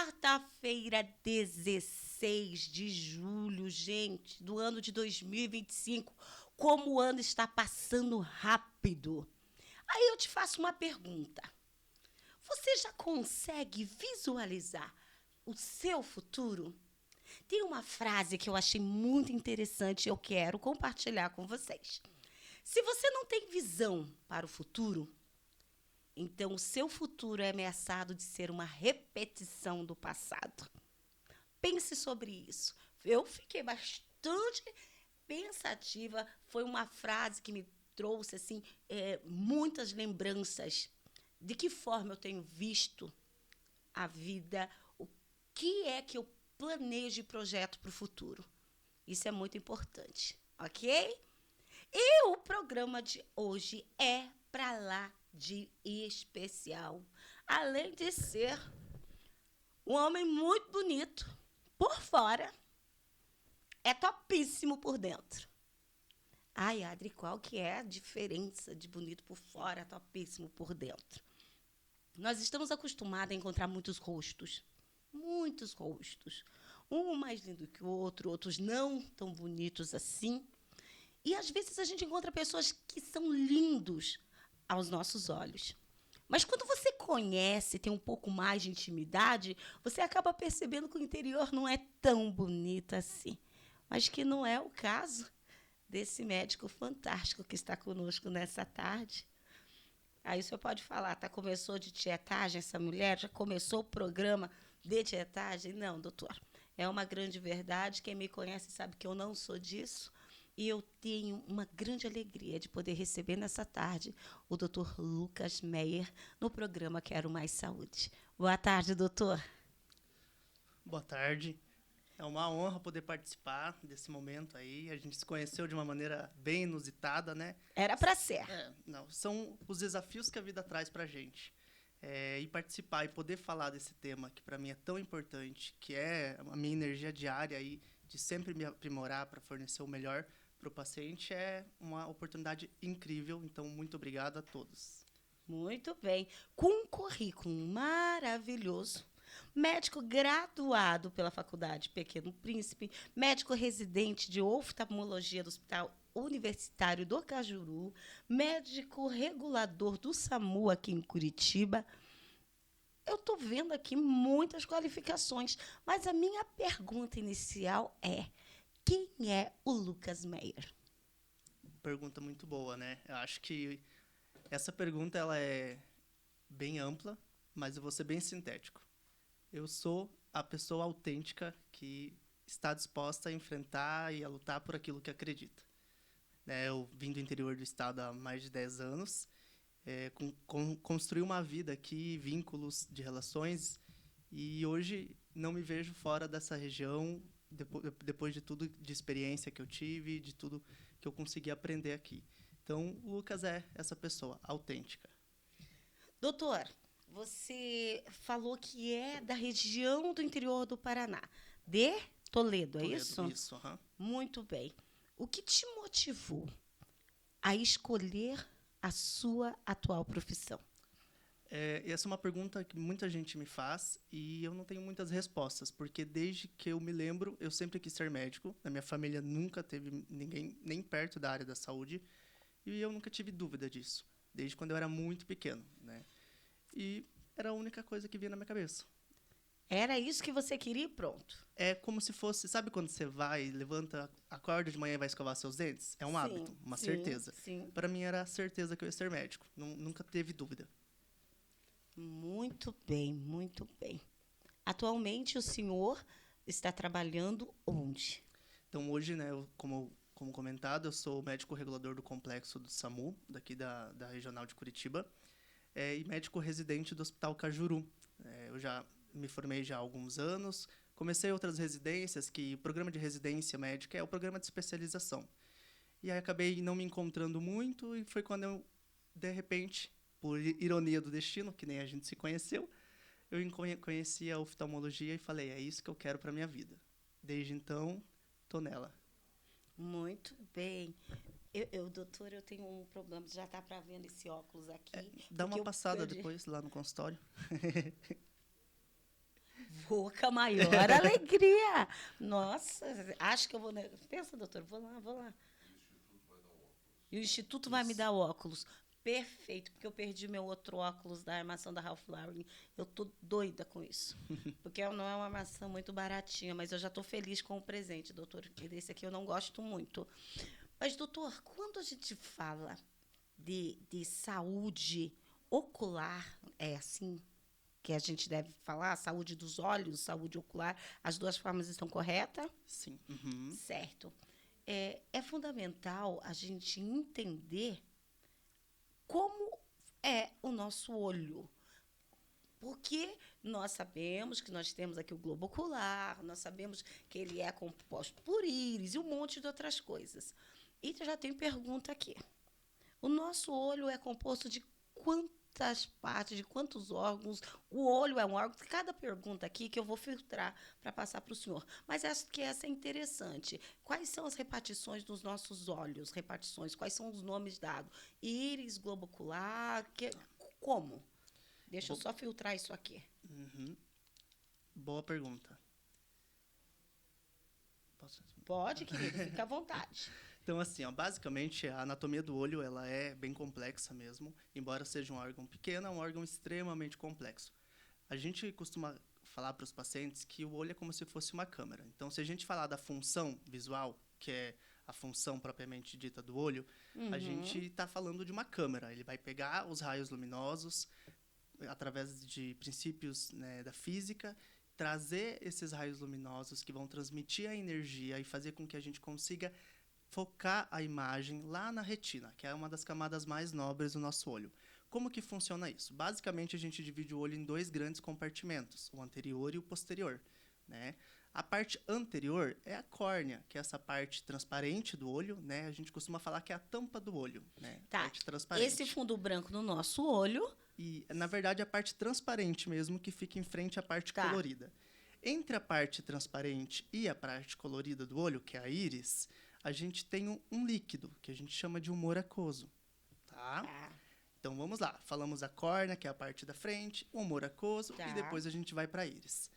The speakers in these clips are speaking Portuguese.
Quarta-feira, 16 de julho, gente, do ano de 2025. Como o ano está passando rápido. Aí eu te faço uma pergunta. Você já consegue visualizar o seu futuro? Tem uma frase que eu achei muito interessante e eu quero compartilhar com vocês. Se você não tem visão para o futuro, então o seu futuro é ameaçado de ser uma repetição do passado. Pense sobre isso. Eu fiquei bastante pensativa. Foi uma frase que me trouxe assim, muitas lembranças de que forma eu tenho visto a vida, o que é que eu planejo e projeto para o futuro. Isso é muito importante, ok? E o programa de hoje é para lá de especial. Além de ser um homem muito bonito por fora, é topíssimo por dentro. Ai, Adri, qual que é a diferença de bonito por fora, topíssimo por dentro? Nós estamos acostumados a encontrar muitos rostos. Muitos rostos. Um mais lindo que o outro, outros não tão bonitos assim. E, às vezes, a gente encontra pessoas que são lindos aos nossos olhos. Mas quando você conhece, tem um pouco mais de intimidade, você acaba percebendo que o interior não é tão bonito assim. Mas que não é o caso desse médico fantástico que está conosco nessa tarde. Aí o senhor pode falar, começou de tietagem essa mulher? Já começou o programa de tietagem? Não, doutor. É uma grande verdade. Quem me conhece sabe que eu não sou disso. E eu tenho uma grande alegria de poder receber nessa tarde o doutor Lucas Meyer no programa Quero Mais Saúde. Boa tarde, doutor. Boa tarde. É uma honra poder participar desse momento aí. A gente se conheceu de uma maneira bem inusitada, né? Era para ser. Não, são os desafios que a vida traz para a gente. E participar e poder falar desse tema que para mim é tão importante, que é a minha energia diária aí de sempre me aprimorar para fornecer o melhor para o paciente, é uma oportunidade incrível. Então, muito obrigado a todos. Muito bem. Com um currículo maravilhoso. Médico graduado pela Faculdade Pequeno Príncipe, médico residente de oftalmologia do Hospital Universitário do Cajuru, médico regulador do SAMU aqui em Curitiba. Eu estou vendo aqui muitas qualificações, mas a minha pergunta inicial é: quem é o Lucas Meyer? Pergunta muito boa, né? Eu acho que essa pergunta ela é bem ampla, mas eu vou ser bem sintético. Eu sou a pessoa autêntica que está disposta a enfrentar e a lutar por aquilo que acredita. Eu vim do interior do estado há mais de 10 anos, construí uma vida aqui, vínculos de relações, e hoje não me vejo fora dessa região, depois de tudo de experiência que eu tive, de tudo que eu consegui aprender aqui. Então, o Lucas é essa pessoa autêntica. Doutor, você falou que é da região do interior do Paraná, de Toledo, é isso? Isso, aham. Muito bem. O que te motivou a escolher a sua atual profissão? Essa é uma pergunta que muita gente me faz e eu não tenho muitas respostas, porque desde que eu me lembro, eu sempre quis ser médico. Na minha família nunca teve ninguém nem perto da área da saúde e eu nunca tive dúvida disso, desde quando eu era muito pequeno, né? E era a única coisa que vinha na minha cabeça. Era isso que você queria e pronto. É como se fosse, sabe quando você vai, levanta, acorda de manhã e vai escovar seus dentes? É um hábito, uma certeza. Sim. Para mim era a certeza que eu ia ser médico, nunca teve dúvida. Muito bem, muito bem. Atualmente o senhor está trabalhando onde? Então hoje, né, como comentado, eu sou médico regulador do complexo do SAMU, daqui da regional de Curitiba, e médico residente do Hospital Cajuru. Eu já me formei já há alguns anos, comecei outras residências, que o programa de residência médica é o programa de especialização. E aí acabei não me encontrando muito e foi quando eu, de repente, por ironia do destino, que nem a gente se conheceu, eu conheci a oftalmologia e falei, é isso que eu quero para minha vida. Desde então, estou nela. Muito bem. Doutor, eu tenho um problema, já está para ver esse óculos aqui. Dá uma passada depois lá no consultório. Vou com a maior alegria. Nossa, acho que eu vou. Pensa, doutor, vou lá. E o Instituto vai me dar óculos. Perfeito, porque eu perdi meu outro óculos da armação da Ralph Lauren. Eu tô doida com isso. Porque não é uma armação muito baratinha, mas eu já estou feliz com o presente, doutor. Esse aqui eu não gosto muito. Mas, doutor, quando a gente fala de saúde ocular, é assim que a gente deve falar? Saúde dos olhos, saúde ocular, as duas formas estão corretas? Sim. Uhum. Certo. É fundamental a gente entender como é o nosso olho. Porque nós sabemos que nós temos aqui o globo ocular, nós sabemos que ele é composto por íris e um monte de outras coisas. E já tem pergunta aqui. O nosso olho é composto de quantas partes, de quantos órgãos? O olho é um órgão. Cada pergunta aqui que eu vou filtrar para passar para o senhor. Mas acho que essa é interessante. Quais são as repartições dos nossos olhos? Repartições, quais são os nomes dados? Íris, globo ocular, como? Deixa eu só filtrar isso aqui. Uhum. Boa pergunta. Pode, querido, fica à vontade. Então, assim, ó, basicamente, a anatomia do olho ela é bem complexa mesmo. Embora seja um órgão pequeno, é um órgão extremamente complexo. A gente costuma falar para os pacientes que o olho é como se fosse uma câmera. Então, se a gente falar da função visual, que é a função propriamente dita do olho, a gente está falando de uma câmera. Ele vai pegar os raios luminosos através de princípios, né, da física, trazer esses raios luminosos que vão transmitir a energia e fazer com que a gente consiga focar a imagem lá na retina, que é uma das camadas mais nobres do nosso olho. Como que funciona isso? Basicamente, a gente divide o olho em dois grandes compartimentos, o anterior e o posterior, né? A parte anterior é a córnea, que é essa parte transparente do olho, né? A gente costuma falar que é a tampa do olho, né? Tá. Parte transparente. Esse fundo branco no nosso olho. E, na verdade, a parte transparente mesmo, que fica em frente à parte colorida. Entre a parte transparente e a parte colorida do olho, que é a íris, a gente tem um líquido, que a gente chama de humor aquoso. Tá? Então, vamos lá. Falamos a córnea, que é a parte da frente, o humor aquoso, e depois a gente vai para a íris.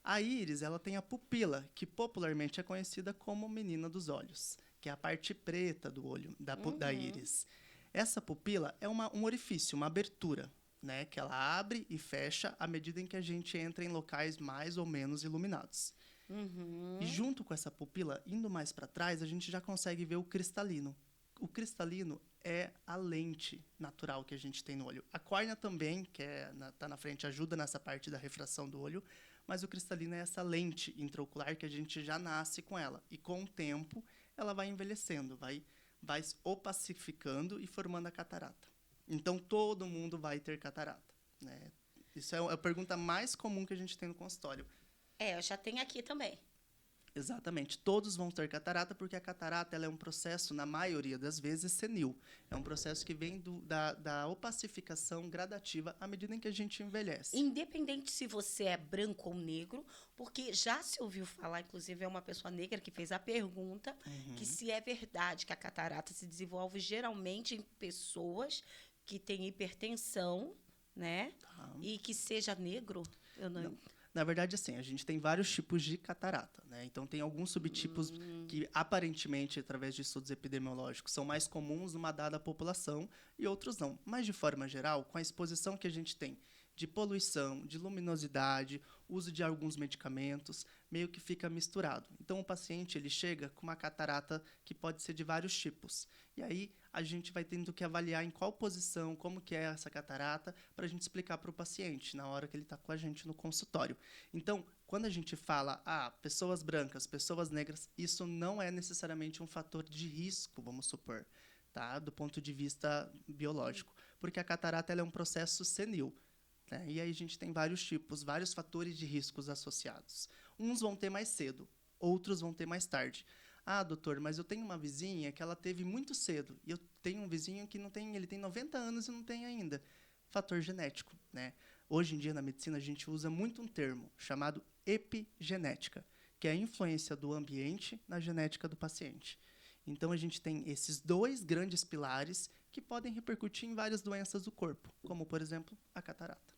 A íris, ela tem a pupila, que popularmente é conhecida como menina dos olhos, que é a parte preta do olho, da íris. Essa pupila é um orifício, uma abertura, né, que ela abre e fecha à medida em que a gente entra em locais mais ou menos iluminados. E junto com essa pupila, indo mais para trás, a gente já consegue ver o cristalino. O cristalino é a lente natural que a gente tem no olho. A córnea também, que está na frente, ajuda nessa parte da refração do olho, mas o cristalino é essa lente intraocular que a gente já nasce com ela. E com o tempo, ela vai envelhecendo, vai opacificando e formando a catarata. Então, todo mundo vai ter catarata, né? Isso é a pergunta mais comum que a gente tem no consultório. Eu já tenho aqui também. Exatamente. Todos vão ter catarata, porque a catarata ela é um processo, na maioria das vezes, senil. É um processo que vem da opacificação gradativa à medida em que a gente envelhece. Independente se você é branco ou negro, porque já se ouviu falar, inclusive é uma pessoa negra que fez a pergunta, que se é verdade que a catarata se desenvolve geralmente em pessoas que têm hipertensão, né? E que seja negro. Eu não. Na verdade, assim, a gente tem vários tipos de catarata, né? Então, tem alguns subtipos que, aparentemente, através de estudos epidemiológicos, são mais comuns numa dada população e outros não. Mas, de forma geral, com a exposição que a gente tem de poluição, de luminosidade, uso de alguns medicamentos, meio que fica misturado. Então, o paciente ele chega com uma catarata que pode ser de vários tipos. E aí, a gente vai tendo que avaliar em qual posição, como que é essa catarata, para a gente explicar para o paciente na hora que ele está com a gente no consultório. Então, quando a gente fala, pessoas brancas, pessoas negras, isso não é necessariamente um fator de risco, vamos supor, tá? Do ponto de vista biológico. Porque a catarata ela é um processo senil. Né? E aí a gente tem vários tipos, vários fatores de riscos associados. Uns vão ter mais cedo, outros vão ter mais tarde. Doutor, mas eu tenho uma vizinha que ela teve muito cedo. E eu tenho um vizinho que não tem, ele tem 90 anos e não tem ainda. Fator genético, né? Hoje em dia, na medicina, a gente usa muito um termo chamado epigenética, que é a influência do ambiente na genética do paciente. Então, a gente tem esses dois grandes pilares que podem repercutir em várias doenças do corpo, como, por exemplo, a catarata.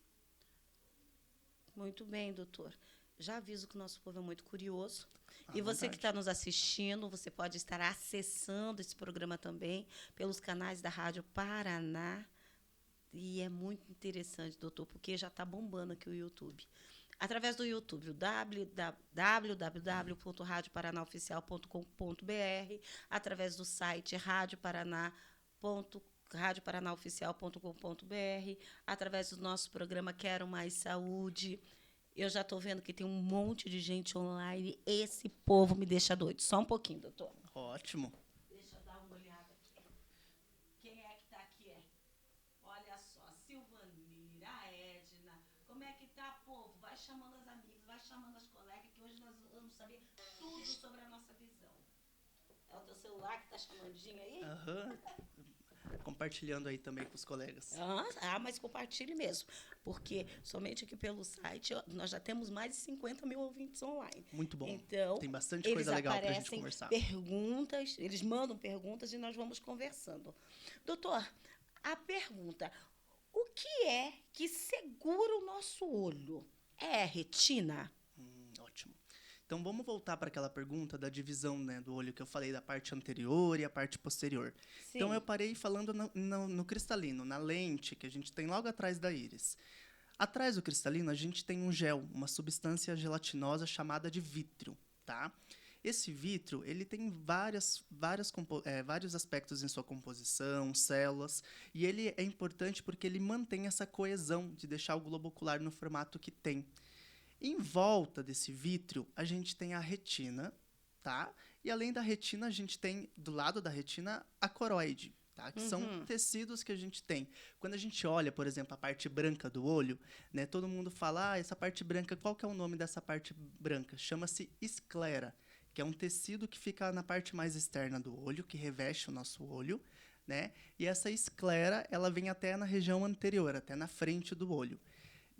Muito bem, doutor. já aviso que o nosso povo é muito curioso. À E você que vontade. está nos assistindo, você pode estar acessando esse programa também pelos canais da Rádio Paraná. E é muito interessante, doutor, porque já está bombando aqui o YouTube. Através do YouTube, o www.radioparanaoficial.com.br, através do site radioparanaoficial.com.br, através do nosso programa Quero Mais Saúde. Eu já estou vendo que tem um monte de gente online. Esse povo me deixa doido. Só um pouquinho, doutor. Ótimo. Deixa eu dar uma olhada aqui. Quem é que está aqui? Olha só, Silvanira, Edna. Como é que tá, povo? Vai chamando as amigas, vai chamando as colegas, que hoje nós vamos saber tudo sobre a nossa visão. É o teu celular que está chamandinho aí? Aham. Compartilhando aí também com os colegas. Mas compartilhe mesmo, porque somente aqui pelo site nós já temos mais de 50 mil ouvintes online. Muito bom. Então, Tem bastante eles coisa legal pra gente aparecem conversar. perguntas, eles mandam perguntas e nós vamos conversando. Doutor, a pergunta, o que é que segura o nosso olho? É a retina? Ótimo. Então, vamos voltar para aquela pergunta da divisão, né, do olho que eu falei, da parte anterior e a parte posterior. Sim. Então, eu parei falando no cristalino, na lente que a gente tem logo atrás da íris. Atrás do cristalino, a gente tem um gel, uma substância gelatinosa chamada de vítreo, tá? Esse vítreo, ele tem vários aspectos em sua composição, células, e ele é importante porque ele mantém essa coesão de deixar o globo ocular no formato que tem. Em volta desse vítreo, a gente tem a retina, tá? E além da retina, a gente tem, do lado da retina, a coroide, tá? Que são tecidos que a gente tem. Quando a gente olha, por exemplo, a parte branca do olho, né? Todo mundo fala, essa parte branca, qual que é o nome dessa parte branca? Chama-se esclera, que é um tecido que fica na parte mais externa do olho, que reveste o nosso olho, né? E essa esclera, ela vem até na região anterior, até na frente do olho.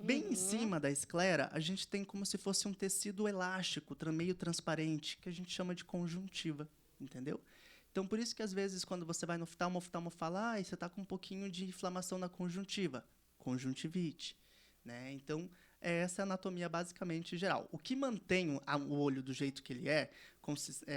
Bem em cima da esclera, a gente tem como se fosse um tecido elástico, meio transparente, que a gente chama de conjuntiva, entendeu? Então, por isso que às vezes, quando você vai no oftalmo fala, você está com um pouquinho de inflamação na conjuntiva, conjuntivite, né? Então, essa é a anatomia basicamente geral. O que mantém o olho do jeito que ele é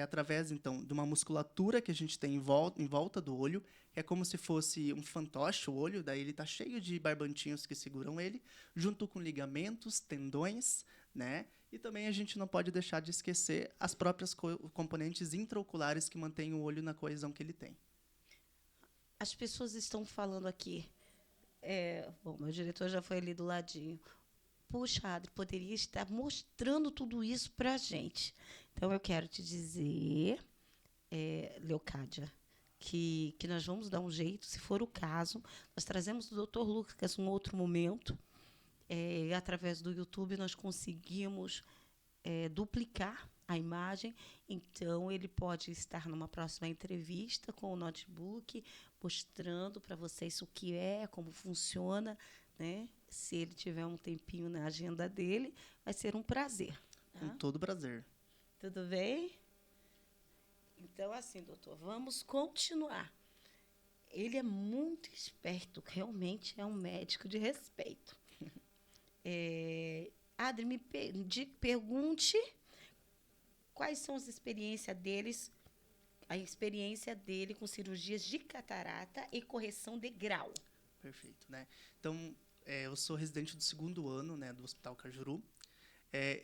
através, então, de uma musculatura que a gente tem em volta do olho, que é como se fosse um fantoche o olho, daí ele está cheio de barbantinhos que seguram ele, junto com ligamentos, tendões, né? E também a gente não pode deixar de esquecer as próprias componentes intraoculares que mantêm o olho na coesão que ele tem. As pessoas estão falando aqui. Bom, meu diretor já foi ali do ladinho. Puxa, Adri, poderia estar mostrando tudo isso para a gente. Então, eu quero te dizer, Leocádia, que nós vamos dar um jeito, se for o caso. Nós trazemos o Dr. Lucas um outro momento. Através do YouTube, nós conseguimos duplicar a imagem. Então, ele pode estar numa próxima entrevista com o notebook, mostrando para vocês o que é, como funciona, né? Se ele tiver um tempinho na agenda dele, vai ser um prazer. Tá? Com todo prazer. Tudo bem? Então, assim, doutor, vamos continuar. Ele é muito esperto, realmente é um médico de respeito. Adri, pergunte quais são as experiências deles, a experiência dele com cirurgias de catarata e correção de grau. Perfeito, né? Então, eu sou residente do 2º ano, né, do Hospital Cajuru.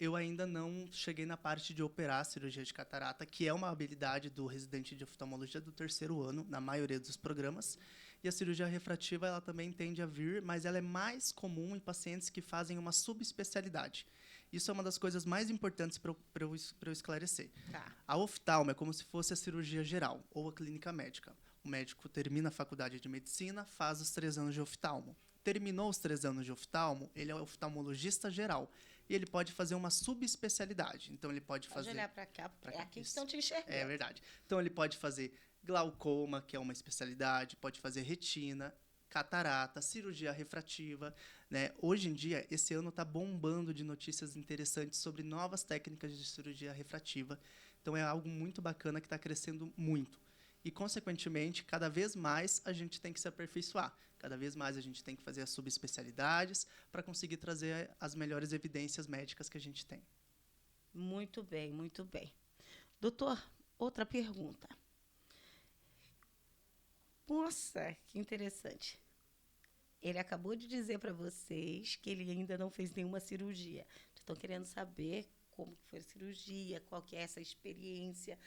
Eu ainda não cheguei na parte de operar a cirurgia de catarata, que é uma habilidade do residente de oftalmologia do 3º ano, na maioria dos programas. E a cirurgia refrativa, ela também tende a vir, mas ela é mais comum em pacientes que fazem uma subespecialidade. Isso é uma das coisas mais importantes para eu esclarecer. Tá. A oftalmo é como se fosse a cirurgia geral, ou a clínica médica. O médico termina a faculdade de medicina, faz os 3 anos de oftalmo. Terminou os 3 anos de oftalmo, ele é oftalmologista geral. E ele pode fazer uma subespecialidade. Então, ele pode fazer... Pode olhar para cá, porque é aqui que Isso. estão te enxergando. É verdade. Então, ele pode fazer glaucoma, que é uma especialidade, pode fazer retina, catarata, cirurgia refrativa, né? Hoje em dia, esse ano está bombando de notícias interessantes sobre novas técnicas de cirurgia refrativa. Então, é algo muito bacana que está crescendo muito. E, consequentemente, cada vez mais a gente tem que se aperfeiçoar. Cada vez mais a gente tem que fazer as subespecialidades para conseguir trazer as melhores evidências médicas que a gente tem. Muito bem, muito bem. Doutor, outra pergunta. Nossa, que interessante. Ele acabou de dizer para vocês que ele ainda não fez nenhuma cirurgia. Estão querendo saber como que foi a cirurgia, qual que é essa experiência.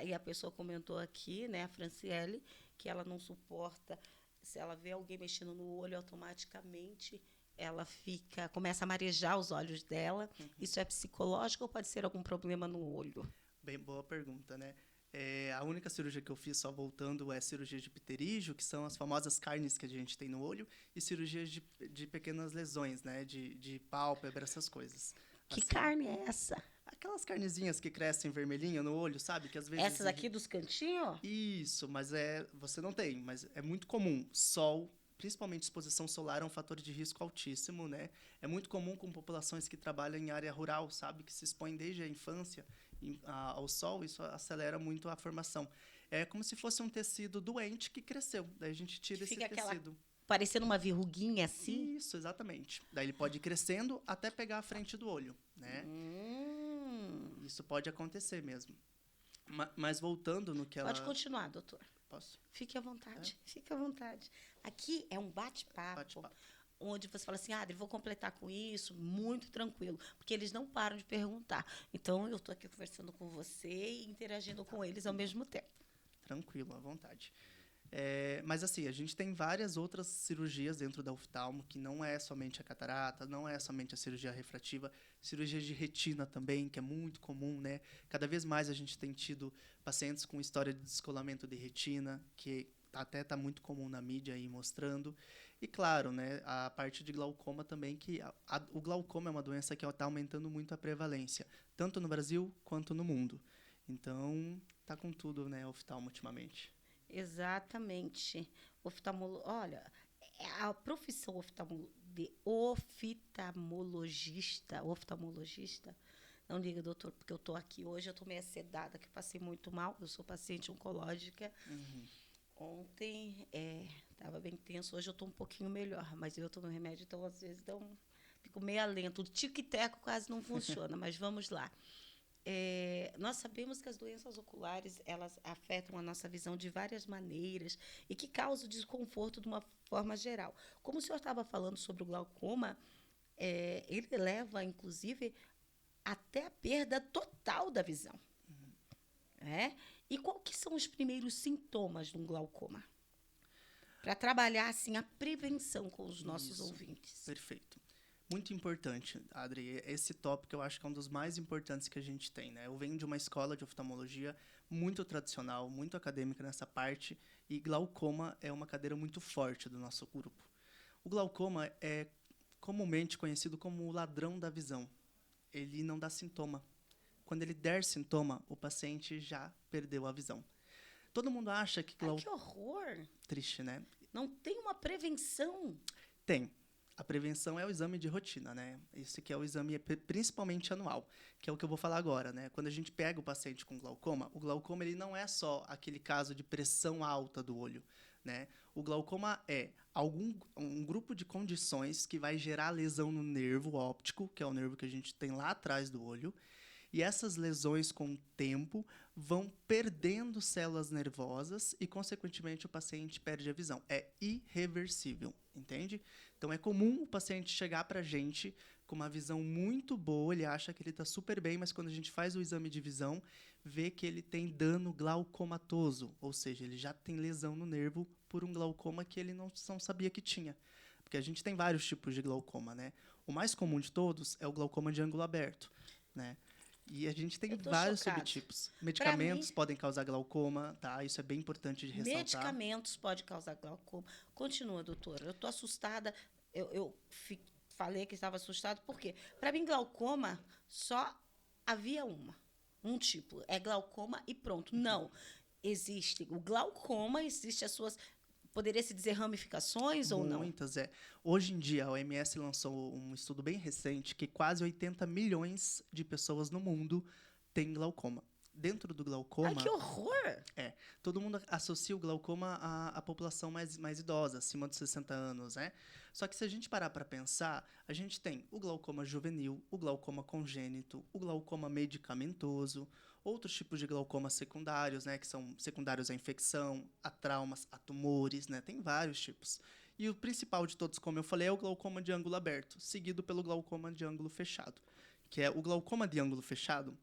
E a pessoa comentou aqui, né, a Franciele, que ela não suporta, se ela vê alguém mexendo no olho, automaticamente ela começa a marejar os olhos dela. Isso é psicológico ou pode ser algum problema no olho? Bem boa pergunta, né? A única cirurgia que eu fiz, só voltando, é cirurgia de pterígio, que são as famosas carnes que a gente tem no olho, e cirurgias de pequenas lesões, né? De pálpebra, essas coisas. Que Assim, carne é essa? aquelas carnezinhas que crescem vermelhinha no olho, sabe? Que às vezes... Essas aqui dos cantinhos? Isso, mas você não tem, mas é muito comum. Sol, principalmente exposição solar, é um fator de risco altíssimo, né? É muito comum com populações que trabalham em área rural, sabe? Que se expõem desde a infância ao sol, isso acelera muito a formação. É como se fosse um tecido doente que cresceu. Daí a gente tira esse tecido. Parecendo uma verruguinha assim? Isso, exatamente. Daí ele pode ir crescendo até pegar a frente do olho, né? Isso pode acontecer mesmo. Mas voltando no que ela... Pode continuar, doutor. Posso? Fique à vontade, fique à vontade. Aqui é um bate-papo, onde você fala assim, Adri, vou completar com isso, muito tranquilo, porque eles não param de perguntar. Então, eu estou aqui conversando com você e interagindo com eles ao mesmo tempo. Tranquilo, à vontade. Mas, assim, a gente tem várias outras cirurgias dentro da oftalmo, que não é somente a catarata, não é somente a cirurgia refrativa, cirurgia de retina também, que é muito comum, né? Cada vez mais a gente tem tido pacientes com história de descolamento de retina, que até está muito comum na mídia aí mostrando. E, claro, né, a parte de glaucoma também, que o glaucoma é uma doença que está aumentando muito a prevalência, tanto no Brasil quanto no mundo. Então, tá com tudo, né, oftalmo ultimamente. Exatamente. Olha, a profissão oftalmologista, não liga, doutor, porque eu estou aqui hoje, eu estou meio sedada, que eu passei muito mal, eu sou paciente oncológica. Ontem estava bem tenso, hoje eu estou um pouquinho melhor, mas eu tomo remédio, então às vezes fico meio alento. O tic-teco quase não funciona, mas vamos lá. Nós sabemos que as doenças oculares, elas afetam a nossa visão de várias maneiras e que causam desconforto de uma forma geral. Como o senhor estava falando sobre o glaucoma, ele leva, inclusive, até a perda total da visão. E qual que são os primeiros sintomas de um glaucoma? Para trabalhar, assim, a prevenção com os nossos ouvintes. Perfeito. Muito importante, Adri. Esse tópico eu acho que é um dos mais importantes que a gente tem, né? Eu venho de uma escola de oftalmologia muito tradicional, muito acadêmica nessa parte, e glaucoma é uma cadeira muito forte do nosso grupo. O glaucoma é comumente conhecido como o ladrão da visão. Ele não dá sintoma. Quando ele der sintoma, o paciente já perdeu a visão. Todo mundo acha que glaucoma... Que horror! Triste, né? Não tem uma prevenção? Tem. A prevenção é o exame de rotina, né? Esse que é o exame principalmente anual, que é o que eu vou falar agora, né? Quando a gente pega o paciente com glaucoma, o glaucoma ele não é só aquele caso de pressão alta do olho, né? O glaucoma é um grupo de condições que vai gerar lesão no nervo óptico, que é o nervo que a gente tem lá atrás do olho, e essas lesões, com o tempo, vão perdendo células nervosas e, consequentemente, o paciente perde a visão. É irreversível, entende? Então, é comum o paciente chegar para a gente com uma visão muito boa, ele acha que ele está super bem, mas quando a gente faz o exame de visão, vê que ele tem dano glaucomatoso, ou seja, ele já tem lesão no nervo por um glaucoma que ele não sabia que tinha. Porque a gente tem vários tipos de glaucoma, né? O mais comum de todos é o glaucoma de ângulo aberto, né? E a gente tem vários subtipos. Medicamentos podem causar glaucoma, tá? Isso é bem importante de ressaltar. Medicamentos podem causar glaucoma. Continua, doutora. Eu estou assustada. Eu falei que estava assustada, por quê? Para mim, glaucoma só havia um tipo. É glaucoma e pronto. Não. Existe o glaucoma, existe as suas... Poderia-se dizer ramificações ou não? Muitas, Hoje em dia, a OMS lançou um estudo bem recente que quase 80 milhões de pessoas no mundo têm glaucoma. dentro do Ai, glaucoma, que horror! todo mundo associa o glaucoma à população mais idosa, acima dos 60 anos, né? Só que se a gente parar para pensar, a gente tem o glaucoma juvenil, o glaucoma congênito, o glaucoma medicamentoso, outros tipos de glaucoma secundários, né? Que são secundários à infecção, a traumas, a tumores, né? Tem vários tipos. E o principal de todos, como eu falei, é o glaucoma de ângulo aberto, seguido pelo glaucoma de ângulo fechado, que é o glaucoma de ângulo fechado.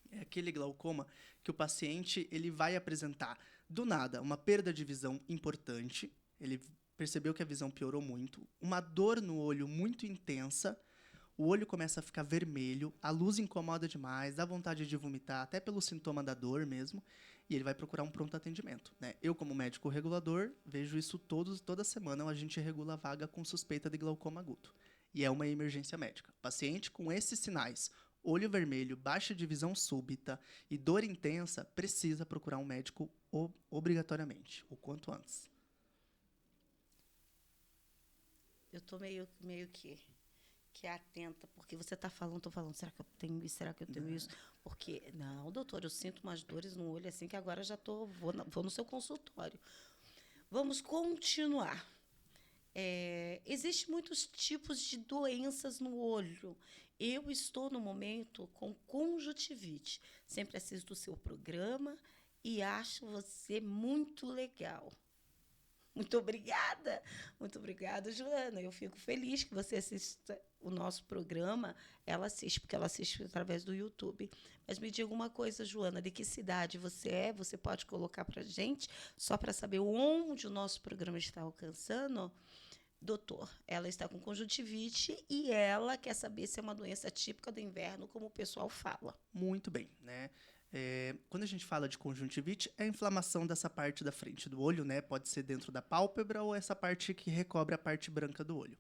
É aquele glaucoma que o paciente ele vai apresentar do nada uma perda de visão importante, ele percebeu que a visão piorou muito, uma dor no olho muito intensa, o olho começa a ficar vermelho, a luz incomoda demais, dá vontade de vomitar, até pelo sintoma da dor mesmo, e ele vai procurar um pronto atendimento, né? Eu, como médico regulador, vejo isso toda semana, a gente regula a vaga com suspeita de glaucoma agudo. E é uma emergência médica. Paciente com esses sinais, olho vermelho, baixa de visão súbita e dor intensa, precisa procurar um médico obrigatoriamente, o quanto antes. Eu tô meio que atenta, porque você está falando, tô falando, será que eu tenho isso? Será que eu tenho isso? Porque, não, doutor, eu sinto umas dores no olho assim que agora já vou no seu consultório. Vamos continuar. Existem muitos tipos de doenças no olho. Eu estou, no momento, com conjuntivite. Sempre assisto o seu programa e acho você muito legal. Muito obrigada, Joana. Eu fico feliz que você assista o nosso programa. Ela assiste, porque ela assiste através do YouTube. Mas me diga uma coisa, Joana, de que cidade você é? Você pode colocar para a gente, só para saber onde o nosso programa está alcançando? Doutor, ela está com conjuntivite e ela quer saber se é uma doença típica do inverno, como o pessoal fala. Muito bem, né? Quando a gente fala de conjuntivite, é a inflamação dessa parte da frente do olho, né? Pode ser dentro da pálpebra ou essa parte que recobre a parte branca do olho.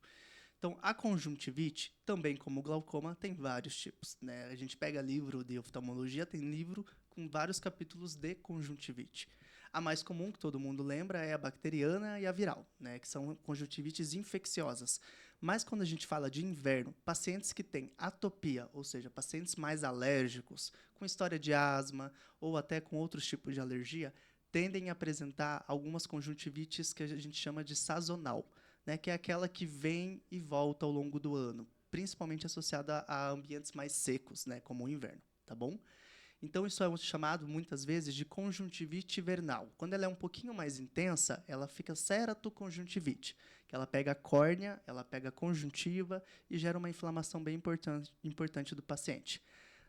Então, a conjuntivite, também como o glaucoma, tem vários tipos, né? A gente pega livro de oftalmologia, tem livro com vários capítulos de conjuntivite. A mais comum, que todo mundo lembra, é a bacteriana e a viral, né? Que são conjuntivites infecciosas. Mas quando a gente fala de inverno, pacientes que têm atopia, ou seja, pacientes mais alérgicos, com história de asma ou até com outros tipos de alergia, tendem a apresentar algumas conjuntivites que a gente chama de sazonal, né, que é aquela que vem e volta ao longo do ano, principalmente associada a ambientes mais secos, né, como o inverno, tá bom? Então, isso é chamado, muitas vezes, de conjuntivite hibernal. Quando ela é um pouquinho mais intensa, ela fica ceratoconjuntivite, que ela pega a córnea, ela pega a conjuntiva e gera uma inflamação bem importante do paciente.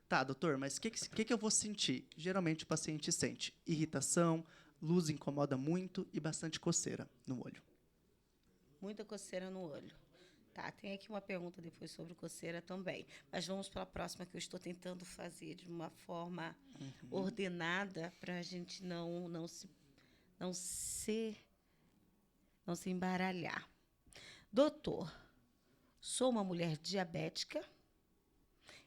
Tá, doutor, mas o que eu vou sentir? Geralmente, o paciente sente irritação, luz incomoda muito e bastante coceira no olho. Muita coceira no olho. Tá, tem aqui uma pergunta depois sobre coceira também. Mas vamos para a próxima, que eu estou tentando fazer de uma forma ordenada para a gente não se, não se embaralhar. Doutor, sou uma mulher diabética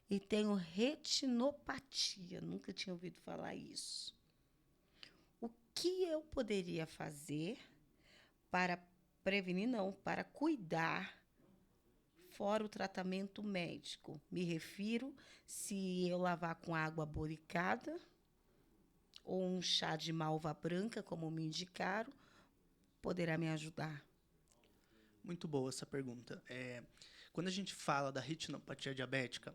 e tenho retinopatia. Nunca tinha ouvido falar isso. O que eu poderia fazer para prevenir, não, para cuidar, fora o tratamento médico? Me refiro se eu lavar com água boricada ou um chá de malva branca, como me indicaram, poderá me ajudar. Muito boa essa pergunta. Quando a gente fala da retinopatia diabética,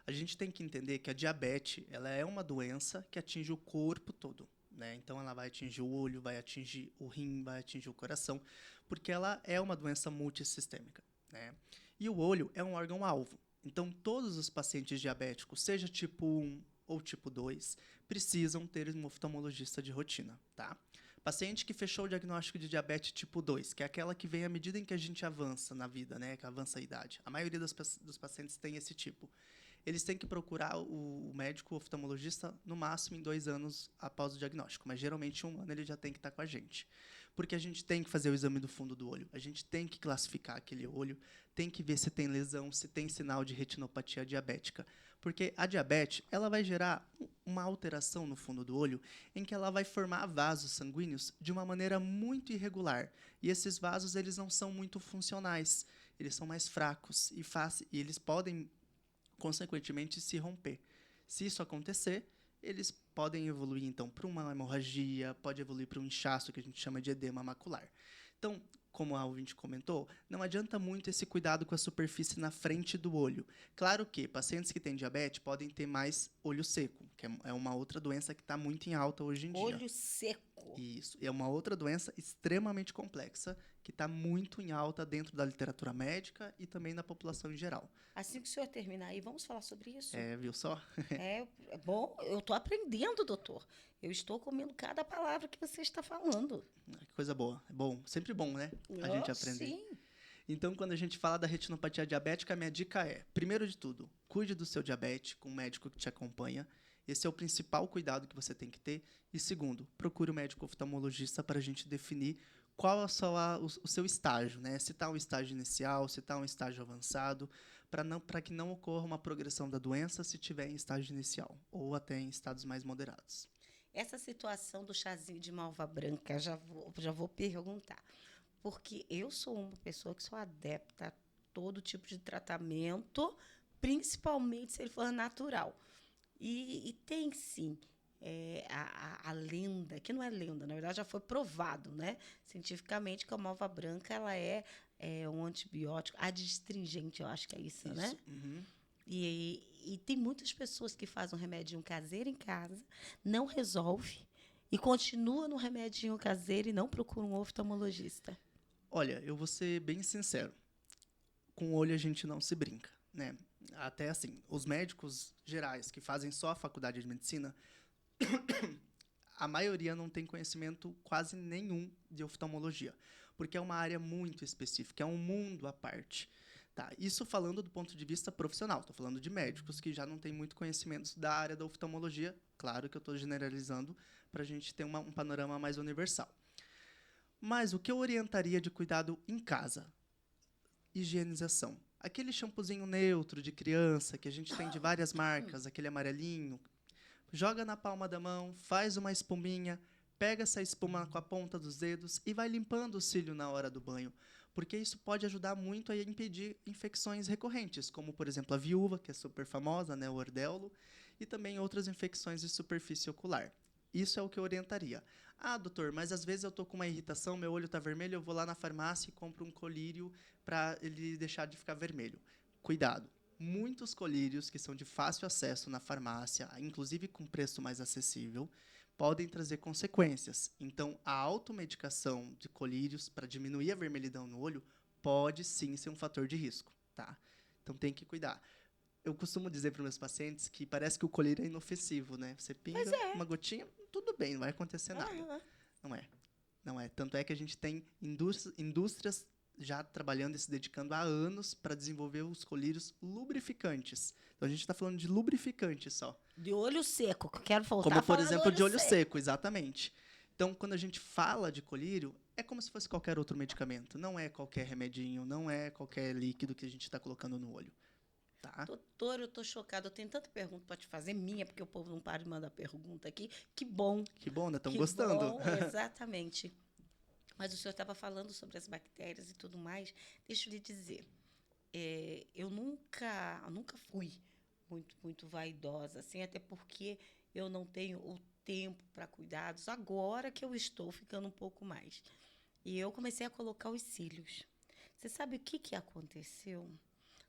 a gente tem que entender que a diabetes ela é uma doença que atinge o corpo todo, né? Então, ela vai atingir o olho, vai atingir o rim, vai atingir o coração, porque ela é uma doença multissistêmica, né? E o olho é um órgão-alvo. Então, todos os pacientes diabéticos, seja tipo 1 ou tipo 2, precisam ter um oftalmologista de rotina, tá? Paciente que fechou o diagnóstico de diabetes tipo 2, que é aquela que vem à medida em que a gente avança na vida, né? Que avança a idade. A maioria dos pacientes tem esse tipo. Eles têm que procurar o médico oftalmologista no máximo em 2 anos após o diagnóstico, mas geralmente 1 ano ele já tem que estar com a gente. Porque a gente tem que fazer o exame do fundo do olho, a gente tem que classificar aquele olho, tem que ver se tem lesão, se tem sinal de retinopatia diabética. Porque a diabetes ela vai gerar uma alteração no fundo do olho em que ela vai formar vasos sanguíneos de uma maneira muito irregular. E esses vasos eles não são muito funcionais, eles são mais fracos e eles podem consequentemente se romper. Se isso acontecer, eles podem evoluir, então, para uma hemorragia, pode evoluir para um inchaço, que a gente chama de edema macular. Então, como a ouvinte comentou, não adianta muito esse cuidado com a superfície na frente do olho. Claro que pacientes que têm diabetes podem ter mais olho seco, que é uma outra doença que está muito em alta hoje em dia. Olho seco. Isso. E é uma outra doença extremamente complexa que está muito em alta dentro da literatura médica e também na população em geral. Assim que o senhor terminar aí, vamos falar sobre isso? Viu só? É bom, eu estou aprendendo, doutor. Eu estou comendo cada palavra que você está falando. Que coisa boa. É bom. Sempre bom, né? A gente aprender. Sim. Então, quando a gente fala da retinopatia diabética, a minha dica é, primeiro de tudo, cuide do seu diabetes com um médico que te acompanha. Esse é o principal cuidado que você tem que ter. E segundo, procure o médico oftalmologista para a gente definir qual é o seu estágio, né? Se está um estágio inicial, se está um estágio avançado, para que não ocorra uma progressão da doença se tiver em estágio inicial ou até em estados mais moderados. Essa situação do chazinho de malva branca, já vou perguntar. Porque eu sou uma pessoa que sou adepta a todo tipo de tratamento, principalmente se ele for natural. E tem, sim, a lenda, que não é lenda, na verdade já foi provado, né, cientificamente, que a malva branca ela é um antibiótico adstringente, eu acho que é isso. Né? Uhum. E tem muitas pessoas que fazem um remedinho caseiro em casa, não resolve, e continua no remedinho caseiro e não procura um oftalmologista. Olha, eu vou ser bem sincero. Com o olho a gente não se brinca, né? Até assim, os médicos gerais que fazem só a faculdade de medicina, a maioria não tem conhecimento quase nenhum de oftalmologia, porque é uma área muito específica, é um mundo à parte. Tá? Isso falando do ponto de vista profissional, estou falando de médicos que já não têm muito conhecimento da área da oftalmologia, claro que eu estou generalizando para a gente ter um panorama mais universal. Mas o que eu orientaria de cuidado em casa? Higienização. Aquele shampoozinho neutro de criança que a gente tem de várias marcas, aquele amarelinho, joga na palma da mão, faz uma espuminha, pega essa espuma com a ponta dos dedos e vai limpando o cílio na hora do banho, porque isso pode ajudar muito a impedir infecções recorrentes, como, por exemplo, a viúva, que é super famosa, né, o ordeulo, e também outras infecções de superfície ocular. Isso é o que eu orientaria. Ah, doutor, mas às vezes eu estou com uma irritação, meu olho está vermelho, eu vou lá na farmácia e compro um colírio para ele deixar de ficar vermelho. Cuidado. Muitos colírios que são de fácil acesso na farmácia, inclusive com preço mais acessível, podem trazer consequências. Então, a automedicação de colírios para diminuir a vermelhidão no olho pode sim ser um fator de risco, tá? Então, tem que cuidar. Eu costumo dizer para os meus pacientes que parece que o colírio é inofensivo, né? Você pinga uma gotinha, tudo bem, não vai acontecer nada. Não é. Não é. Tanto é que a gente tem indústrias já trabalhando e se dedicando há anos para desenvolver os colírios lubrificantes. Então, a gente está falando de lubrificante só. De olho seco, que eu quero voltar como, a falar por exemplo, de olho seco. seco, exatamente. Então, quando a gente fala de colírio, é como se fosse qualquer outro medicamento. Não é qualquer remedinho, não é qualquer líquido que a gente está colocando no olho. Tá? Doutor, eu estou chocada. Eu tenho tanta pergunta para te fazer, minha, porque o povo não para de mandar pergunta aqui. Que bom. Que bom, né? Estão gostando. Bom, exatamente. Mas o senhor estava falando sobre as bactérias e tudo mais. Deixa eu lhe dizer. Eu nunca fui muito vaidosa, assim, até porque eu não tenho o tempo para cuidados. Agora que eu estou ficando um pouco mais. E eu comecei a colocar os cílios. Você sabe o que aconteceu?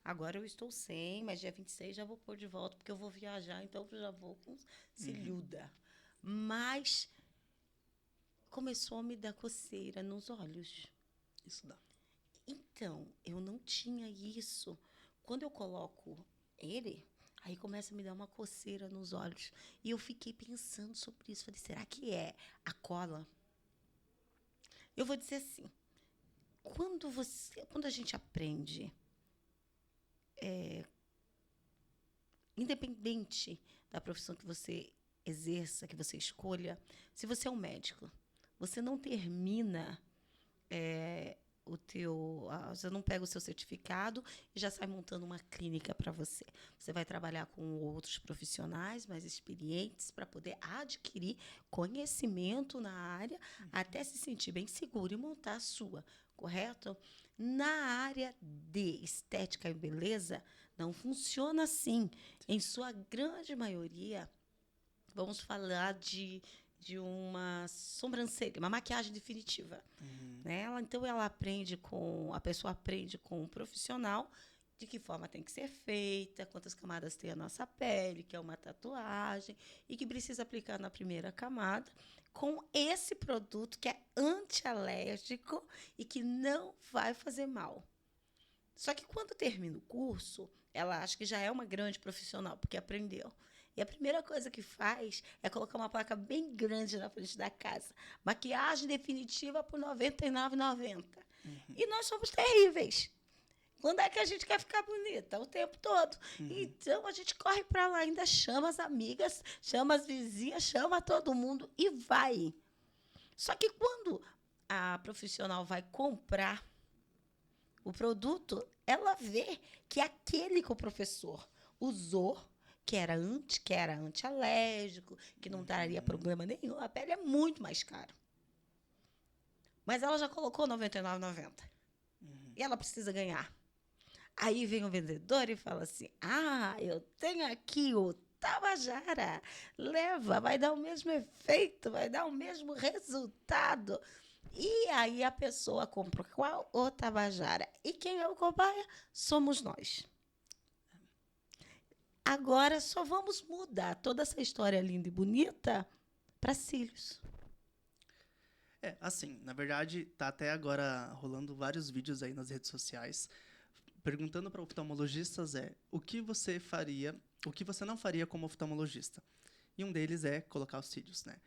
Agora eu estou sem, mas dia 26 já vou pôr de volta, porque eu vou viajar, então eu já vou com cilhuda. Mas começou a me dar coceira nos olhos. Isso dá. Então, eu não tinha isso. Quando eu coloco ele, aí começa a me dar uma coceira nos olhos. E eu fiquei pensando sobre isso. Falei, será que é a cola? Eu vou dizer assim, quando a gente aprende, independente da profissão que você exerça, que você escolha, se você é um médico, você não termina você não pega o seu certificado e já sai montando uma clínica para você. Você vai trabalhar com outros profissionais mais experientes para poder adquirir conhecimento na área, até se sentir bem seguro e montar a sua, correto? Na área de estética e beleza, não funciona assim. Em sua grande maioria, Vamos falar de uma sobrancelha, uma maquiagem definitiva. Né? Então, a pessoa aprende com um profissional de que forma tem que ser feita, quantas camadas tem a nossa pele, que é uma tatuagem, e que precisa aplicar na primeira camada com esse produto que é antialérgico e que não vai fazer mal. Só que quando termina o curso, ela acha que já é uma grande profissional, porque aprendeu. E a primeira coisa que faz é colocar uma placa bem grande na frente da casa. Maquiagem definitiva por R$ 99,90. E nós somos terríveis. Quando é que a gente quer ficar bonita? O tempo todo. Então, a gente corre para lá, ainda chama as amigas, chama as vizinhas, chama todo mundo e vai. Só que quando a profissional vai comprar o produto, ela vê que aquele que o professor usou, que era antialérgico, que não traria problema nenhum, a pele é muito mais cara. Mas ela já colocou R$ 99,90. E ela precisa ganhar. Aí vem o vendedor e fala assim, eu tenho aqui o Tabajara. Leva, vai dar o mesmo efeito, vai dar o mesmo resultado. E aí a pessoa compra qual? O Tabajara. E quem é o cobaia? Somos nós. Agora só vamos mudar toda essa história linda e bonita para cílios. Assim, na verdade, tá até agora rolando vários vídeos aí nas redes sociais perguntando para oftalmologistas o que você não faria como oftalmologista. E um deles é colocar os cílios, né?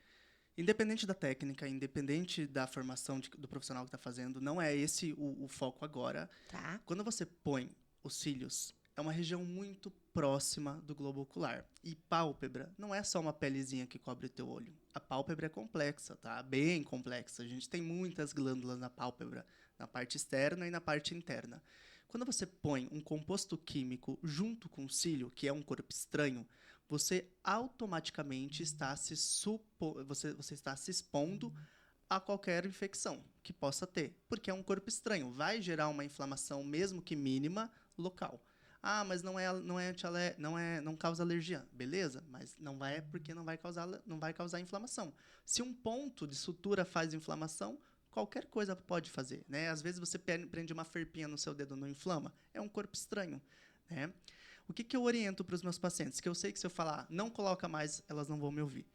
Independente da técnica, independente da formação do profissional que está fazendo, não é esse o foco agora. Tá. Quando você põe os cílios, é uma região muito próxima do globo ocular. E pálpebra não é só uma pelezinha que cobre o teu olho. A pálpebra é complexa, tá? Bem complexa. A gente tem muitas glândulas na pálpebra, na parte externa e na parte interna. Quando você põe um composto químico junto com o cílio, que é um corpo estranho, você automaticamente está você está se expondo a qualquer infecção que possa ter, porque é um corpo estranho, vai gerar uma inflamação, mesmo que mínima, local. Mas não causa alergia, beleza? Mas não vai causar inflamação. Se um ponto de sutura faz inflamação, qualquer coisa pode fazer, né? Às vezes você prende uma ferpinha no seu dedo, não inflama, é um corpo estranho, né? O que eu oriento para os meus pacientes? Que eu sei que se eu falar, não coloca mais, elas não vão me ouvir.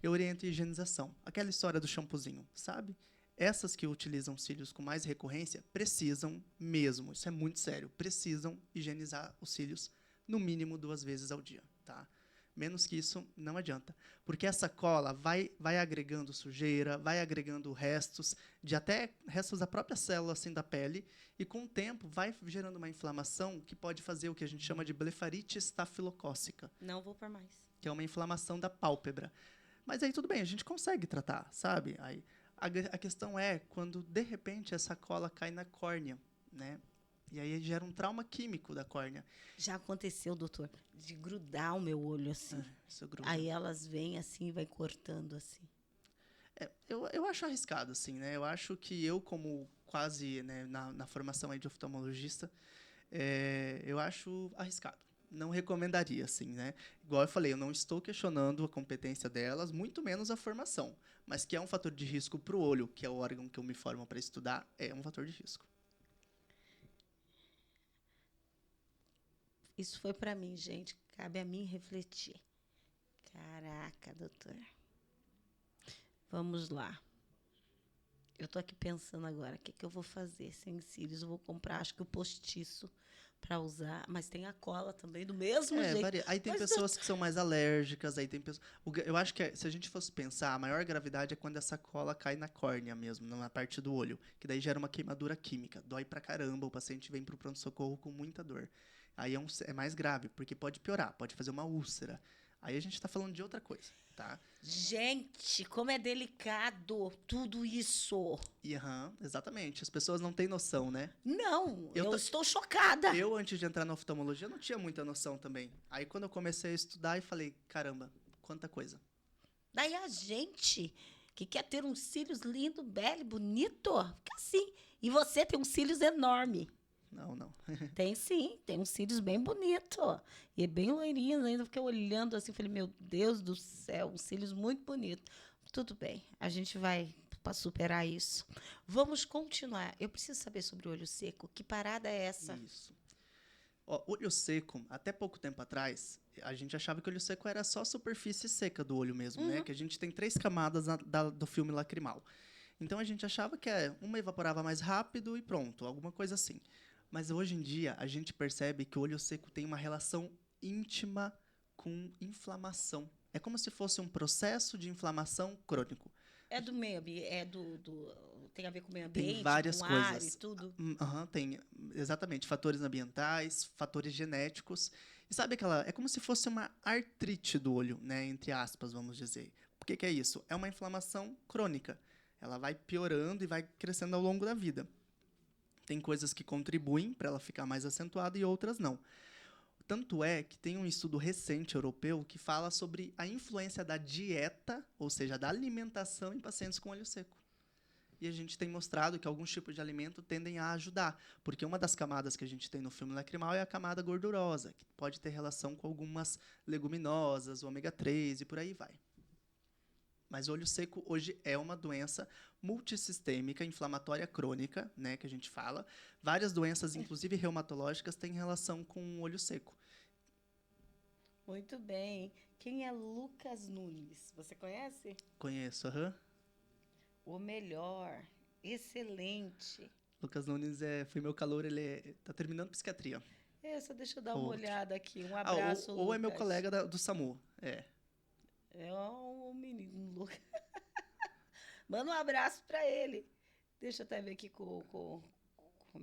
Eu oriento higienização. Aquela história do shampoozinho, sabe? Essas que utilizam cílios com mais recorrência precisam mesmo, isso é muito sério, precisam higienizar os cílios no mínimo 2 vezes ao dia, tá? Menos que isso, não adianta. Porque essa cola vai agregando sujeira, vai agregando restos da própria célula assim, da pele, e com o tempo vai gerando uma inflamação que pode fazer o que a gente chama de blefarite estafilocócica. Não vou por mais. Que é uma inflamação da pálpebra. Mas aí tudo bem, a gente consegue tratar, sabe? Aí, a questão é quando, de repente, essa cola cai na córnea, né? E aí gera um trauma químico da córnea. Já aconteceu, doutor, de grudar o meu olho assim. Isso gruda. Aí elas vêm assim e vai cortando assim. Eu acho arriscado, assim, né? Eu acho que eu, como quase na formação aí de oftalmologista, eu acho arriscado. Não recomendaria, assim, né? Igual eu falei, eu não estou questionando a competência delas, muito menos a formação. Mas que é um fator de risco para o olho, que é o órgão que eu me formo para estudar, é um fator de risco. Isso foi para mim, gente. Cabe a mim refletir. Caraca, doutor. Vamos lá. Eu tô aqui pensando agora, o que eu vou fazer sem cílios? Eu vou comprar, acho que o postiço para usar, mas tem a cola também, do mesmo jeito. Varia. Aí tem pessoas que são mais alérgicas, aí tem pessoas... Eu acho que se a gente fosse pensar, a maior gravidade é quando essa cola cai na córnea mesmo, na parte do olho, que daí gera uma queimadura química. Dói pra caramba, o paciente vem pro pronto-socorro com muita dor. Aí é mais grave, porque pode piorar, pode fazer uma úlcera. Aí a gente tá falando de outra coisa, tá? Gente, como é delicado tudo isso. Exatamente. As pessoas não têm noção, né? Não, eu estou chocada. Eu, antes de entrar na oftalmologia, não tinha muita noção também. Aí, quando eu comecei a estudar, eu falei, caramba, quanta coisa. Daí a gente que quer ter uns cílios lindo, belo, bonito, fica assim. E você tem uns cílios enorme. Não, não. Tem sim, tem uns cílios bem bonitos, ó. E é bem loirinho, ainda fiquei olhando assim, falei, meu Deus do céu, uns cílios muito bonitos. Tudo bem, a gente vai para superar isso. Vamos continuar. Eu preciso saber sobre o olho seco. Que parada é essa? Isso. Ó, olho seco, até pouco tempo atrás, a gente achava que olho seco era só a superfície seca do olho mesmo, né? Que a gente tem 3 camadas do filme lacrimal. Então a gente achava que uma evaporava mais rápido e pronto, alguma coisa assim. Mas hoje em dia a gente percebe que o olho seco tem uma relação íntima com inflamação. É como se fosse um processo de inflamação crônico. É do meio ambiente, tem a ver com o meio Tem ambiente, várias com ar e coisas. tudo? Aham, tem exatamente fatores ambientais, fatores genéticos. E sabe aquela. É como se fosse uma artrite do olho, né? Entre aspas, vamos dizer. O que, que é isso? É uma inflamação crônica. Ela vai piorando e vai crescendo ao longo da vida. Tem coisas que contribuem para ela ficar mais acentuada e outras não. Tanto é que tem um estudo recente europeu que fala sobre a influência da dieta, ou seja, da alimentação em pacientes com olho seco. E a gente tem mostrado que alguns tipos de alimento tendem a ajudar, porque uma das camadas que a gente tem no filme lacrimal é a camada gordurosa, que pode ter relação com algumas leguminosas, o ômega 3 e por aí vai. Mas o olho seco hoje é uma doença multissistêmica, inflamatória crônica, né, que a gente fala. Várias doenças, inclusive reumatológicas, têm relação com o olho seco. Muito bem. Quem é Lucas Nunes? Você conhece? Conheço, aham. O melhor. Excelente. Lucas Nunes foi meu calouro, tá terminando psiquiatria. Só deixa eu dar uma Outro. olhada aqui. Um Ah, abraço, ou é meu Lucas. colega do SAMU. É. É um menino, Lucas. Manda um abraço para ele. Deixa eu até ver aqui como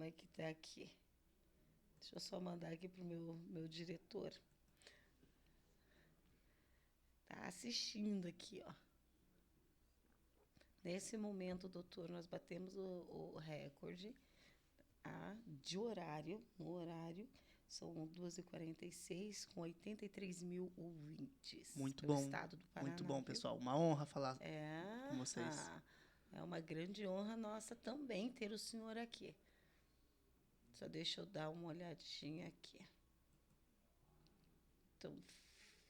é que tá aqui. Deixa eu só mandar aqui pro meu diretor. Tá assistindo aqui, ó. Nesse momento, doutor, nós batemos o recorde de horário. No horário, são 2h46, com 83 mil ouvintes. Muito pelo bom. estado do Paraná. Muito bom, Viu? pessoal. Uma honra falar É, com vocês. é uma grande honra nossa também ter o senhor aqui. Só deixa eu dar uma olhadinha aqui. Então,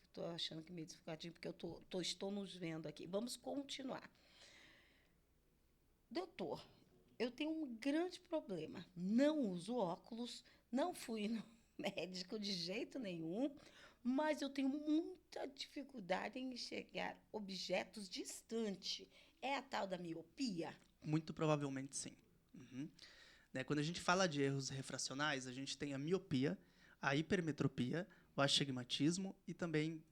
estou achando que meio desfocadinho, porque estou nos vendo aqui. Vamos continuar. Doutor, eu tenho um grande problema. Não uso óculos, não fui no médico de jeito nenhum, mas eu tenho muita dificuldade em enxergar objetos distantes. É a tal da miopia? Muito provavelmente sim. Uhum. Né, quando a gente fala de erros refracionais, a gente tem a miopia, a hipermetropia, o astigmatismo e também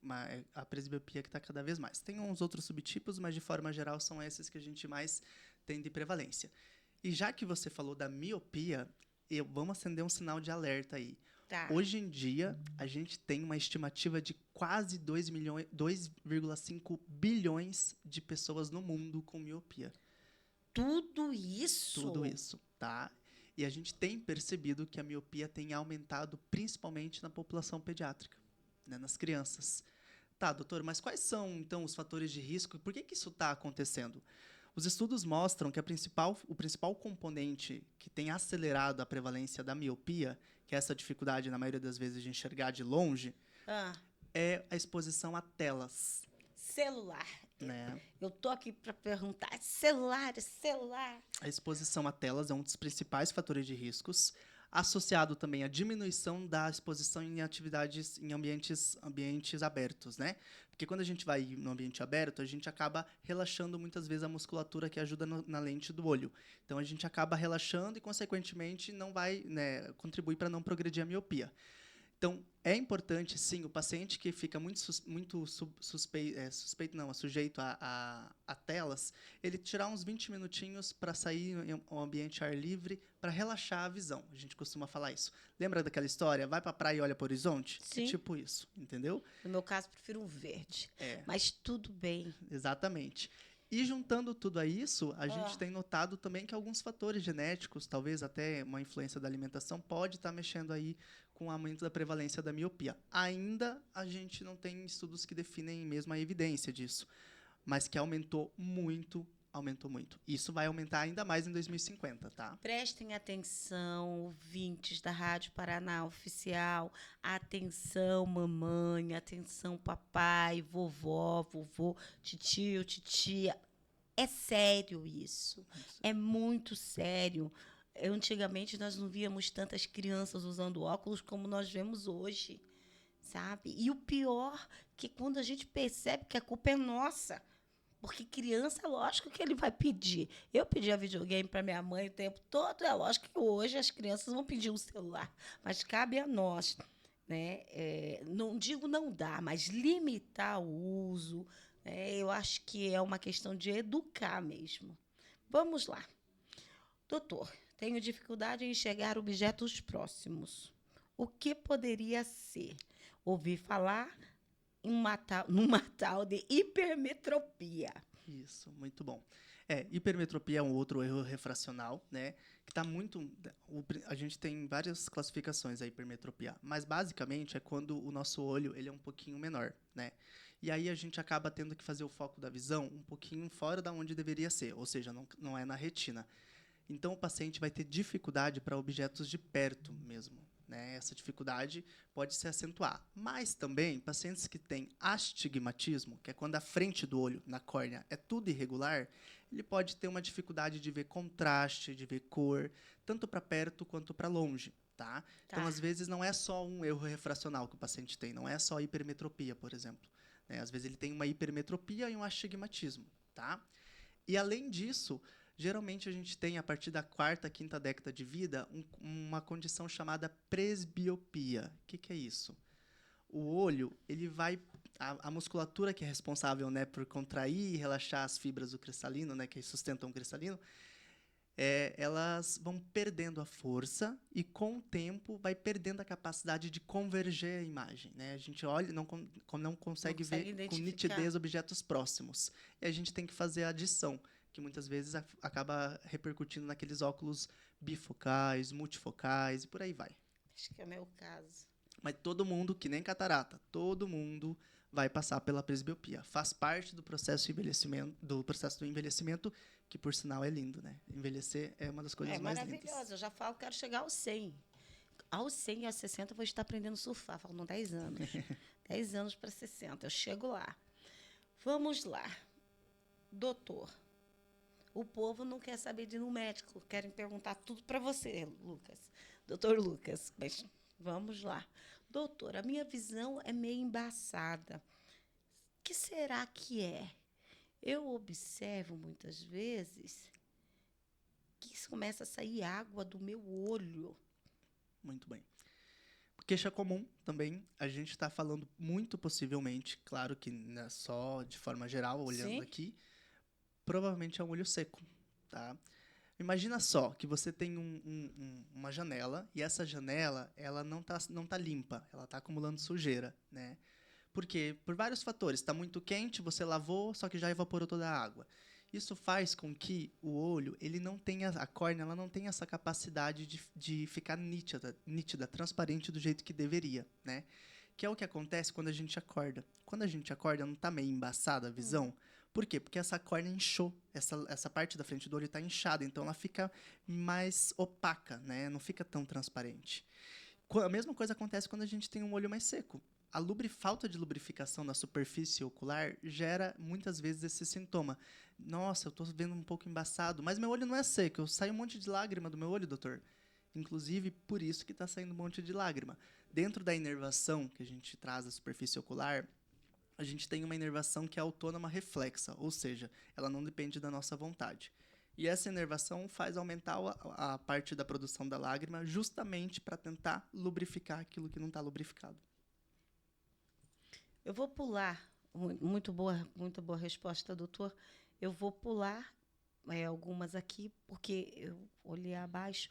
a presbiopia, que está cada vez mais. Tem uns outros subtipos, mas de forma geral são esses que a gente mais tem de prevalência. E já que você falou da miopia, vamos acender um sinal de alerta aí. Tá. Hoje em dia, a gente tem uma estimativa de quase 2,5 bilhões de pessoas no mundo com miopia. Tudo isso? Tudo isso, tá? E a gente tem percebido que a miopia tem aumentado principalmente na população pediátrica, né, nas crianças. Tá, doutor, mas quais são, então, os fatores de risco e por que isso está acontecendo? Os estudos mostram que o principal componente que tem acelerado a prevalência da miopia, que é essa dificuldade, na maioria das vezes, de enxergar de longe, é a exposição a telas. Celular. Né? Eu tô aqui para perguntar. Celular. A exposição a telas é um dos principais fatores de riscos, associado também à diminuição da exposição em atividades em ambientes abertos, né? Porque quando a gente vai no ambiente aberto, a gente acaba relaxando muitas vezes a musculatura que ajuda na lente do olho. Então a gente acaba relaxando e, consequentemente, não vai, né, contribuir para não progredir a miopia. Então, é importante, sim, o paciente que fica sujeito a telas, ele tirar uns 20 minutinhos para sair em um ambiente ar livre, para relaxar a visão. A gente costuma falar isso. Lembra daquela história? Vai para a praia e olha para o horizonte? Sim. É tipo isso, entendeu? No meu caso, prefiro um verde. Mas tudo bem. Exatamente. E juntando tudo a isso, a gente tem notado também que alguns fatores genéticos, talvez até uma influência da alimentação, pode estar mexendo aí com o aumento da prevalência da miopia. Ainda a gente não tem estudos que definem mesmo a evidência disso, mas que aumentou muito aumentou muito. Isso vai aumentar ainda mais em 2050, tá? Prestem atenção, ouvintes da Rádio Paraná Oficial. Atenção, mamãe. Atenção, papai, vovó, vovô, titio, titia. É sério isso. É muito sério. Antigamente, nós não víamos tantas crianças usando óculos como nós vemos hoje, sabe? E o pior que quando a gente percebe que a culpa é nossa. Porque criança, lógico que ele vai pedir. Eu pedia videogame para minha mãe o tempo todo, é lógico que hoje as crianças vão pedir um celular. Mas cabe a nós, né? Não digo não dar, mas limitar o uso. Eu acho que é uma questão de educar mesmo. Vamos lá. Doutor, tenho dificuldade em enxergar objetos próximos. O que poderia ser? Ouvi falar numa tal de hipermetropia. Isso, muito bom. Hipermetropia é um outro erro refracional, né? Que tá muito. A gente tem várias classificações da hipermetropia, mas basicamente é quando o nosso olho ele é um pouquinho menor, né? E aí a gente acaba tendo que fazer o foco da visão um pouquinho fora da onde deveria ser, ou seja, não é na retina. Então o paciente vai ter dificuldade para objetos de perto mesmo. Né? Essa dificuldade pode se acentuar. Mas também, pacientes que têm astigmatismo, que é quando a frente do olho, na córnea, é tudo irregular, ele pode ter uma dificuldade de ver contraste, de ver cor, tanto para perto quanto para longe. Tá? Então, às vezes, não é só um erro refracional que o paciente tem, não é só hipermetropia, por exemplo. Né? Às vezes, ele tem uma hipermetropia e um astigmatismo. Tá? E, além disso, geralmente a gente tem, a partir da quarta, quinta década de vida, uma condição chamada presbiopia. O que é isso? O olho, ele vai... A musculatura que é responsável, né, por contrair e relaxar as fibras do cristalino, né, que sustentam o cristalino, elas vão perdendo a força e, com o tempo, vai perdendo a capacidade de converger a imagem. Né? A gente olha e não consegue ver com nitidez objetos próximos. E a gente tem que fazer a adição, que muitas vezes acaba repercutindo naqueles óculos bifocais, multifocais e por aí vai. Acho que é o meu caso. Mas todo mundo, que nem catarata, todo mundo vai passar pela presbiopia. Faz parte do processo do envelhecimento, que por sinal é lindo, né? Envelhecer é uma das coisas mais lindas. É maravilhoso. Eu já falo que quero chegar aos 100. Aos 100 e aos 60 eu vou estar aprendendo a surfar. Faltam 10 anos. 10 anos para 60. Eu chego lá. Vamos lá. Doutor, o povo não quer saber de ir no médico. Querem perguntar tudo para você, Lucas. Doutor Lucas, mas vamos lá. Doutor, a minha visão é meio embaçada. O que será que é? Eu observo muitas vezes que começa a sair água do meu olho. Muito bem. Queixa comum também, a gente está falando muito possivelmente, claro que não é só de forma geral, olhando Sim. aqui, provavelmente é um olho seco, tá? Imagina só que você tem uma janela e essa janela ela não tá limpa, ela está acumulando sujeira, né? Por quê? Por vários fatores. Está muito quente, você lavou, só que já evaporou toda a água. Isso faz com que o olho, ele não tenha, a córnea, ela não tenha essa capacidade de ficar nítida, transparente do jeito que deveria, né? Que é o que acontece quando a gente acorda. Quando a gente acorda, não está meio embaçada a visão? Por quê? Porque essa córnea inchou. Essa parte da frente do olho está inchada, então ela fica mais opaca, né? Não fica tão transparente. A mesma coisa acontece quando a gente tem um olho mais seco. A falta de lubrificação na superfície ocular gera, muitas vezes, esse sintoma. Nossa, eu estou vendo um pouco embaçado, mas meu olho não é seco. Sai um monte de lágrima do meu olho, doutor. Inclusive, por isso que está saindo um monte de lágrima. Dentro da inervação que a gente traz da superfície ocular, a gente tem uma inervação que é autônoma reflexa, ou seja, ela não depende da nossa vontade. E essa inervação faz aumentar a parte da produção da lágrima justamente para tentar lubrificar aquilo que não está lubrificado. Eu vou pular. Muito boa resposta, doutor. Eu vou pular algumas aqui, porque eu olhei abaixo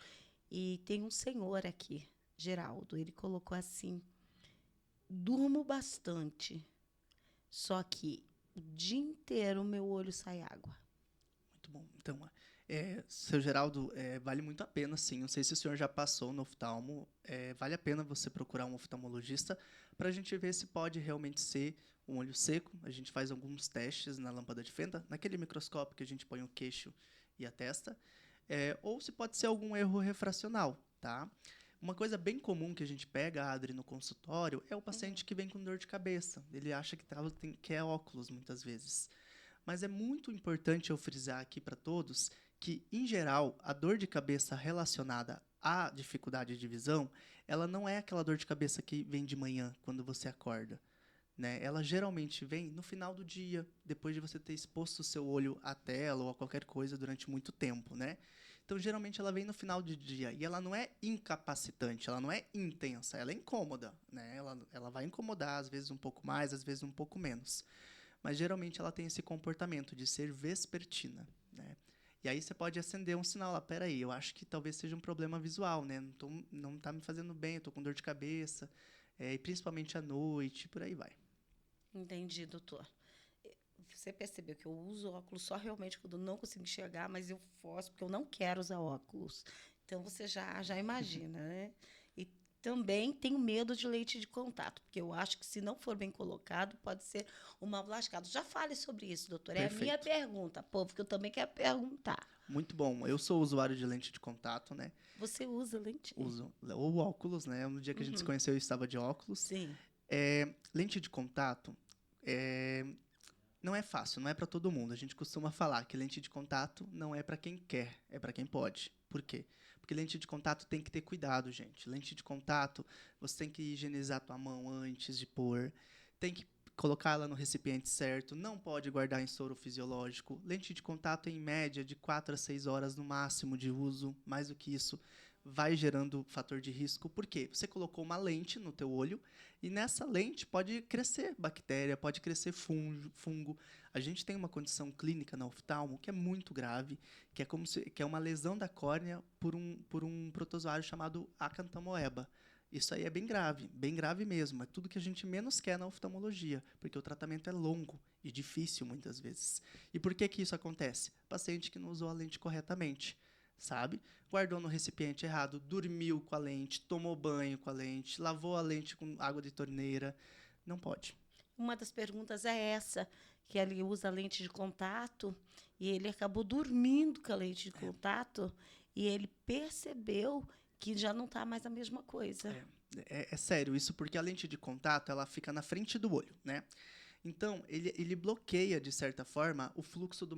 e tem um senhor aqui, Geraldo. Ele colocou assim: durmo bastante, só que o dia inteiro meu olho sai água. Muito bom. Então, seu Geraldo, vale muito a pena, sim. Não sei se o senhor já passou no oftalmo. Vale a pena você procurar um oftalmologista para a gente ver se pode realmente ser um olho seco, a gente faz alguns testes na lâmpada de fenda, naquele microscópio que a gente põe o queixo e a testa, ou se pode ser algum erro refracional, tá? Uma coisa bem comum que a gente pega, Adri, no consultório, é o paciente que vem com dor de cabeça. Ele acha que é óculos, muitas vezes. Mas é muito importante eu frisar aqui para todos que, em geral, a dor de cabeça relacionada à dificuldade de visão, ela não é aquela dor de cabeça que vem de manhã, quando você acorda. Né? Ela geralmente vem no final do dia, depois de você ter exposto o seu olho à tela ou a qualquer coisa durante muito tempo, né? Então, geralmente, ela vem no final do dia e ela não é incapacitante, ela não é intensa, ela é incômoda, né? Ela vai incomodar, às vezes um pouco mais, às vezes um pouco menos. Mas, geralmente, ela tem esse comportamento de ser vespertina, né? E aí você pode acender um sinal lá, peraí, eu acho que talvez seja um problema visual, né? Não tá me fazendo bem, eu tô com dor de cabeça, e principalmente à noite, por aí vai. Entendi, doutor. Você percebeu que eu uso óculos só realmente quando eu não consigo enxergar, mas eu forço porque eu não quero usar óculos. Então você já imagina, né? E também tenho medo de lente de contato, porque eu acho que se não for bem colocado, pode ser um mal lascado. Já fale sobre isso, doutor. É a minha Perfeito. pergunta, povo, que eu também quero perguntar. Muito bom. Eu sou usuário de lente de contato, né? Você usa lente? Uso ou óculos, né? No dia que a gente se Uhum. conheceu, eu estava de óculos. Sim. Lente de contato não é fácil, não é para todo mundo. A gente costuma falar que lente de contato não é para quem quer, é para quem pode. Por quê? Porque lente de contato tem que ter cuidado, gente. Lente de contato, você tem que higienizar a tua mão antes de pôr, tem que colocar ela no recipiente certo, não pode guardar em soro fisiológico. Lente de contato, em média, de 4 a 6 horas no máximo de uso. Mais do que isso, vai gerando fator de risco. Por quê? Você colocou uma lente no teu olho e nessa lente pode crescer bactéria, pode crescer fungo. A gente tem uma condição clínica na oftalmo que é muito grave, que é uma lesão da córnea por um protozoário chamado Acanthamoeba. Isso aí é bem grave mesmo. É tudo que a gente menos quer na oftalmologia, porque o tratamento é longo e difícil muitas vezes. E por que que isso acontece? Paciente que não usou a lente corretamente, sabe? Guardou no recipiente errado, dormiu com a lente, tomou banho com a lente, lavou a lente com água de torneira. Não pode. Uma das perguntas é essa, que ele usa lente de contato e ele acabou dormindo com a lente de contato e ele percebeu que já não está mais a mesma coisa. É sério isso, porque a lente de contato ela fica na frente do olho, né? Então, ele bloqueia, de certa forma, o fluxo do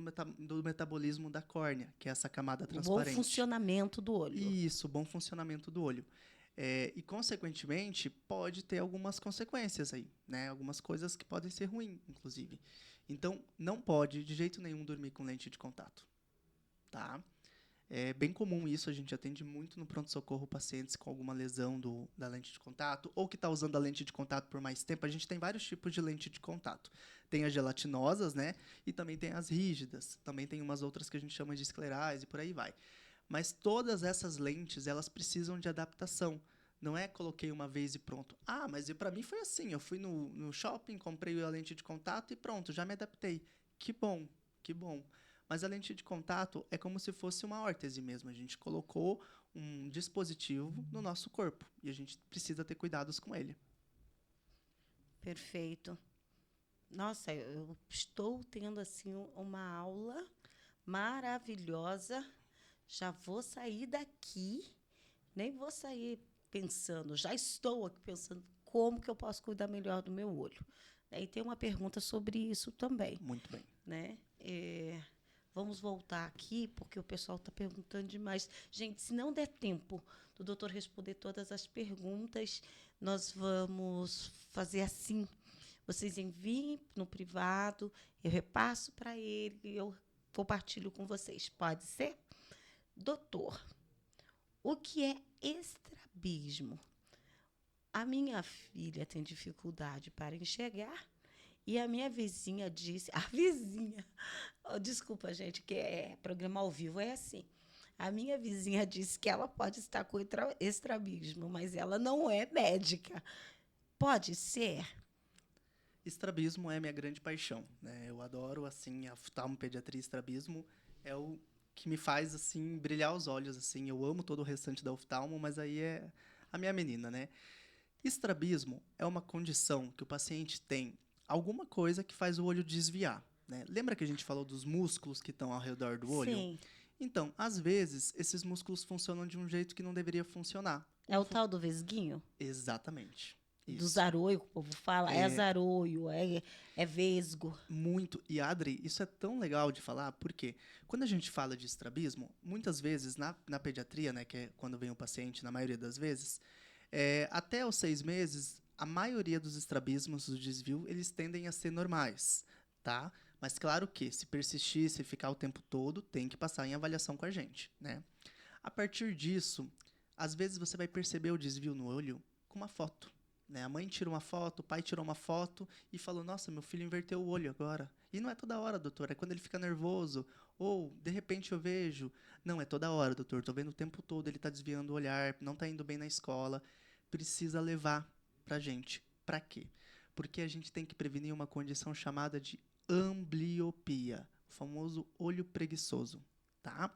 metabolismo da córnea, que é essa camada O bom transparente. funcionamento do olho. Isso, bom funcionamento do olho. E, consequentemente, pode ter algumas consequências aí, né? Algumas coisas que podem ser ruins, inclusive. Então, não pode, de jeito nenhum, dormir com lente de contato, tá? É bem comum isso, a gente atende muito no pronto-socorro pacientes com alguma lesão da lente de contato ou que está usando a lente de contato por mais tempo. A gente tem vários tipos de lente de contato. Tem as gelatinosas, né? E também tem as rígidas. Também tem umas outras que a gente chama de esclerais e por aí vai. Mas todas essas lentes, elas precisam de adaptação. Não é coloquei uma vez e pronto. Ah, mas para mim foi assim. Eu fui no shopping, comprei a lente de contato e pronto, já me adaptei. Que bom, que bom. Mas a lente de contato é como se fosse uma órtese mesmo. A gente colocou um dispositivo no nosso corpo e a gente precisa ter cuidados com ele. Perfeito. Nossa, eu estou tendo assim uma aula maravilhosa. Já vou sair daqui, nem vou sair pensando, já estou aqui pensando como que eu posso cuidar melhor do meu olho. E tem uma pergunta sobre isso também, Muito bem. né? Vamos voltar aqui, porque o pessoal está perguntando demais. Gente, se não der tempo do doutor responder todas as perguntas, nós vamos fazer assim. Vocês enviem no privado, eu repasso para ele e eu compartilho com vocês. Pode ser? Doutor, o que é estrabismo? A minha filha tem dificuldade para enxergar e a minha vizinha disse... A vizinha... Oh, desculpa, gente, que é programa ao vivo, é assim. A minha vizinha disse que ela pode estar com estrabismo, mas ela não é médica. Pode ser? Estrabismo é minha grande paixão, né? Eu adoro, assim, a oftalmopediatria e estrabismo é o que me faz, assim, brilhar os olhos, assim. Eu amo todo o restante da oftalmo, mas aí é a minha menina, né? Estrabismo é uma condição que o paciente tem alguma coisa que faz o olho desviar, né? Lembra que a gente falou dos músculos que estão ao redor do olho? Sim. Então, às vezes, esses músculos funcionam de um jeito que não deveria funcionar. É o tal do vesguinho? Exatamente. Do Isso. zaroio, que o povo fala. É zaroio, é vesgo. Muito. E, Adri, isso é tão legal de falar, porque quando a gente fala de estrabismo, muitas vezes na pediatria, né, que é quando vem o paciente, na maioria das vezes, até os 6 meses, a maioria dos estrabismos, do desvio, eles tendem a ser normais, tá? Mas claro que, se persistir, se ficar o tempo todo, tem que passar em avaliação com a gente, né? A partir disso, às vezes você vai perceber o desvio no olho com uma foto. Né? A mãe tira uma foto, o pai tirou uma foto e falou, nossa, meu filho inverteu o olho agora. E não é toda hora, doutor, é quando ele fica nervoso. Ou, de repente, eu vejo. Não, é toda hora, doutor, estou vendo o tempo todo, ele está desviando o olhar, não está indo bem na escola. Precisa levar pra gente. Pra quê? Porque a gente tem que prevenir uma condição chamada de ambliopia, o famoso olho preguiçoso, tá?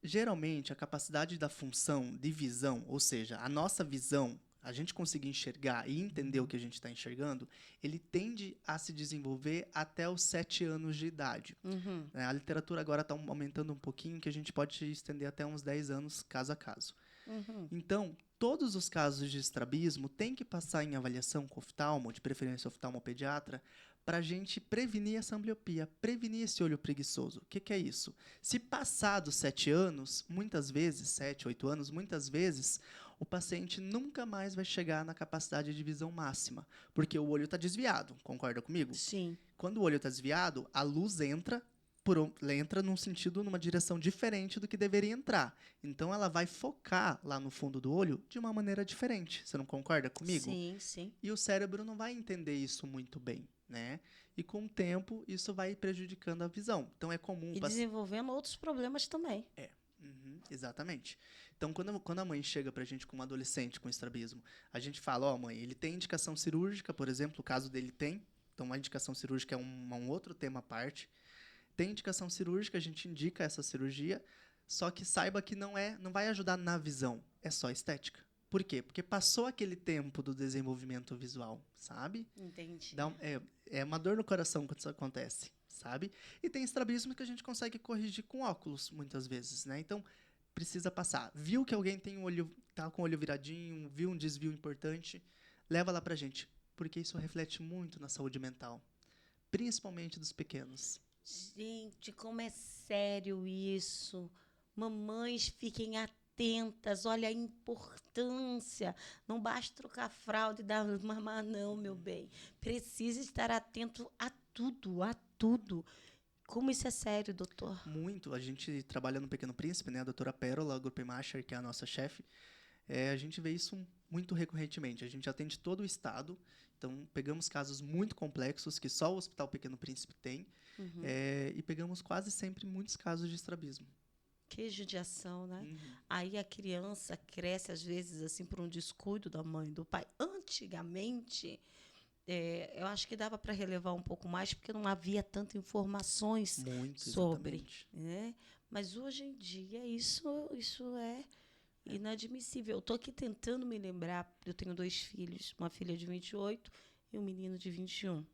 Geralmente, a capacidade da função de visão, ou seja, a nossa visão, a gente conseguir enxergar e entender o que a gente está enxergando, ele tende a se desenvolver até os 7 anos de idade. Uhum. A literatura agora está aumentando um pouquinho, que a gente pode estender até uns 10 anos, caso a caso. Uhum. Então, todos os casos de estrabismo têm que passar em avaliação com oftalmo, de preferência oftalmopediatra, para a gente prevenir essa ambliopia, prevenir esse olho preguiçoso. O que é isso? Se passar dos 7 anos, muitas vezes, 7, 8 anos, muitas vezes, o paciente nunca mais vai chegar na capacidade de visão máxima, porque o olho está desviado, concorda comigo? Sim. Quando o olho está desviado, a luz entra num sentido, numa direção diferente do que deveria entrar. Então, ela vai focar lá no fundo do olho de uma maneira diferente. Você não concorda comigo? Sim, sim. E o cérebro não vai entender isso muito bem, né? E com o tempo, isso vai prejudicando a visão. Então, é comum... E desenvolvendo outros problemas também. Exatamente. Então, quando a mãe chega pra gente com um adolescente com estrabismo, a gente fala, ó, mãe, ele tem indicação cirúrgica, por exemplo, o caso dele tem. Então, a indicação cirúrgica é um outro tema à parte. Tem indicação cirúrgica, a gente indica essa cirurgia, só que saiba que não vai ajudar na visão, é só estética. Por quê? Porque passou aquele tempo do desenvolvimento visual, sabe? Entendi. É uma dor no coração quando isso acontece, sabe? E tem estrabismo que a gente consegue corrigir com óculos, muitas vezes, né? Então, precisa passar. Viu que alguém tem tá com o olho viradinho, viu um desvio importante, leva lá pra gente, porque isso reflete muito na saúde mental, principalmente dos pequenos. Gente, como é sério isso. Mamães, fiquem atentas. Olha a importância. Não basta trocar fralda e dar mamar, não, meu bem. Precisa estar atento a tudo, a tudo. Como isso é sério, doutor? Muito. A gente trabalha no Pequeno Príncipe, né? A doutora Pérola Gruppenmacher, que é a nossa chefe, a gente vê isso muito recorrentemente. A gente atende todo o estado, então pegamos casos muito complexos que só o Hospital Pequeno Príncipe tem, e pegamos quase sempre muitos casos de estrabismo. Que judiação, né? Aí a criança cresce, às vezes, assim, por um descuido da mãe e do pai. Antigamente, eu acho que dava para relevar um pouco mais, porque não havia tantas informações sobre. Né? Mas hoje em dia, isso é inadmissível. Eu estou aqui tentando me lembrar, eu tenho 2 filhos, uma filha de 28 e um menino de 21.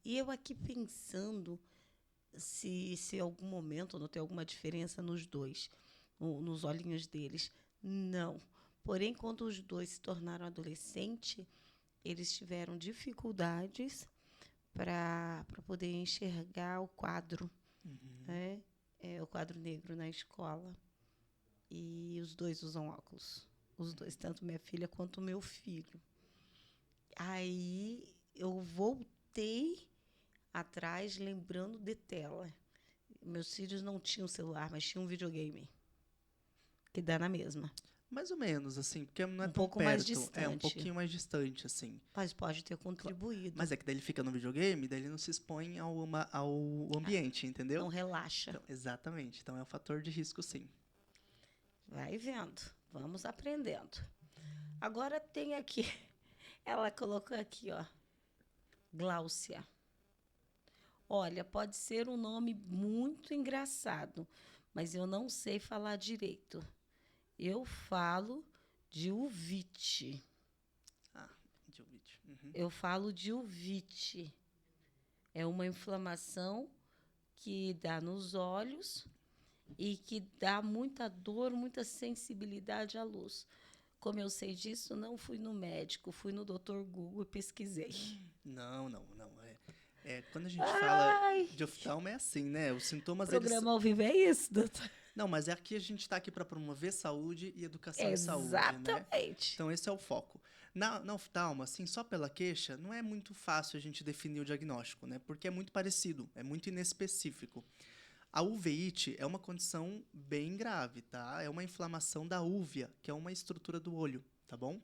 E eu aqui pensando se em algum momento não tem alguma diferença nos dois, nos olhinhos deles. Não. Porém, quando os dois se tornaram adolescentes, eles tiveram dificuldades para poder enxergar o quadro, né? O quadro negro na escola. E os dois usam óculos. Os dois, tanto minha filha quanto o meu filho. Aí eu voltei atrás, lembrando de tela. Meus filhos não tinham celular, mas tinham um videogame. Que dá na mesma. Mais ou menos, assim, porque não é um tão pouco perto. Mais distante. É um pouquinho mais distante, assim. Mas pode ter contribuído. Mas é que daí ele fica no videogame, daí ele não se expõe ao ambiente, entendeu? Não relaxa. Então, exatamente. Então é um fator de risco, sim. Vai vendo. Vamos aprendendo. Agora tem aqui. Ela colocou aqui, ó. Gláucia. Olha, pode ser um nome muito engraçado, mas eu não sei falar direito. Eu falo de uvite. De uvite. Eu falo de uvite. É uma inflamação que dá nos olhos e que dá muita dor, muita sensibilidade à luz. Como eu sei disso, não fui no médico, fui no Dr. Google e pesquisei. Não, não, não. Quando a gente fala Ai, de oftalmo é assim, né? Os sintomas, eles... programa ao vivo é isso, doutor? Não, mas aqui a gente está aqui para promover saúde e educação em saúde, né? Exatamente. Então, esse é o foco. Na oftalmo, assim, só pela queixa, não é muito fácil a gente definir o diagnóstico, né? Porque é muito parecido, é muito inespecífico. A uveit é uma condição bem grave, tá? É uma inflamação da úvea, que é uma estrutura do olho, tá bom?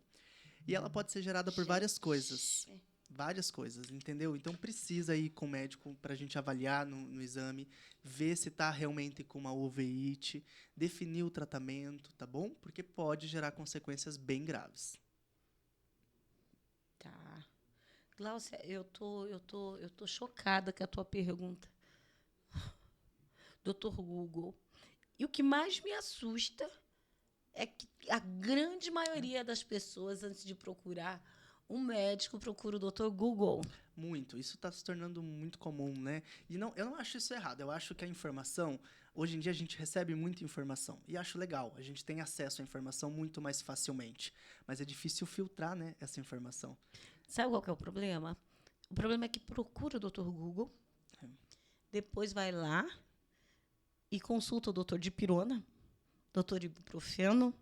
E ela pode ser gerada por várias coisas. Várias coisas, entendeu? Então precisa ir com o médico para a gente avaliar no exame, ver se está realmente com uma uveit, definir o tratamento, tá bom? Porque pode gerar consequências bem graves. Tá. Gláucia, eu tô chocada com a tua pergunta. Doutor Google. E o que mais me assusta é que a grande maioria das pessoas, antes de procurar um médico, procura o Dr. Google. Muito. Isso está se tornando muito comum, né? E não, eu não acho isso errado. Eu acho que a informação... Hoje em dia a gente recebe muita informação. E acho legal. A gente tem acesso à informação muito mais facilmente. Mas é difícil filtrar, né, essa informação. Sabe qual que é o problema? O problema é que procura o Dr. Google, depois vai lá e consulta o doutor Dipirona, doutor Ibuprofeno,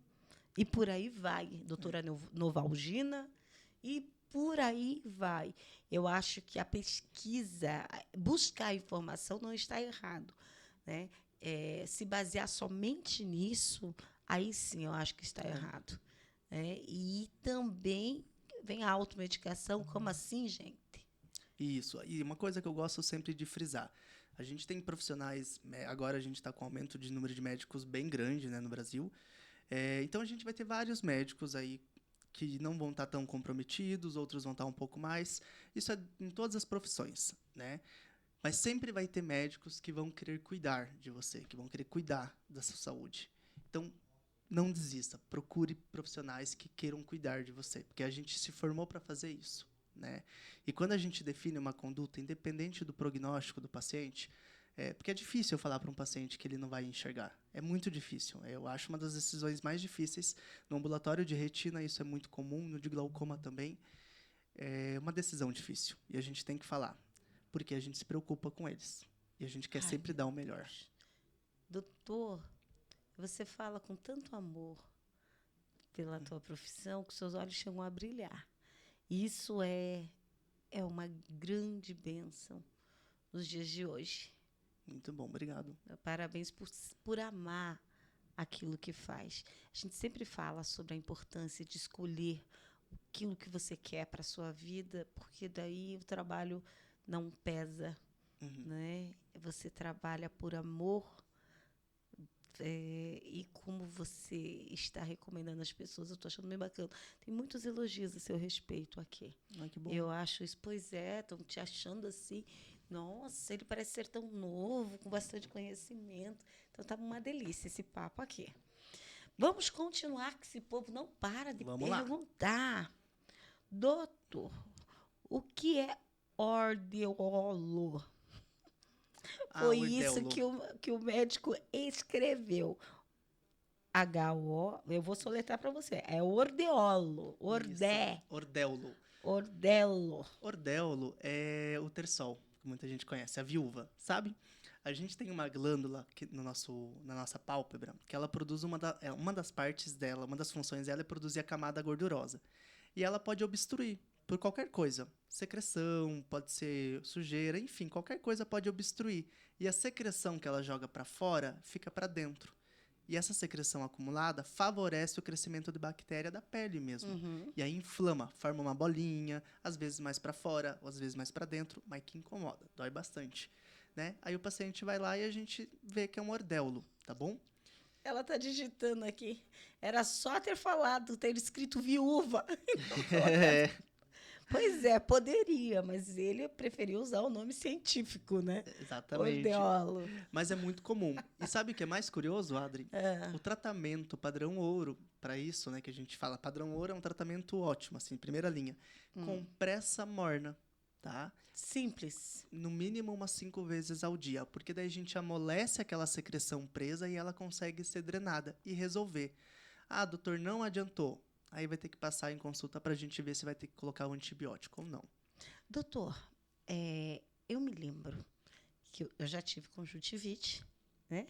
e por aí vai. Doutora Novalgina, e por aí vai. Eu acho que a pesquisa, buscar informação não está errado, né? Se basear somente nisso, aí sim eu acho que está errado. Né? E também vem a automedicação, como assim, gente? Isso. E uma coisa que eu gosto sempre de frisar. A gente tem profissionais... Agora a gente está com um aumento de número de médicos bem grande, né, no Brasil. Então a gente vai ter vários médicos aí que não vão estar tão comprometidos, outros vão estar um pouco mais. Isso é em todas as profissões, né? Mas sempre vai ter médicos que vão querer cuidar de você, que vão querer cuidar da sua saúde. Então, não desista. Procure profissionais que queiram cuidar de você, porque a gente se formou para fazer isso, né? E quando a gente define uma conduta, independente do prognóstico do paciente, porque é difícil eu falar para um paciente que ele não vai enxergar. É muito difícil. Eu acho uma das decisões mais difíceis. No ambulatório de retina, isso é muito comum, no de glaucoma também. É uma decisão difícil. E a gente tem que falar, porque a gente se preocupa com eles. E a gente quer sempre dar o melhor. Doutor, você fala com tanto amor pela tua profissão que seus olhos chegam a brilhar. Isso é uma grande bênção nos dias de hoje. Muito bom, obrigado. Parabéns por amar aquilo que faz. A gente sempre fala sobre a importância de escolher aquilo que você quer para a sua vida, porque daí o trabalho não pesa, né? Você trabalha por amor, e como você está recomendando às pessoas, eu estou achando bem bacana. Tem muitos elogios a seu respeito aqui. Ai, que bom. Eu acho isso, pois é, estão te achando assim, nossa, ele parece ser tão novo, com bastante conhecimento. Então tá uma delícia esse papo aqui. Vamos continuar, que esse povo não para de perguntar. Doutor, o que é ordeolo? Foi isso que o médico escreveu. H-O, eu vou soletrar para você. É ordeolo. Ordeulo. Ordeulo é o terçol, que muita gente conhece, a viúva, sabe? A gente tem uma glândula na nossa pálpebra, que ela produz uma das partes dela, uma das funções dela é produzir a camada gordurosa. E ela pode obstruir por qualquer coisa. Secreção, pode ser sujeira, enfim, qualquer coisa pode obstruir. E a secreção que ela joga para fora fica para dentro. E essa secreção acumulada favorece o crescimento de bactéria da pele mesmo. E aí inflama, forma uma bolinha, às vezes mais para fora, ou às vezes mais para dentro, mas que incomoda, dói bastante, né? Aí o paciente vai lá e a gente vê que é um ordeulo, tá bom? Ela tá digitando aqui. Era só ter falado, ter escrito viúva. Pois é, poderia, mas ele preferiu usar o nome científico, né? Exatamente. Ordeolo. Mas é muito comum. E sabe o que é mais curioso, Adri? O tratamento padrão ouro para isso, né, que a gente fala, padrão ouro é um tratamento ótimo, assim, primeira linha. Compressa morna, tá? Simples. No mínimo umas 5 vezes ao dia, porque daí a gente amolece aquela secreção presa e ela consegue ser drenada e resolver. Ah, doutor, não adiantou. Aí vai ter que passar em consulta para a gente ver se vai ter que colocar o antibiótico ou não. Doutor, eu me lembro que eu já tive conjuntivite, né?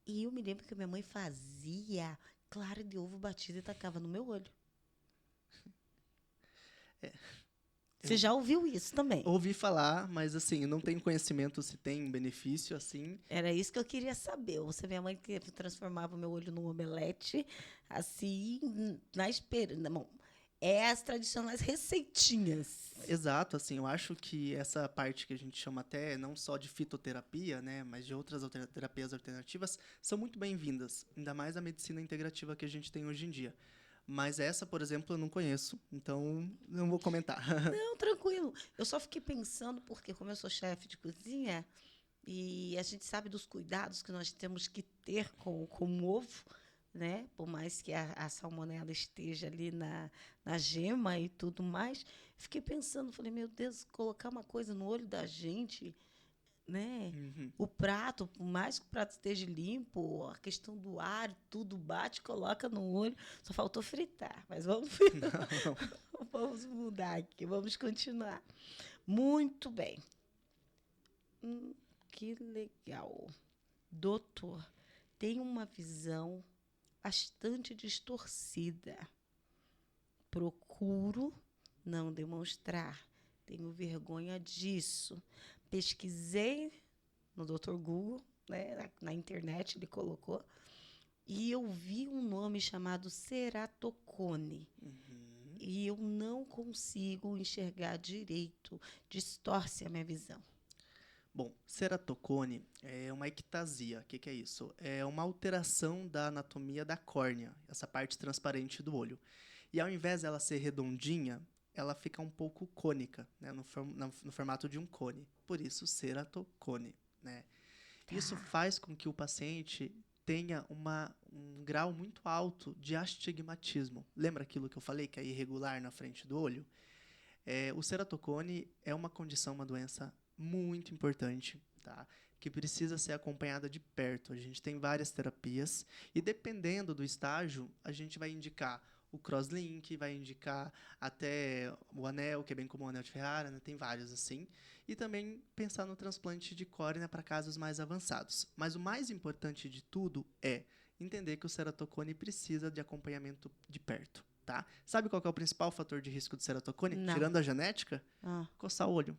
E eu me lembro que minha mãe fazia clara de ovo batida e tacava no meu olho. Você já ouviu isso também? Ouvi falar, mas assim, não tenho conhecimento se tem benefício, assim. Era isso que eu queria saber. Você, minha mãe, que transformava o meu olho num omelete, assim, na esperança. Bom, é as tradicionais receitinhas. Exato, assim, eu acho que essa parte que a gente chama até não só de fitoterapia, né, mas de outras terapias alternativas, são muito bem-vindas, ainda mais a medicina integrativa que a gente tem hoje em dia. Mas essa, por exemplo, eu não conheço, então não vou comentar. Não, tranquilo. Eu só fiquei pensando, porque como eu sou chefe de cozinha, e a gente sabe dos cuidados que nós temos que ter com o ovo, né? Por mais que a salmonela esteja ali na gema e tudo mais. Fiquei pensando, falei, meu Deus, colocar uma coisa no olho da gente, né? O prato, por mais que o prato esteja limpo, a questão do ar, tudo bate, coloca no olho. Só faltou fritar, mas vamos, vamos mudar aqui, vamos continuar. Muito bem. Que legal. Doutor, tem uma visão bastante distorcida. Procuro não demonstrar. Tenho vergonha disso. Pesquisei no Dr. Google, né, na internet, ele colocou, e eu vi um nome chamado ceratocone. E eu não consigo enxergar direito. Distorce a minha visão. Bom, ceratocone é uma ectasia. O que é isso? É uma alteração da anatomia da córnea, essa parte transparente do olho. E ao invés dela ser redondinha, ela fica um pouco cônica, né, no formato de um cone. Por isso, ceratocone, né? Isso faz com que o paciente tenha um grau muito alto de astigmatismo. Lembra aquilo que eu falei, que é irregular na frente do olho? O ceratocone é uma condição, uma doença muito importante, tá? Que precisa ser acompanhada de perto. A gente tem várias terapias e, dependendo do estágio, a gente vai indicar o crosslink, vai indicar até o anel, que é bem comum, o anel de Ferrara, né? Tem vários assim. E também pensar no transplante de córnea para casos mais avançados. Mas o mais importante de tudo é entender que o ceratocone precisa de acompanhamento de perto. Tá? Sabe qual que é o principal fator de risco do ceratocone? Não. Tirando a genética? Coçar o olho.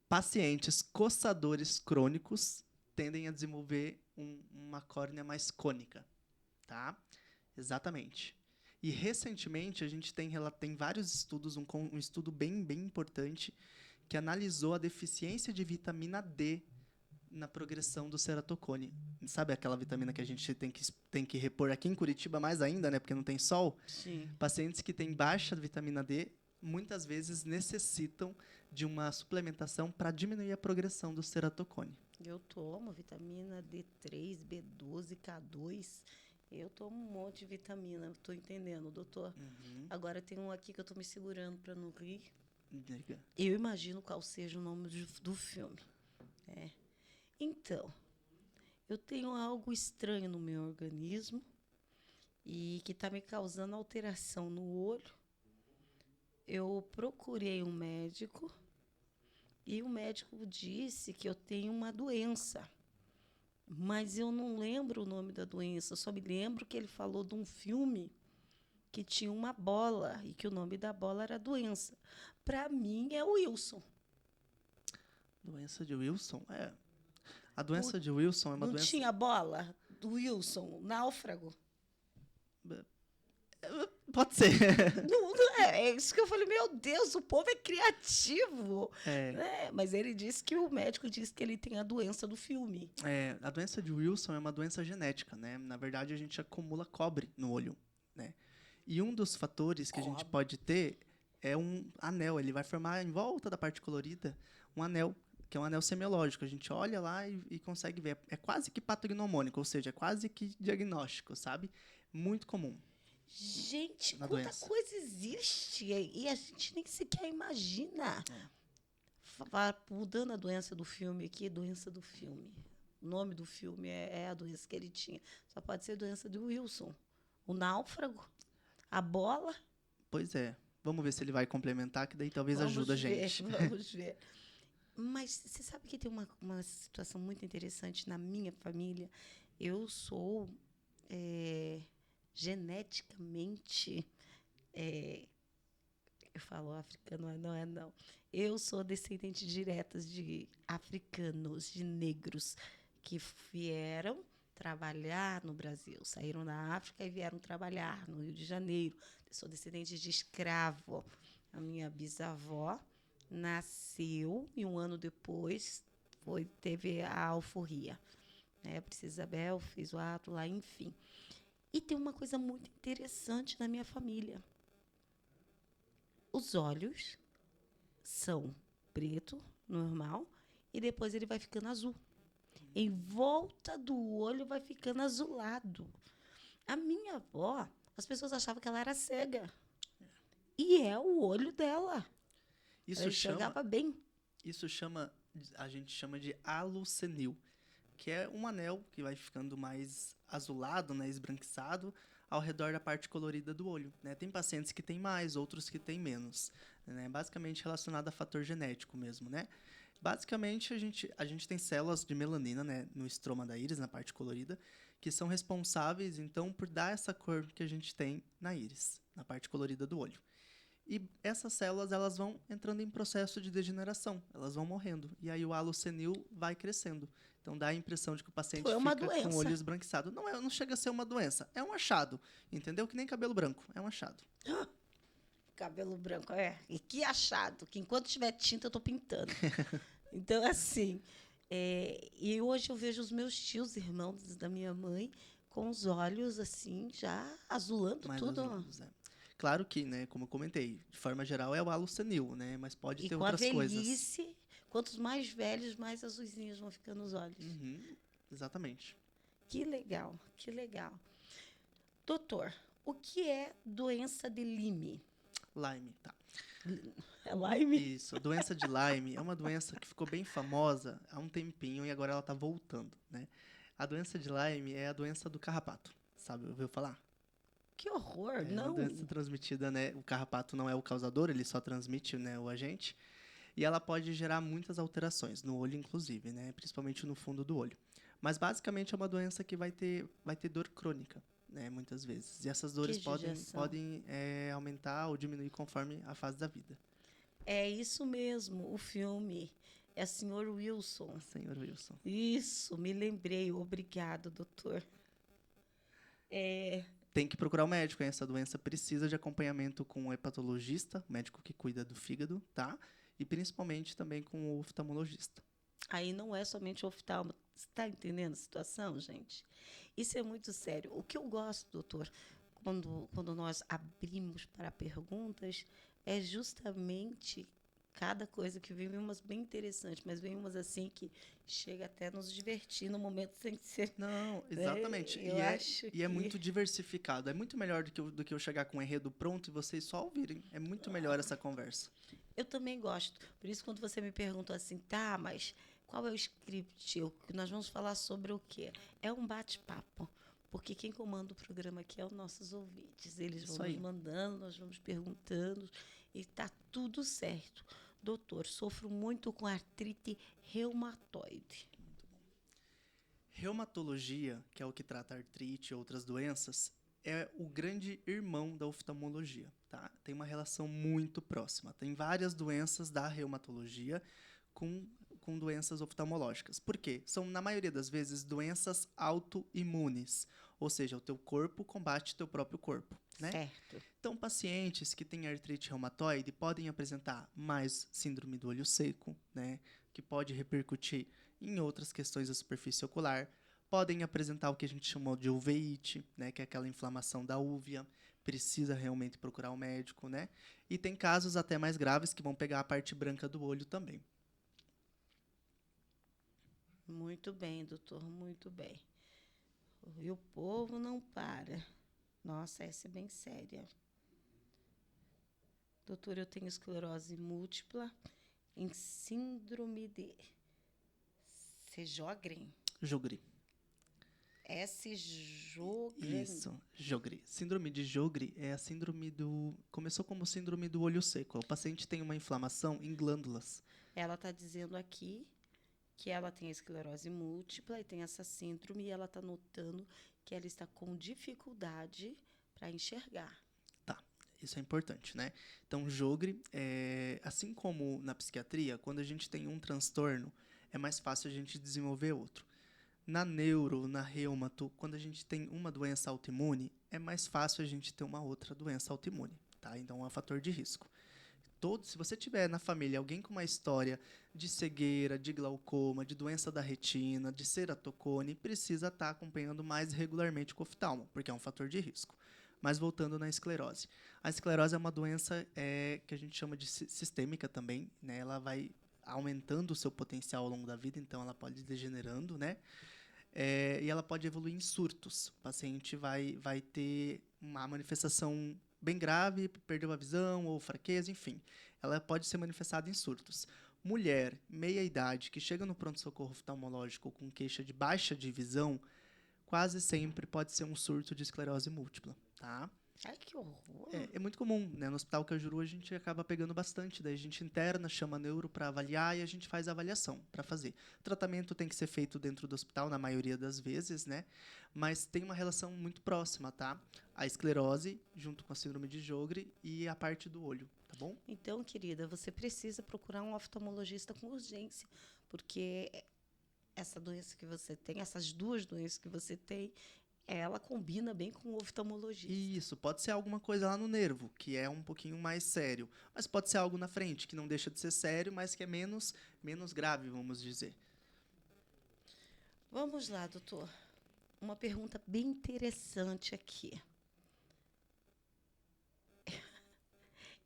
Pacientes coçadores crônicos tendem a desenvolver uma córnea mais cônica. Tá? Exatamente. E recentemente a gente tem vários estudos, um estudo bem importante que analisou a deficiência de vitamina D na progressão do ceratocone. Sabe aquela vitamina que a gente tem que repor aqui em Curitiba mais ainda, né, porque não tem sol? Sim. Pacientes que têm baixa vitamina D muitas vezes necessitam de uma suplementação para diminuir a progressão do ceratocone. Eu tomo vitamina D3, B12, K2. Eu tomo um monte de vitamina. Estou entendendo, doutor. Agora tem um aqui que eu estou me segurando para não rir. Diga. Eu imagino qual seja o nome do filme. Então, eu tenho algo estranho no meu organismo e que está me causando alteração no olho. Eu procurei um médico e o médico disse que eu tenho uma doença, mas eu não lembro o nome da doença. Eu só me lembro que ele falou de um filme que tinha uma bola e que o nome da bola era doença. Para mim é Wilson. Doença de Wilson? A doença de Wilson é uma não doença... Não tinha bola do Wilson, náufrago? Pode ser. É isso que eu falei, meu Deus, o povo é criativo. Mas ele disse que o médico disse que ele tem a doença do filme. A doença de Wilson é uma doença genética, né? Na verdade, a gente acumula cobre no olho, né? E um dos fatores que a gente pode ter é um anel. Ele vai formar em volta da parte colorida um anel, que é um anel semiológico. A gente olha lá e consegue ver. É quase que patognomônico, ou seja, é quase que diagnóstico, sabe? Muito comum Gente, na quanta doença. coisa existe e a gente nem sequer imagina. Mudando a doença do filme aqui, doença do filme. O nome do filme é a doença que ele tinha. Só pode ser doença do Wilson. O náufrago, a bola. Pois é. Vamos ver se ele vai complementar, que daí talvez ajude a gente. Vamos ver. Mas você sabe que tem uma situação muito interessante na minha família. Eu sou geneticamente, eu falo africano, mas não é não. Eu sou descendente direta de africanos, de negros, que vieram trabalhar no Brasil. Saíram da África e vieram trabalhar no Rio de Janeiro. Eu sou descendente de escravo. A minha bisavó nasceu e um ano depois teve a alforria. Né? A Princesa Isabel fez o ato lá, enfim. E tem uma coisa muito interessante na minha família. Os olhos são preto, normal, e depois ele vai ficando azul. Em volta do olho vai ficando azulado. A minha avó, as pessoas achavam que ela era cega. E é o olho dela. Ela enxergava bem. Isso a gente chama de halo senil, que é um anel que vai ficando mais azulado, né, esbranquiçado, ao redor da parte colorida do olho. Né? Tem pacientes que têm mais, outros que têm menos. Né? Basicamente relacionado a fator genético mesmo, né? Basicamente, a gente tem células de melanina, né, no estroma da íris, na parte colorida, que são responsáveis, então, por dar essa cor que a gente tem na íris, na parte colorida do olho. E essas células, elas vão entrando em processo de degeneração, elas vão morrendo. E aí o halo senil vai crescendo. Então dá a impressão de que o paciente fica com o olho esbranquiçado. Não chega a ser uma doença, é um achado. Entendeu? Que nem cabelo branco, é um achado. Cabelo branco, E que achado, que enquanto tiver tinta eu tô pintando. Então, assim, e hoje eu vejo os meus tios, irmãos da minha mãe, com os olhos, assim, já azulando mais tudo. Azulados, Claro que, né, como eu comentei, de forma geral é o halo senil, né, mas pode ter outras coisas. E com a velhice, quantos mais velhos, mais azulzinhos vão ficando os olhos. Uhum, exatamente. Que legal, que legal. Doutor, o que é doença de Lyme? Lyme, tá. É Lyme? Isso, a doença de Lyme é uma doença que ficou bem famosa há um tempinho e agora ela tá voltando, né? A doença de Lyme é a doença do carrapato, sabe? Ouviu falar? Que horror, É não. uma doença transmitida, né? O carrapato não é o causador, ele só transmite, né, o agente. E ela pode gerar muitas alterações, no olho inclusive, né? Principalmente no fundo do olho. Mas basicamente é uma doença que vai ter dor crônica, né? Muitas vezes. E essas dores podem aumentar ou diminuir conforme a fase da vida. É isso mesmo, o filme. É Sr. Wilson. Senhor Wilson. Isso, me lembrei. Obrigado, doutor. Tem que procurar o médico, hein? Essa doença precisa de acompanhamento com o hepatologista, médico que cuida do fígado, tá? E principalmente também com o oftalmologista. Aí não é somente o oftalmo. Você está entendendo a situação, gente? Isso é muito sério. O que eu gosto, doutor, quando nós abrimos para perguntas, é justamente cada coisa que vem umas bem interessantes, mas vem umas assim que chega até a nos divertir no momento sem ser. Não, exatamente. E é muito diversificado. É muito melhor do que eu chegar com um enredo pronto e vocês só ouvirem. É muito melhor essa conversa. Eu também gosto. Por isso, quando você me perguntou assim, tá, mas qual é o script? Nós vamos falar sobre o quê? É um bate-papo. Porque quem comanda o programa aqui é os nossos ouvintes. Eles vão nos mandando, nós vamos perguntando e está tudo certo. Doutor, sofro muito com artrite reumatoide. Muito bom. Reumatologia, que é o que trata artrite e outras doenças, é o grande irmão da oftalmologia, tá? Tem uma relação muito próxima. Tem várias doenças da reumatologia com doenças oftalmológicas. Por quê? São, na maioria das vezes, doenças autoimunes. Ou seja, o teu corpo combate o teu próprio corpo, né? Certo. Então, pacientes que têm artrite reumatoide podem apresentar mais síndrome do olho seco, né? Que pode repercutir em outras questões da superfície ocular. Podem apresentar o que a gente chamou de uveíte, né? Que é aquela inflamação da úvea. precisa realmente procurar um médico, né? E tem casos até mais graves que vão pegar a parte branca do olho também. Muito bem, doutor, muito bem. E o povo não para. Nossa, essa é bem séria. Doutor, eu tenho esclerose múltipla em síndrome de Sjögren. Jogre. Sjögren. Isso, Jogre. Síndrome de Jogre é a síndrome do... Começou como síndrome do olho seco. O paciente tem uma inflamação em glândulas. Ela está dizendo aqui que ela tem esclerose múltipla e tem essa síndrome, e ela está notando que ela está com dificuldade para enxergar. Tá, isso é importante, né? Então, Jogre, assim como na psiquiatria, quando a gente tem um transtorno, é mais fácil a gente desenvolver outro. Na neuro, na reumato, quando a gente tem uma doença autoimune, é mais fácil a gente ter uma outra doença autoimune, tá? Então, é um fator de risco. Se você tiver na família alguém com uma história de cegueira, de glaucoma, de doença da retina, de ceratocone, precisa estar acompanhando mais regularmente com o oftalmo, porque é um fator de risco. Mas voltando na esclerose. A esclerose é uma doença que a gente chama de sistêmica também, né? Ela vai aumentando o seu potencial ao longo da vida, então ela pode ir degenerando, né? E ela pode evoluir em surtos. O paciente vai ter uma manifestação bem grave, perdeu a visão ou fraqueza, enfim. Ela pode ser manifestada em surtos. Mulher, meia-idade, que chega no pronto-socorro oftalmológico com queixa de baixa de visão, quase sempre pode ser um surto de esclerose múltipla, tá? Ai, que horror! É muito comum, né? No Hospital Cajuru a gente acaba pegando bastante, daí a gente interna, chama neuro para avaliar e a gente faz a avaliação para fazer. O tratamento tem que ser feito dentro do hospital, na maioria das vezes, né? Mas tem uma relação muito próxima, tá? A esclerose, junto com a síndrome de Jogre e a parte do olho, tá bom? Então, querida, você precisa procurar um oftalmologista com urgência, porque essa doença que você tem, essas duas doenças que você tem, ela combina bem com o oftalmologista. Isso, pode ser alguma coisa lá no nervo, que é um pouquinho mais sério. Mas pode ser algo na frente, que não deixa de ser sério, mas que é menos grave, vamos dizer. Vamos lá, doutor. Uma pergunta bem interessante aqui.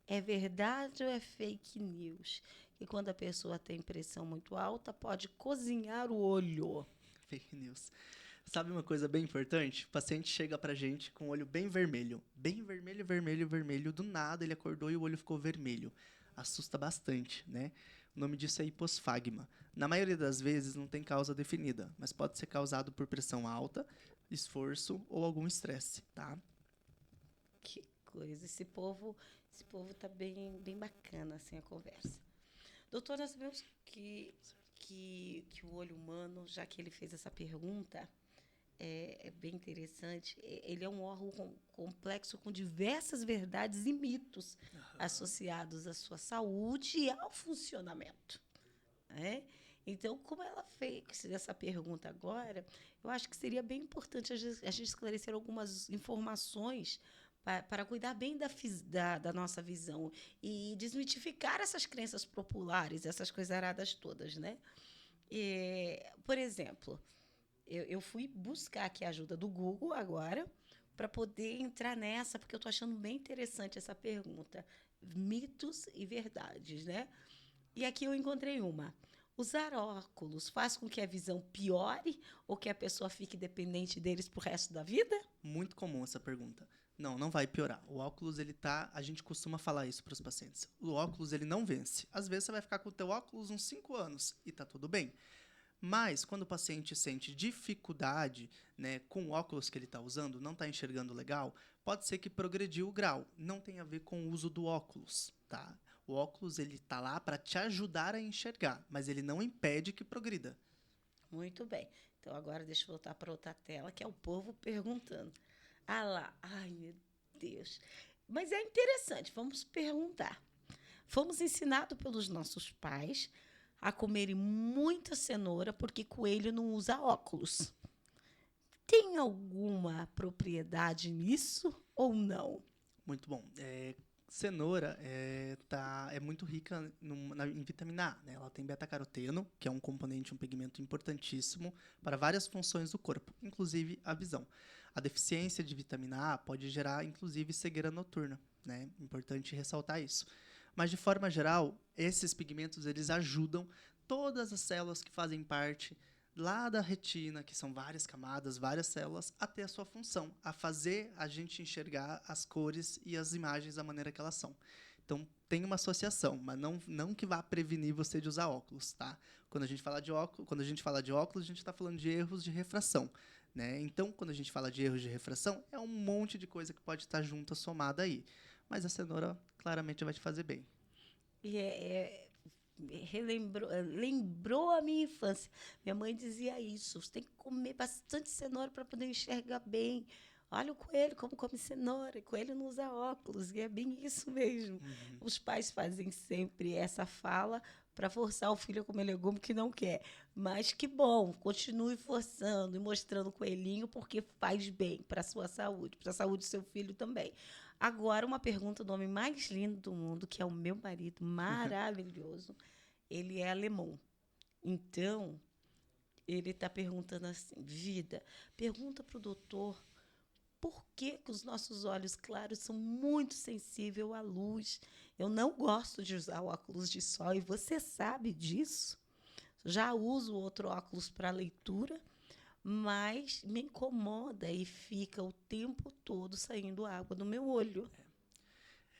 É verdade ou é fake news que quando a pessoa tem pressão muito alta, pode cozinhar o olho? Fake news. Sabe uma coisa bem importante? O paciente chega pra gente com o olho bem vermelho. Bem vermelho, vermelho, vermelho. Do nada ele acordou e o olho ficou vermelho. Assusta bastante, né? O nome disso é hiposfagma. Na maioria das vezes não tem causa definida, mas pode ser causado por pressão alta, esforço ou algum estresse, tá? Que coisa. Esse povo tá bem bacana assim a conversa. Doutor, nós sabemos que o olho humano, já que ele fez essa pergunta, é bem interessante. Ele é um órgão complexo com diversas verdades e mitos associados à sua saúde e ao funcionamento, né? Então, como ela fez essa pergunta agora, eu acho que seria bem importante a gente esclarecer algumas informações para cuidar bem da nossa visão e desmitificar essas crenças populares, essas coisaradas todas, né? Por exemplo, eu fui buscar aqui a ajuda do Google agora para poder entrar nessa, porque eu estou achando bem interessante essa pergunta. Mitos e verdades, né? E aqui eu encontrei uma. Usar óculos faz com que a visão piore ou que a pessoa fique dependente deles pro resto da vida? Muito comum essa pergunta. Não vai piorar. O óculos, a gente costuma falar isso para os pacientes. O óculos, ele não vence. Às vezes você vai ficar com o teu óculos uns 5 anos e tá tudo bem. Mas, quando o paciente sente dificuldade, né, com o óculos que ele está usando, não está enxergando legal, pode ser que progrediu o grau. Não tem a ver com o uso do óculos, tá? O óculos, ele está lá para te ajudar a enxergar, mas ele não impede que progrida. Muito bem. Então, agora deixa eu voltar para outra tela, que é o povo perguntando. Ah lá, ai meu Deus. Mas é interessante, vamos perguntar. Fomos ensinados pelos nossos pais a comerem muita cenoura porque coelho não usa óculos. Tem alguma propriedade nisso ou não? Muito bom. Cenoura é muito rica em vitamina A, né? Ela tem beta-caroteno, que é um componente, um pigmento importantíssimo para várias funções do corpo, inclusive a visão. A deficiência de vitamina A pode gerar, inclusive, cegueira noturna, né? Importante ressaltar isso. Mas, de forma geral, esses pigmentos, eles ajudam todas as células que fazem parte lá da retina, que são várias camadas, várias células, a ter a sua função, a fazer a gente enxergar as cores e as imagens da maneira que elas são. Então, tem uma associação, mas não que vá prevenir você de usar óculos, tá? Quando a gente fala de óculos, a gente está falando de erros de refração, né? Então, quando a gente fala de erros de refração, é um monte de coisa que pode estar junta, somada aí. Mas a cenoura claramente vai te fazer bem. E lembrou a minha infância. Minha mãe dizia isso: você tem que comer bastante cenoura para poder enxergar bem. Olha o coelho, como come cenoura. Coelho não usa óculos, e é bem isso mesmo. Uhum. Os pais fazem sempre essa fala para forçar o filho a comer legume que não quer. Mas que bom, continue forçando e mostrando o coelhinho, porque faz bem para a sua saúde, para a saúde do seu filho também. Agora, uma pergunta do homem mais lindo do mundo, que é o meu marido, maravilhoso. Ele é alemão. Então, ele está perguntando assim: vida, pergunta para o doutor por que, que os nossos olhos claros são muito sensíveis à luz. Eu não gosto de usar óculos de sol e você sabe disso. Já uso outro óculos para leitura, mas me incomoda e fica o tempo todo saindo água do meu olho.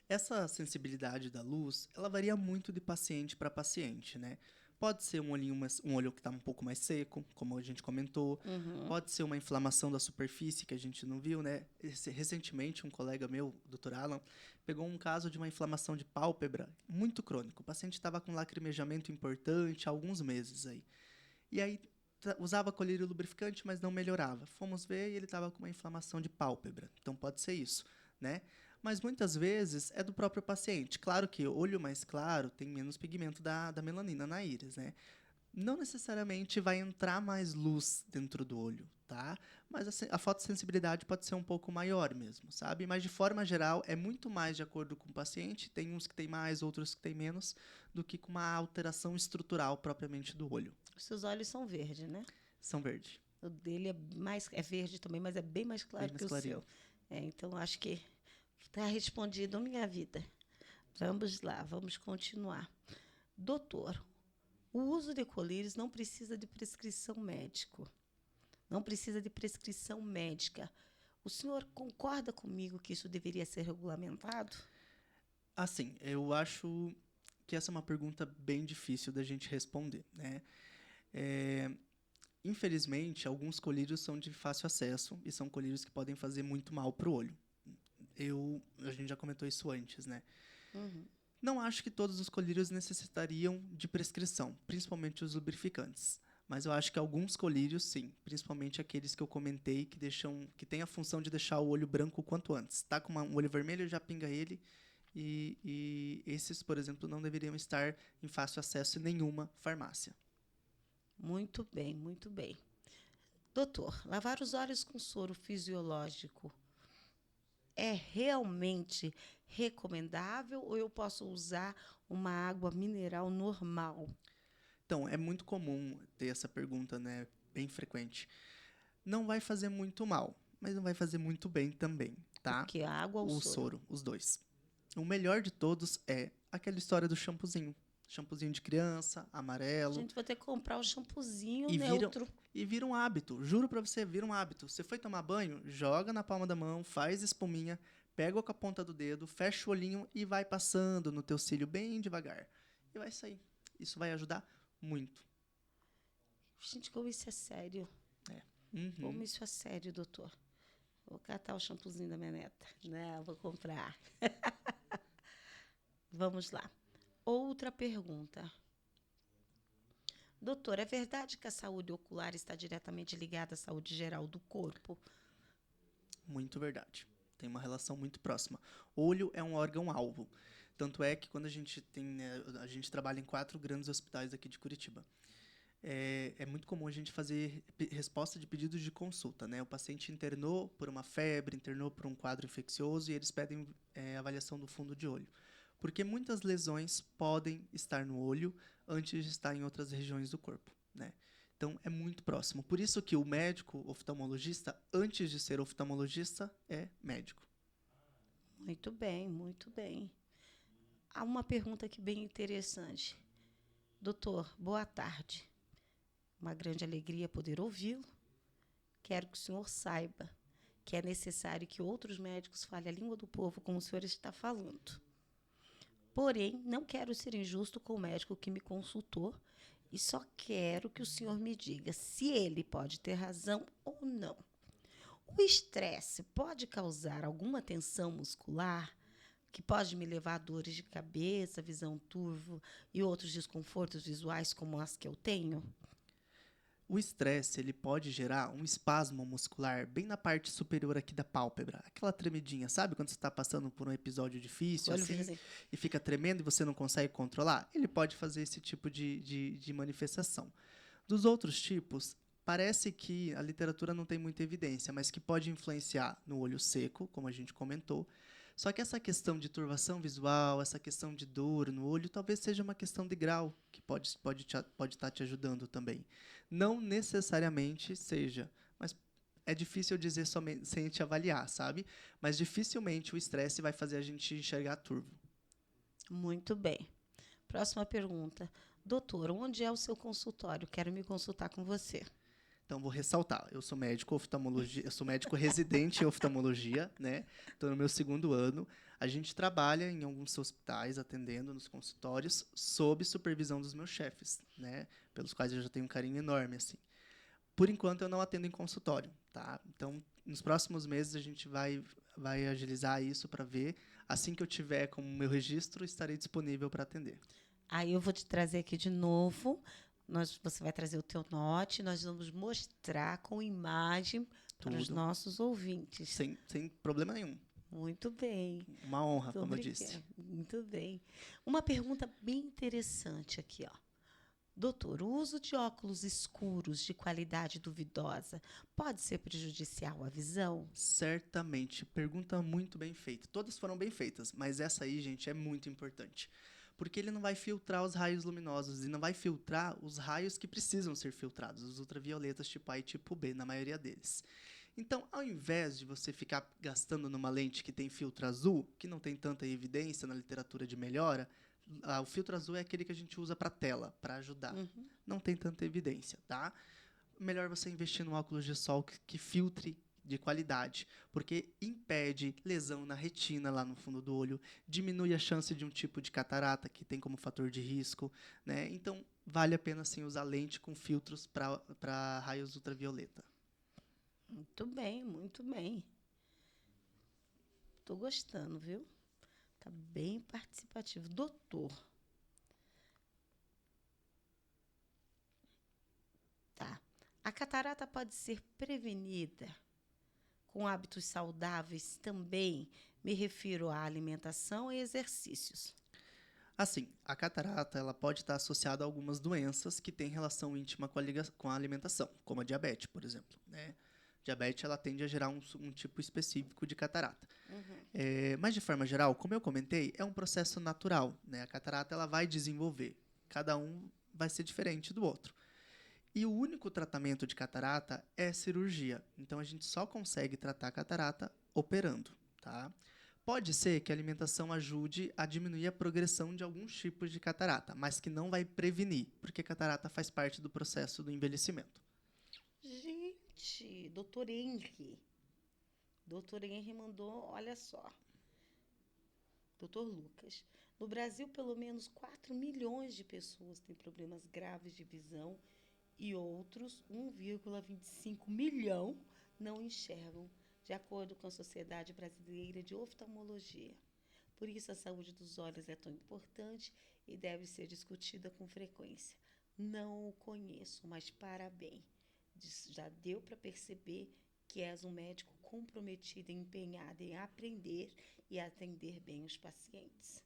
Essa sensibilidade da luz, ela varia muito de paciente para paciente, né? Pode ser um olho que está um pouco mais seco, como a gente comentou. Uhum. Pode ser uma inflamação da superfície que a gente não viu, né? Recentemente, um colega meu, o Dr. Alan, pegou um caso de uma inflamação de pálpebra muito crônico. O paciente estava com lacrimejamento importante há alguns meses aí. E aí usava colírio lubrificante, mas não melhorava. Fomos ver e ele estava com uma inflamação de pálpebra. Então pode ser isso, né? Mas muitas vezes é do próprio paciente. Claro que olho mais claro tem menos pigmento da melanina na íris, né? Não necessariamente vai entrar mais luz dentro do olho, tá? Mas a fotossensibilidade pode ser um pouco maior mesmo, sabe? Mas de forma geral é muito mais de acordo com o paciente. Tem uns que tem mais, outros que tem menos, do que com uma alteração estrutural propriamente do olho. Os seus olhos são verdes, né? São verde. O dele é verde também, mas é bem mais claro Bem mais que o clarinho. seu. Então, acho que está respondido minha vida. Vamos lá, vamos continuar. Doutor, o uso de colírios não precisa de prescrição médico. Não precisa de prescrição médica. O senhor concorda comigo que isso deveria ser regulamentado? Assim, eu acho que essa é uma pergunta bem difícil da gente responder, né? É, infelizmente, alguns colírios são de fácil acesso e são colírios que podem fazer muito mal para o olho. A gente já comentou isso antes, né? Uhum. Não acho que todos os colírios necessitariam de prescrição, principalmente os lubrificantes. Mas eu acho que alguns colírios, sim, principalmente aqueles que eu comentei, que têm a função de deixar o olho branco o quanto antes. Tá com um olho vermelho, já pinga ele. E esses, por exemplo, não deveriam estar em fácil acesso em nenhuma farmácia. Muito bem, muito bem. Doutor, lavar os olhos com soro fisiológico é realmente recomendável ou eu posso usar uma água mineral normal? Então, é muito comum ter essa pergunta, né? Bem frequente. Não vai fazer muito mal, mas não vai fazer muito bem também, O tá? que? A água ou o O soro? soro, os dois. O melhor de todos é aquela história do shampoozinho. Shampoozinho de criança, amarelo. Gente, vou ter que comprar o shampoozinho E vira, neutro. e vira um hábito. Juro pra você, vira um hábito. Você foi tomar banho, joga na palma da mão, faz espuminha, pega com a ponta do dedo, fecha o olhinho e vai passando no teu cílio bem devagar. E vai sair. Isso vai ajudar muito. Gente, como isso é sério. Como Uhum. isso é sério, doutor. Vou catar o shampoozinho da minha neta. Não, vou comprar. Vamos lá. Outra pergunta. Doutor, é verdade que a saúde ocular está diretamente ligada à saúde geral do corpo? Muito verdade. Tem uma relação muito próxima. Olho é um órgão-alvo. Tanto é que quando a gente tem, né, a gente trabalha em 4 grandes hospitais aqui de Curitiba. É muito comum a gente fazer resposta de pedidos de consulta, né? O paciente internou por uma febre, internou por um quadro infeccioso e eles pedem avaliação do fundo de olho. Porque muitas lesões podem estar no olho antes de estar em outras regiões do corpo, né? Então, é muito próximo. Por isso que o médico oftalmologista, antes de ser oftalmologista, é médico. Muito bem, muito bem. Há uma pergunta aqui bem interessante. Doutor, boa tarde. Uma grande alegria poder ouvi-lo. Quero que o senhor saiba que é necessário que outros médicos falem a língua do povo, como o senhor está falando. Porém, não quero ser injusto com o médico que me consultou e só quero que o senhor me diga se ele pode ter razão ou não. O estresse pode causar alguma tensão muscular que pode me levar a dores de cabeça, visão turva e outros desconfortos visuais como as que eu tenho? O estresse, ele pode gerar um espasmo muscular bem na parte superior aqui da pálpebra. Aquela tremidinha, sabe? Quando você está passando por um episódio difícil, Olha, assim, assim. e fica tremendo e você não consegue controlar. Ele pode fazer esse tipo de manifestação. Dos outros tipos, parece que a literatura não tem muita evidência, mas que pode influenciar no olho seco, como a gente comentou. Só que essa questão de turvação visual, essa questão de dor no olho, talvez seja uma questão de grau, que pode estar te ajudando também. Não necessariamente seja, mas é difícil dizer somente sem te avaliar, sabe? Mas dificilmente o estresse vai fazer a gente enxergar turvo. Muito bem. Próxima pergunta. Doutor, onde é o seu consultório? Quero me consultar com você. Então, vou ressaltar, eu sou médico oftalmologia, eu sou médico residente em oftalmologia, né? Estou no meu 2º ano. A gente trabalha em alguns hospitais, atendendo nos consultórios, sob supervisão dos meus chefes, né? Pelos quais eu já tenho um carinho enorme, assim. Por enquanto, eu não atendo em consultório, tá? Então, nos próximos meses, a gente vai agilizar isso para ver. Assim que eu tiver com o meu registro, estarei disponível para atender. Aí eu vou te trazer aqui de novo. Você vai trazer o teu note. Nós vamos mostrar com imagem para os Tudo, nossos ouvintes. sem problema nenhum. Muito bem. Uma honra, Muito como eu obrigada. disse. Muito bem. Uma pergunta bem interessante aqui, ó. Doutor, o uso de óculos escuros de qualidade duvidosa pode ser prejudicial à visão? Certamente. Pergunta muito bem feita. Todas foram bem feitas, mas essa aí, gente, é muito importante. Porque ele não vai filtrar os raios luminosos e não vai filtrar os raios que precisam ser filtrados, os ultravioletas tipo A e tipo B, na maioria deles. Então, ao invés de você ficar gastando numa lente que tem filtro azul, que não tem tanta evidência na literatura de melhora, o filtro azul é aquele que a gente usa para tela, para ajudar. Não tem tanta evidência, tá? Melhor você investir num óculos de sol que filtre de qualidade, porque impede lesão na retina lá no fundo do olho, diminui a chance de um tipo de catarata que tem como fator de risco, né? Então, vale a pena sim usar lente com filtros para raios ultravioleta. Muito bem, muito bem. Estou gostando, viu? Tá bem participativo. Doutor. Tá. A catarata pode ser prevenida com hábitos saudáveis também. Me refiro à alimentação e exercícios. Assim, a catarata ela pode estar associada a algumas doenças que têm relação íntima com a alimentação, como a diabetes, por exemplo, né? Diabetes ela tende a gerar um tipo específico de catarata. Mas, de forma geral, como eu comentei, é um processo natural, né? A catarata ela vai desenvolver. Cada um vai ser diferente do outro. E o único tratamento de catarata é cirurgia. Então, a gente só consegue tratar a catarata operando, tá? Pode ser que a alimentação ajude a diminuir a progressão de alguns tipos de catarata, mas que não vai prevenir, porque catarata faz parte do processo do envelhecimento. Gente, doutor Henry. Doutor Henry mandou, olha só. Doutor Lucas. No Brasil, pelo menos 4 milhões de pessoas têm problemas graves de visão e outros 1,25 milhão não enxergam, de acordo com a Sociedade Brasileira de Oftalmologia. Por isso, a saúde dos olhos é tão importante e deve ser discutida com frequência. Não o conheço, mas parabéns. Já deu para perceber que és um médico comprometido e empenhado em aprender e atender bem os pacientes.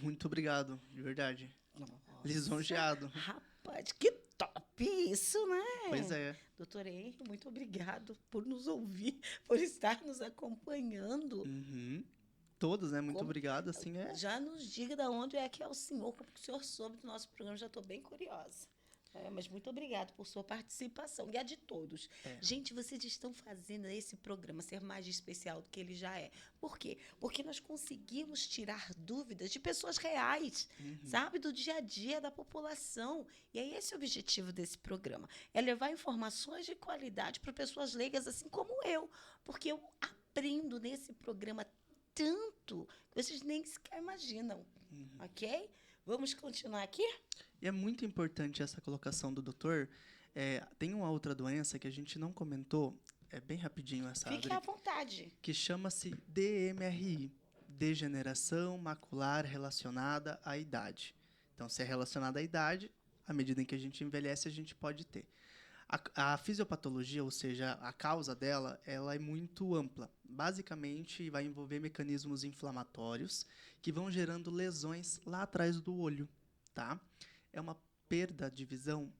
Muito obrigado, de verdade. Nossa, Lisonjeado. rapaz, que top isso, né? Pois é. Doutor Henry, muito obrigado por nos ouvir, por estar nos acompanhando. Uhum. Todos, né? Muito obrigado. Assim é. Já nos diga de onde é que é o senhor, como que o senhor soube do nosso programa, já estou bem curiosa. Mas muito obrigado por sua participação e a de todos. É. Gente, vocês estão fazendo esse programa ser mais especial do que ele já é. Por quê? Porque nós conseguimos tirar dúvidas de pessoas reais, sabe? Do dia a dia da população. E é esse o objetivo desse programa. É levar informações de qualidade para pessoas leigas assim como eu. Porque eu aprendo nesse programa tanto que vocês nem sequer imaginam. Ok? Vamos continuar aqui? E é muito importante essa colocação do doutor. Tem uma outra doença que a gente não comentou, é bem rapidinho essa, Fique Adri, à vontade. que chama-se DMRI, Degeneração Macular Relacionada à Idade. Então, se é relacionada à idade, à medida em que a gente envelhece, a gente pode ter. A fisiopatologia, ou seja, a causa dela, ela é muito ampla. Basicamente, vai envolver mecanismos inflamatórios que vão gerando lesões lá atrás do olho, tá? É uma perda de visão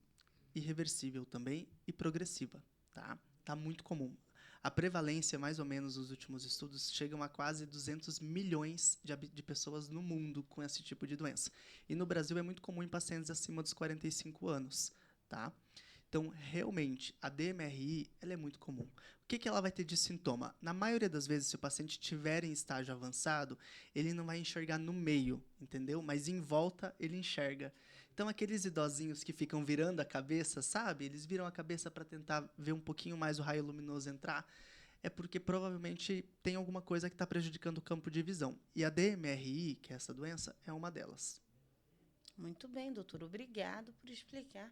irreversível também e progressiva, tá? Tá muito comum. A prevalência, mais ou menos, nos últimos estudos, chegam a quase 200 milhões de pessoas no mundo com esse tipo de doença. E no Brasil é muito comum em pacientes acima dos 45 anos, tá? Então, realmente, a DMRI ela é muito comum. O que ela vai ter de sintoma? Na maioria das vezes, se o paciente estiver em estágio avançado, ele não vai enxergar no meio, entendeu? Mas em volta, ele enxerga. Então, aqueles idosinhos que ficam virando a cabeça, sabe? Eles viram a cabeça para tentar ver um pouquinho mais o raio luminoso entrar. É porque provavelmente tem alguma coisa que está prejudicando o campo de visão. E a DMRI, que é essa doença, é uma delas. Muito bem, doutor. Obrigado por explicar.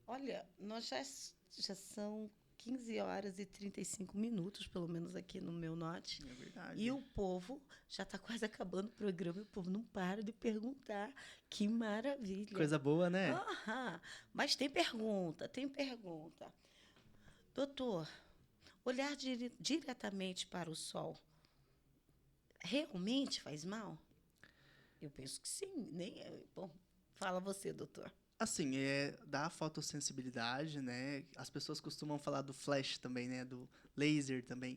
Olha, nós já são 15 horas e 35 minutos, pelo menos aqui no meu note. É verdade. E o povo já está quase acabando o programa e o povo não para de perguntar. Que maravilha. Coisa boa, né? Aham. Mas tem pergunta, tem pergunta. Doutor, olhar diretamente para o sol realmente faz mal? Eu penso que sim. Bom, fala você, doutor. Assim, dá fotossensibilidade, né? As pessoas costumam falar do flash também, né? Do laser também.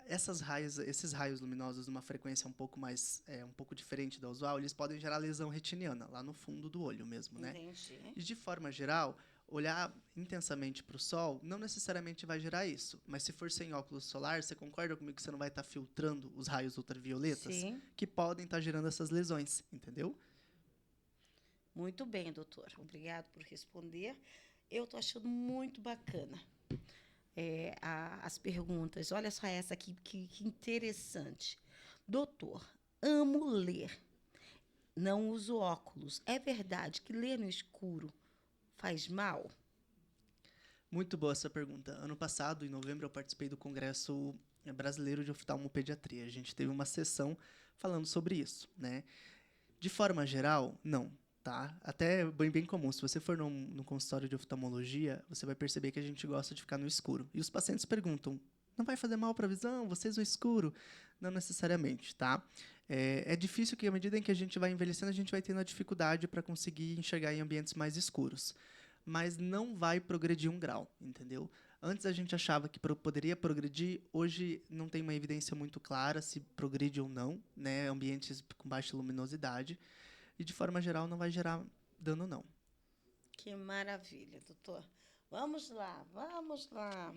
Esses raios luminosos numa frequência um pouco mais, um pouco diferente da usual, eles podem gerar lesão retiniana, lá no fundo do olho mesmo, né? Entendi. E de forma geral, olhar intensamente para o sol não necessariamente vai gerar isso. Mas se for sem óculos solar, você concorda comigo que você não vai estar filtrando os raios ultravioletas? Sim. Que podem estar gerando essas lesões, entendeu? Muito bem, doutor. Obrigado por responder. Eu estou achando muito bacana as perguntas. Olha só essa aqui, que interessante. Doutor, amo ler. Não uso óculos. É verdade que ler no escuro faz mal? Muito boa essa pergunta. Ano passado, em novembro, eu participei do Congresso Brasileiro de Oftalmopediatria. A gente teve uma sessão falando sobre isso, né? De forma geral, não. Tá? Até é bem comum. Se você for num consultório de oftalmologia, você vai perceber que a gente gosta de ficar no escuro. E os pacientes perguntam, não vai fazer mal para a visão? Vocês no escuro? Não necessariamente, tá? É difícil que, à medida em que a gente vai envelhecendo, a gente vai tendo a dificuldade para conseguir enxergar em ambientes mais escuros. Mas não vai progredir 1 grau, entendeu? Antes a gente achava que poderia progredir, hoje não tem uma evidência muito clara se progride ou não, né? Ambientes com baixa luminosidade. E, de forma geral, não vai gerar dano, não. Que maravilha, doutor. Vamos lá, vamos lá.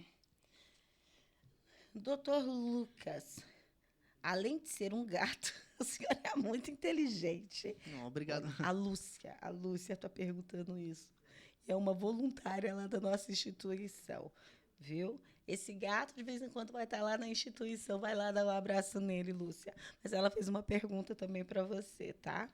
Doutor Lucas, além de ser um gato, a senhora é muito inteligente. Não, obrigado. A Lúcia está perguntando isso. É uma voluntária lá da nossa instituição, viu? Esse gato, de vez em quando, vai estar lá na instituição. Vai lá dar um abraço nele, Lúcia. Mas ela fez uma pergunta também para você, tá?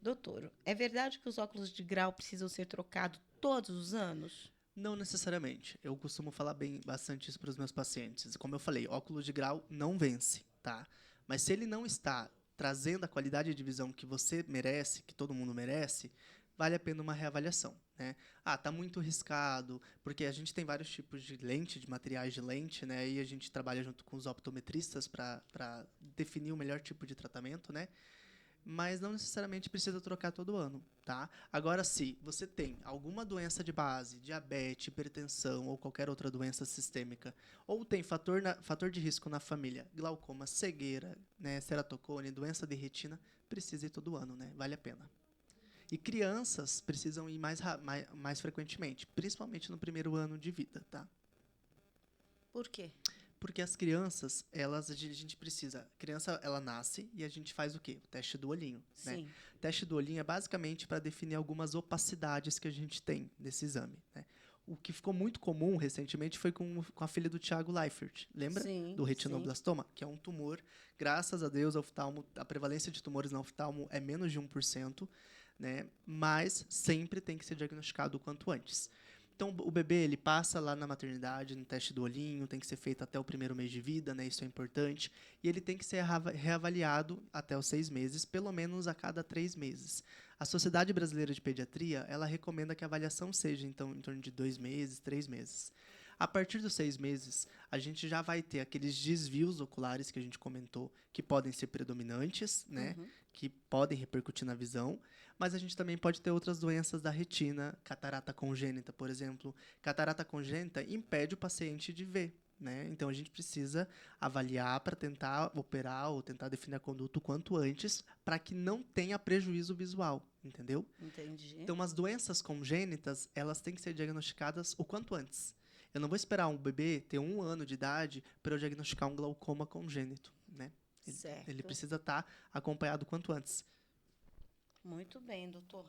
Doutor, é verdade que os óculos de grau precisam ser trocados todos os anos? Não necessariamente. Eu costumo falar bastante isso para os meus pacientes. Como eu falei, óculos de grau não vence, tá? Mas se ele não está trazendo a qualidade de visão que você merece, que todo mundo merece, vale a pena uma reavaliação, né? Tá muito riscado, porque a gente tem vários tipos de lente, de materiais de lente, né? E a gente trabalha junto com os optometristas para definir o melhor tipo de tratamento, né? Mas não necessariamente precisa trocar todo ano, tá? Agora, se você tem alguma doença de base, diabetes, hipertensão ou qualquer outra doença sistêmica, ou tem fator de risco na família, glaucoma, cegueira, né, ceratocone, doença de retina, precisa ir todo ano, né? Vale a pena. E crianças precisam ir mais frequentemente, principalmente no primeiro ano de vida, tá? Por quê? Porque as crianças, a gente precisa... A criança, ela nasce e a gente faz o quê? O teste do olhinho, né? Sim. O teste do olhinho é basicamente para definir algumas opacidades que a gente tem nesse exame, né? O que ficou muito comum recentemente foi com a filha do Thiago Leifert, lembra? Sim, Do sim. retinoblastoma, que é um tumor. Graças a Deus, a prevalência de tumores na oftalmo é menos de 1%, né? Mas sempre tem que ser diagnosticado o quanto antes. Então, o bebê, ele passa lá na maternidade, no teste do olhinho, tem que ser feito até o primeiro mês de vida, né? Isso é importante. E ele tem que ser reavaliado até os 6 meses, pelo menos a cada 3 meses. A Sociedade Brasileira de Pediatria, ela recomenda que a avaliação seja, então, em torno de 2 meses, 3 meses. A partir dos 6 meses, a gente já vai ter aqueles desvios oculares que a gente comentou, que podem ser predominantes, né? Que podem repercutir na visão, mas a gente também pode ter outras doenças da retina, catarata congênita, por exemplo. Catarata congênita impede o paciente de ver, né? Então a gente precisa avaliar para tentar operar ou tentar definir a conduta o quanto antes, para que não tenha prejuízo visual, entendeu? Entendi. Então as doenças congênitas, elas têm que ser diagnosticadas o quanto antes. Eu não vou esperar um bebê ter 1 ano de idade para eu diagnosticar um glaucoma congênito, né? Certo. Ele precisa estar acompanhado o quanto antes. Muito bem, doutor.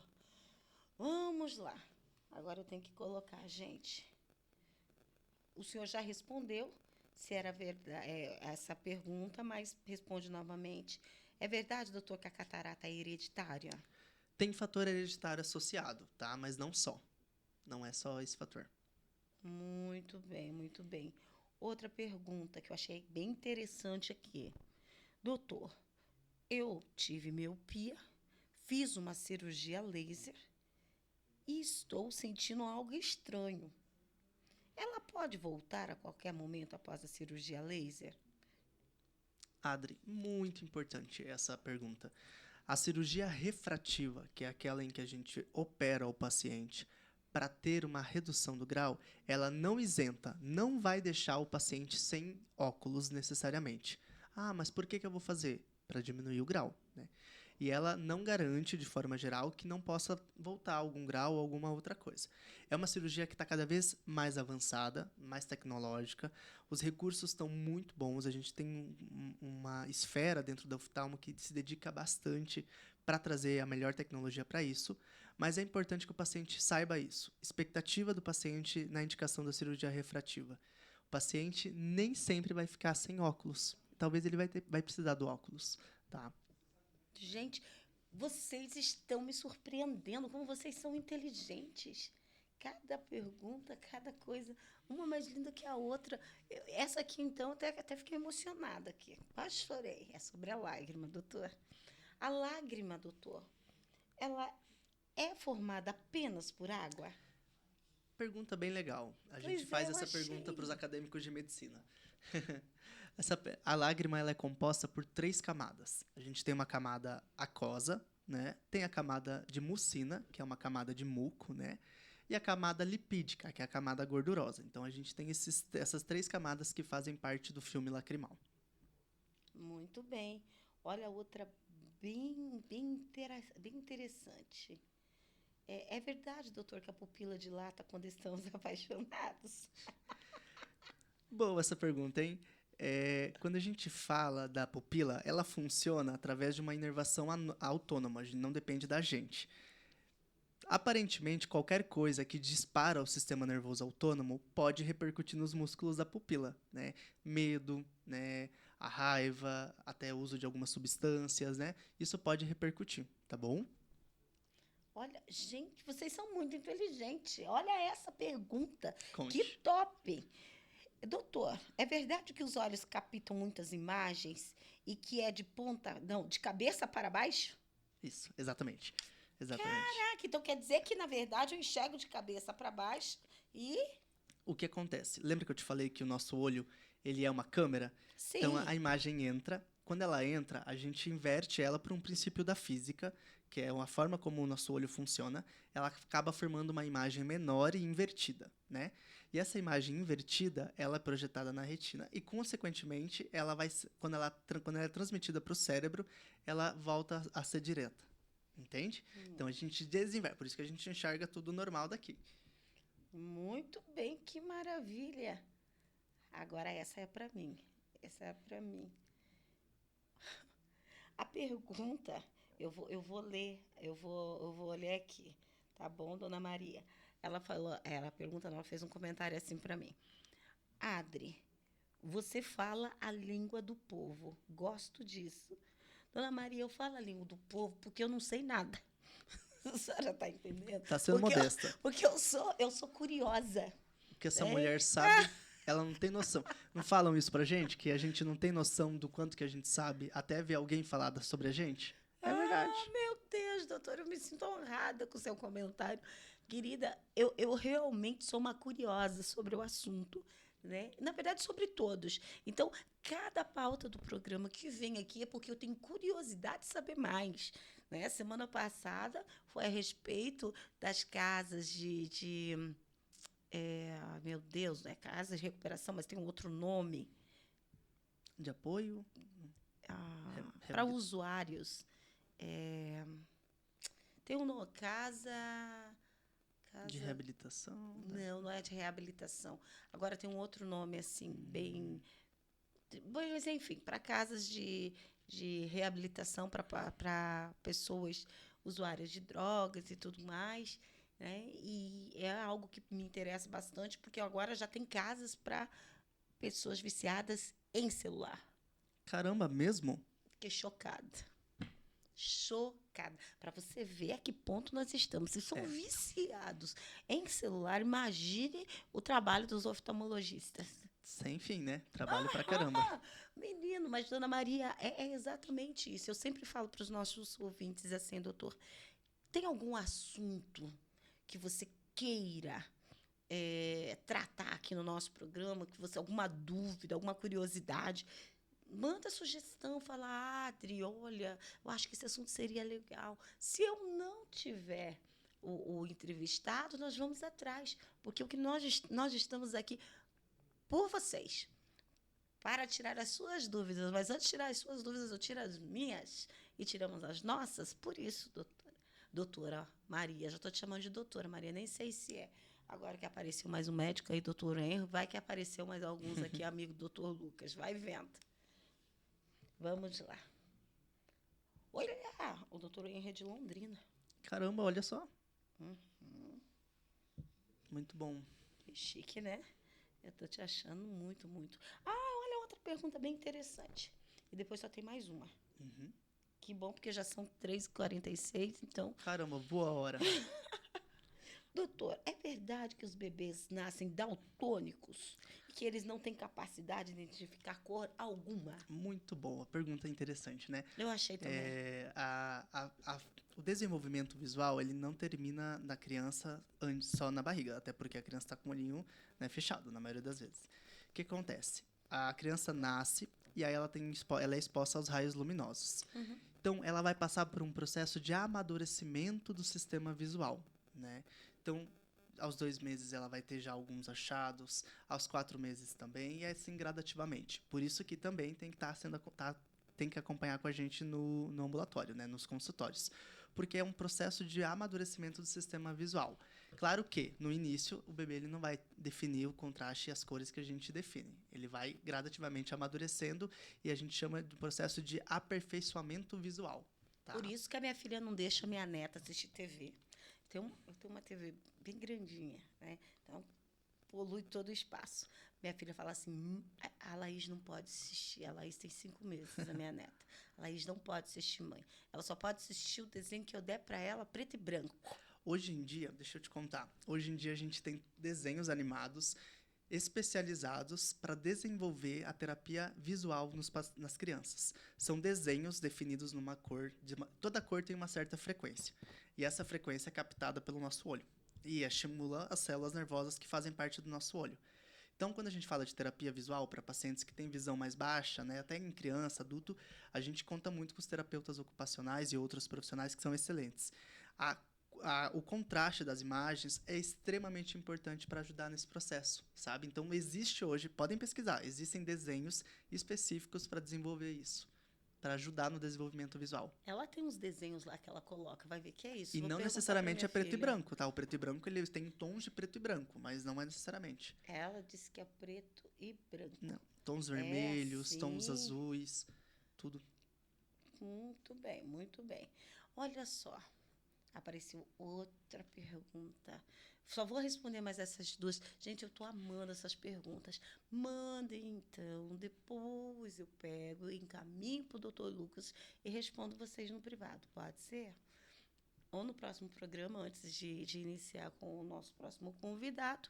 Vamos lá. Agora eu tenho que colocar, gente. O senhor já respondeu se era verdade essa pergunta, mas responde novamente. É verdade, doutor, que a catarata é hereditária? Tem fator hereditário associado, tá? Mas não só. Não é só esse fator. Muito bem, muito bem. Outra pergunta que eu achei bem interessante aqui. Doutor, eu tive miopia, fiz uma cirurgia laser e estou sentindo algo estranho. Ela pode voltar a qualquer momento após a cirurgia laser? Adri, muito importante essa pergunta. A cirurgia refrativa, que é aquela em que a gente opera o paciente para ter uma redução do grau, ela não isenta, não vai deixar o paciente sem óculos necessariamente. Ah, mas por que eu vou fazer? Para diminuir o grau, né? E ela não garante, de forma geral, que não possa voltar a algum grau ou alguma outra coisa. É uma cirurgia que está cada vez mais avançada, mais tecnológica. Os recursos estão muito bons. A gente tem uma esfera dentro da oftalmo que se dedica bastante para trazer a melhor tecnologia para isso. Mas é importante que o paciente saiba isso. Expectativa do paciente na indicação da cirurgia refrativa. O paciente nem sempre vai ficar sem óculos. Talvez ele vai precisar do óculos, tá? Gente, vocês estão me surpreendendo, como vocês são inteligentes. Cada pergunta, cada coisa, uma mais linda que a outra. Essa aqui, então, até fiquei emocionada aqui. Quase chorei. É sobre a lágrima, doutor. A lágrima, doutor, ela é formada apenas por água? Pergunta bem legal. A gente Pois faz eu essa achei. pergunta para os acadêmicos de medicina. A lágrima ela é composta por 3 camadas. A gente tem uma camada aquosa, né? Tem a camada de mucina, que é uma camada de muco, né? E a camada lipídica, que é a camada gordurosa. Então, a gente tem essas 3 camadas que fazem parte do filme lacrimal. Muito bem. Olha outra bem interessante. É verdade, doutor, que a pupila dilata quando estamos apaixonados? Boa essa pergunta, hein? Quando a gente fala da pupila, ela funciona através de uma inervação autônoma, não depende da gente. Aparentemente, qualquer coisa que dispara o sistema nervoso autônomo pode repercutir nos músculos da pupila, né? Medo, né? A raiva, até o uso de algumas substâncias, né? Isso pode repercutir, tá bom? Olha, gente, vocês são muito inteligentes. Olha essa pergunta. Conte. Que top! Doutor, é verdade que os olhos captam muitas imagens e que é de cabeça para baixo? Isso, exatamente. Exatamente. Caraca, então quer dizer que, na verdade, eu enxergo de cabeça para baixo e... O que acontece? Lembra que eu te falei que o nosso olho, ele é uma câmera? Sim. Então, a imagem entra. Quando ela entra, a gente inverte ela para um princípio da física, que é uma forma como o nosso olho funciona. Ela acaba formando uma imagem menor e invertida, né? E essa imagem invertida, ela é projetada na retina e, consequentemente, quando ela é transmitida para o cérebro, ela volta a ser direta, entende? Então a gente desinverte, por isso que a gente enxerga tudo normal daqui. Muito bem, que maravilha. Agora essa é para mim. Essa é para mim. A pergunta, eu vou ler, eu vou ler aqui, tá bom, dona Maria? Ela pergunta, não, ela fez um comentário assim para mim. Adri, você fala a língua do povo. Gosto disso. Dona Maria, eu falo a língua do povo porque eu não sei nada. A senhora está entendendo? Tá sendo Porque modesta. porque eu sou curiosa. Porque essa É? mulher sabe, ela não tem noção. Não falam isso pra gente? Que a gente não tem noção do quanto que a gente sabe até ver alguém falar sobre a gente? É verdade. Ah, meu Deus, doutora, eu me sinto honrada com o seu comentário. Querida, eu realmente sou uma curiosa sobre o assunto, né? Na verdade, sobre todos. Então, cada pauta do programa que vem aqui é porque eu tenho curiosidade de saber mais, né? Semana passada foi a respeito das casas meu Deus, não é casas de recuperação, mas tem um outro nome. De apoio, Para usuários. É, tem um nome, de casa. reabilitação. Né? Não, não é de reabilitação. Agora tem um outro nome assim, bem. Mas, enfim, para casas de reabilitação para pessoas usuárias de drogas e tudo mais. Né? E é algo que me interessa bastante, porque agora já tem casas para pessoas viciadas em celular. Caramba, mesmo? Fiquei chocada. Chocada. Para você ver a que ponto nós estamos. Se são viciados em celular, imagine o trabalho dos oftalmologistas. Sem fim, né? Trabalho pra caramba. Menino, mas Dona Maria, é exatamente isso. Eu sempre falo para os nossos ouvintes assim, doutor, tem algum assunto que você queira tratar aqui no nosso programa, que você alguma dúvida, alguma curiosidade, manda sugestão, fala, Adri, olha, eu acho que esse assunto seria legal. Se eu não tiver o entrevistado, nós vamos atrás, porque o que nós estamos aqui por vocês, para tirar as suas dúvidas, mas antes de tirar as suas dúvidas, eu tiro as minhas e tiramos as nossas. Por isso, doutora Maria, já estou te chamando de doutora Maria, nem sei se é. Agora que apareceu mais um médico aí, doutor Henro, vai que apareceu mais alguns aqui, amigo do doutor Lucas, vai vendo. Vamos lá. Olha, o doutor Henro é de Londrina. Caramba, olha só. Muito bom. Que chique, né? Eu tô te achando muito, muito. Olha outra pergunta bem interessante. E depois só tem mais uma. Uhum. Que bom, porque já são 3h46, então... Caramba, boa hora. Doutor, é verdade que os bebês nascem daltônicos e que eles não têm capacidade de identificar cor alguma? Muito boa. Pergunta interessante, né? Eu achei também. O desenvolvimento visual, ele não termina na criança só na barriga, até porque a criança está com o olhinho, né, fechado, na maioria das vezes. O que acontece? A criança nasce e aí ela é exposta aos raios luminosos. Uhum. Então, ela vai passar por um processo de amadurecimento do sistema visual, né? Então, aos 2 meses ela vai ter já alguns achados, aos 4 meses também, e assim gradativamente. Por isso que também tem que tem que acompanhar com a gente no ambulatório, né, nos consultórios. Porque é um processo de amadurecimento do sistema visual. Claro que, no início, o bebê ele não vai definir o contraste e as cores que a gente define. Ele vai gradativamente amadurecendo e a gente chama de processo de aperfeiçoamento visual. Tá? Por isso que a minha filha não deixa a minha neta assistir TV. Eu tenho uma TV bem grandinha, né? Então, polui todo o espaço. Minha filha fala assim, a Laís não pode assistir. A Laís tem 5 meses, a minha neta. A Laís não pode assistir, mãe. Ela só pode assistir o desenho que eu der para ela, preto e branco. Hoje em dia, deixa eu te contar, hoje em dia a gente tem desenhos animados especializados para desenvolver a terapia visual nas crianças. São desenhos definidos numa cor, toda cor tem uma certa frequência, e essa frequência é captada pelo nosso olho, e estimula as células nervosas que fazem parte do nosso olho. Então, quando a gente fala de terapia visual para pacientes que têm visão mais baixa, né, até em criança, adulto, a gente conta muito com os terapeutas ocupacionais e outros profissionais que são excelentes. O contraste das imagens é extremamente importante para ajudar nesse processo, sabe? Então, existe hoje, podem pesquisar, existem desenhos específicos para desenvolver isso. para ajudar no desenvolvimento visual. Ela tem uns desenhos lá que ela coloca, vai ver que é isso. E Vou não perguntar necessariamente pra é minha preto e filha. branco, tá? O preto e branco, ele tem tons de preto e branco, mas não é necessariamente. Ela disse que é preto e branco. Não. Tons É vermelhos, tons assim. azuis, tudo. Muito bem, muito bem. Olha só, apareceu outra pergunta. Só vou responder mais essas duas. Gente, eu tô amando essas perguntas. Mandem, então. Depois eu pego, encaminho para o doutor Lucas e respondo vocês no privado. Pode ser? Ou no próximo programa, antes de iniciar com o nosso próximo convidado,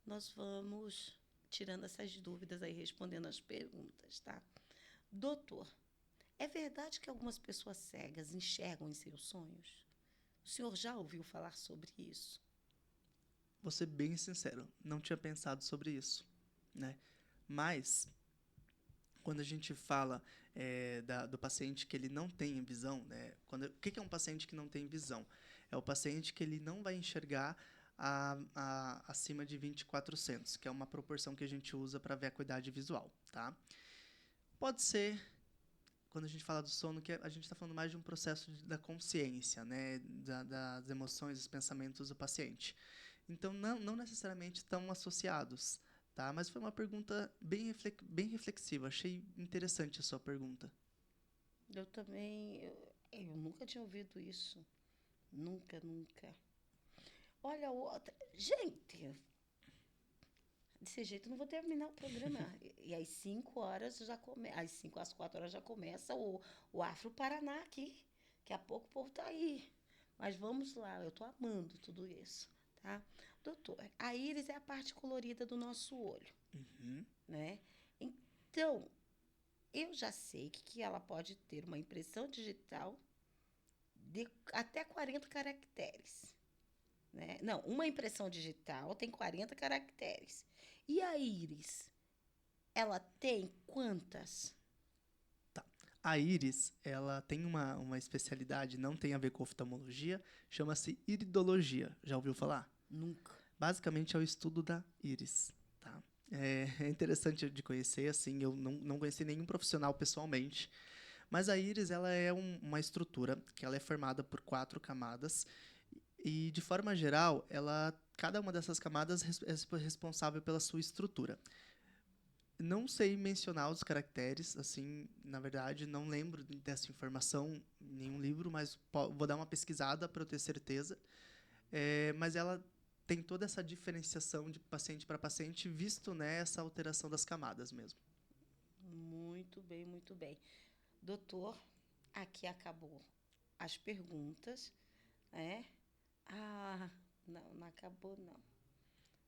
nós vamos tirando essas dúvidas aí, respondendo as perguntas, tá? Doutor, é verdade que algumas pessoas cegas enxergam em seus sonhos? O senhor já ouviu falar sobre isso? Vou ser bem sincero, não tinha pensado sobre isso, né? Mas, quando a gente fala do paciente que ele não tem visão, né? O que é um paciente que não tem visão? É o paciente que ele não vai enxergar acima de 20/400, que é uma proporção que a gente usa para ver a acuidade visual, tá? Pode ser, quando a gente fala do sono, que a gente está falando mais de um processo da consciência, né? Das emoções, dos pensamentos do paciente. Então, não necessariamente estão associados, tá? Mas foi uma pergunta bem reflexiva. Achei interessante a sua pergunta. Eu também, eu nunca tinha ouvido isso. Nunca, nunca. Olha outra. Gente, desse jeito eu não vou terminar o programa. E às 5 horas já começa. Às 5 às 4 horas já começa o Afro Paraná aqui. Daqui a pouco o povo tá aí. Mas vamos lá, eu tô amando tudo isso, tá? Doutor, a íris é a parte colorida do nosso olho, Uhum. né? Então, eu já sei que ela pode ter uma impressão digital de até 40 caracteres. Né? Não, uma impressão digital tem 40 caracteres. E a íris, ela tem quantas? A íris, ela tem uma especialidade, não tem a ver com oftalmologia, chama-se iridologia. Já ouviu falar? Nunca. Basicamente é o estudo da íris, tá? É interessante de conhecer, assim, eu não conheci nenhum profissional pessoalmente, mas a íris, ela é uma estrutura que ela é formada por 4 camadas e, de forma geral, cada uma dessas camadas é responsável pela sua estrutura. Não sei mencionar os caracteres, assim, na verdade, não lembro dessa informação em nenhum livro, mas vou dar uma pesquisada para eu ter certeza. Mas ela tem toda essa diferenciação de paciente para paciente, visto, né, essa alteração das camadas mesmo. Muito bem, muito bem. Doutor, aqui acabou as perguntas, né? Ah, não, não acabou, não.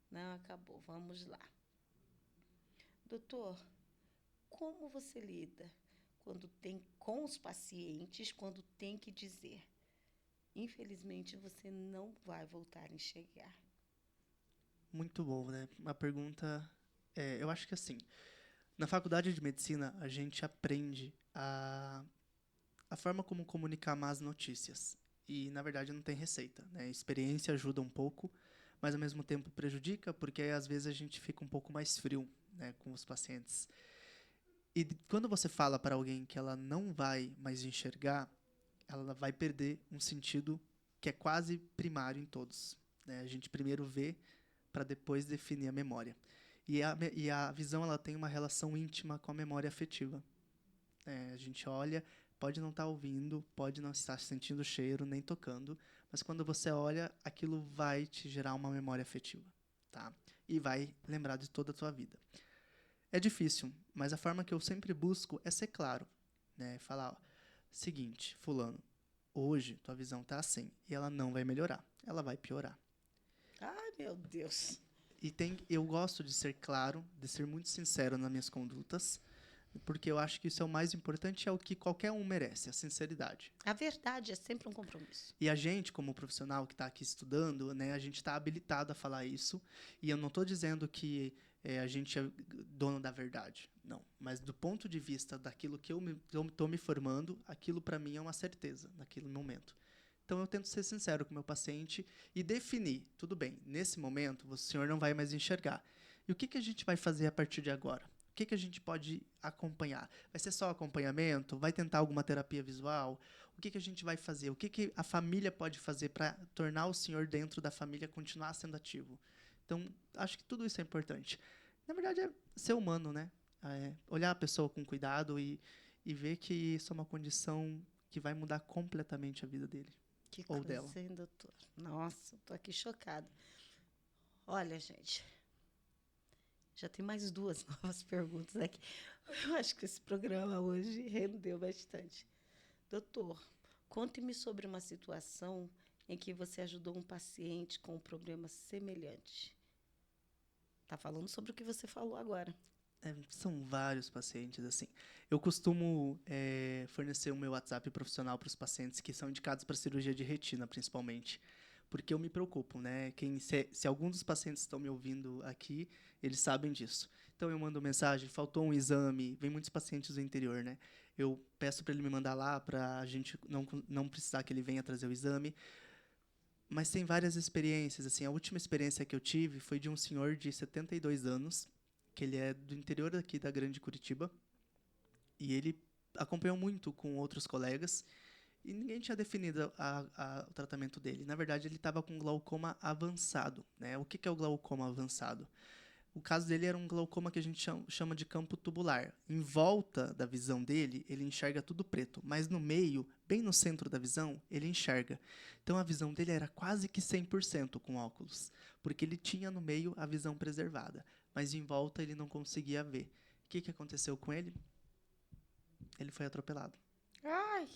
Não acabou. Vamos lá. Doutor, como você lida quando tem com os pacientes, quando tem que dizer, infelizmente você não vai voltar a enxergar? Muito bom, né? Uma pergunta. Eu acho que assim, na faculdade de medicina, a gente aprende a forma como comunicar más notícias. E, na verdade, não tem receita, né? A experiência ajuda um pouco, mas ao mesmo tempo prejudica, porque às vezes a gente fica um pouco mais frio, né, com os pacientes. E quando você fala para alguém que ela não vai mais enxergar, ela vai perder um sentido que é quase primário em todos, né? A gente primeiro vê para depois definir a memória. E a visão, ela tem uma relação íntima com a memória afetiva. A gente olha, pode não estar ouvindo, pode não estar sentindo o cheiro, nem tocando, mas quando você olha, aquilo vai te gerar uma memória afetiva, tá? E vai lembrar de toda a tua vida. É difícil, mas a forma que eu sempre busco é ser claro, né? Falar, ó, seguinte, fulano, hoje tua visão tá assim e ela não vai melhorar, ela vai piorar. Ai, meu Deus. Eu gosto de ser claro, de ser muito sincero nas minhas condutas, porque eu acho que isso é o mais importante, é o que qualquer um merece, a sinceridade. A verdade é sempre um compromisso. E a gente, como profissional que está aqui estudando, né, a gente está habilitado a falar isso. E eu não estou dizendo que a gente é dono da verdade, não. Mas do ponto de vista daquilo que eu estou me formando, aquilo para mim é uma certeza naquele momento. Então eu tento ser sincero com o meu paciente e definir, tudo bem, nesse momento o senhor não vai mais enxergar. E o que a gente vai fazer a partir de agora? que que a gente pode acompanhar? Vai ser só acompanhamento? Vai tentar alguma terapia visual? O que que a gente vai fazer? O que que a família pode fazer para tornar o senhor dentro da família continuar sendo ativo? Então, acho que tudo isso é importante. Na verdade, é ser humano, né? Olhar a pessoa com cuidado e ver que isso é uma condição que vai mudar completamente a vida dele Que ou coisa, dela. hein, doutor? Nossa, tô aqui chocada. Olha, gente, já tem mais duas novas perguntas aqui. Eu acho que esse programa hoje rendeu bastante. Doutor, conte-me sobre uma situação em que você ajudou um paciente com um problema semelhante. Tá falando sobre o que você falou agora. São vários pacientes, assim. Eu costumo fornecer o meu WhatsApp profissional para os pacientes que são indicados para cirurgia de retina, principalmente. Porque eu me preocupo, né? Se algum dos pacientes estão me ouvindo aqui, eles sabem disso. Então, eu mando mensagem, faltou um exame, vem muitos pacientes do interior, né? Eu peço para ele me mandar lá, para a gente não precisar que ele venha trazer o exame. Mas tem várias experiências, assim. A última experiência que eu tive foi de um senhor de 72 anos, que ele é do interior aqui da Grande Curitiba, e ele acompanhou muito com outros colegas, e ninguém tinha definido o tratamento dele. Na verdade, ele estava com glaucoma avançado, né? O que que é o glaucoma avançado? O caso dele era um glaucoma que a gente chama de campo tubular. Em volta da visão dele, ele enxerga tudo preto, mas no meio, bem no centro da visão, ele enxerga. Então a visão dele era quase que 100% com óculos, porque ele tinha no meio a visão preservada, mas em volta ele não conseguia ver. O que que aconteceu com ele? Ele foi atropelado. Ai,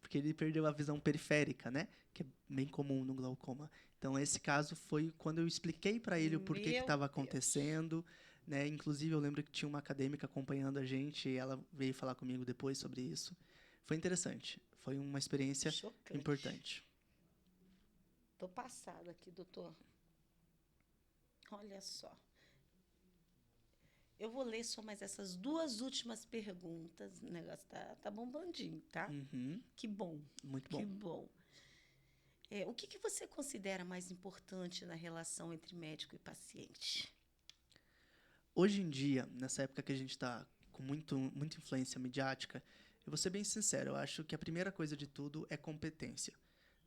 Porque ele perdeu a visão periférica, né? Que é bem comum no glaucoma. Então, esse caso foi quando eu expliquei para ele o porquê que meu estava Deus. acontecendo, né? Inclusive, eu lembro que tinha uma acadêmica acompanhando a gente e ela veio falar comigo depois sobre isso. Foi interessante. Foi uma experiência Chocante. importante. Tô passada aqui, doutor. Olha só. Eu vou ler só mais essas duas últimas perguntas. O negócio tá bombandinho, tá? Uhum, Que bom, muito que bom. bom. O que que você considera mais importante na relação entre médico e paciente? Hoje em dia, nessa época que a gente está com muita influência midiática, eu vou ser bem sincero, eu acho que a primeira coisa de tudo é competência.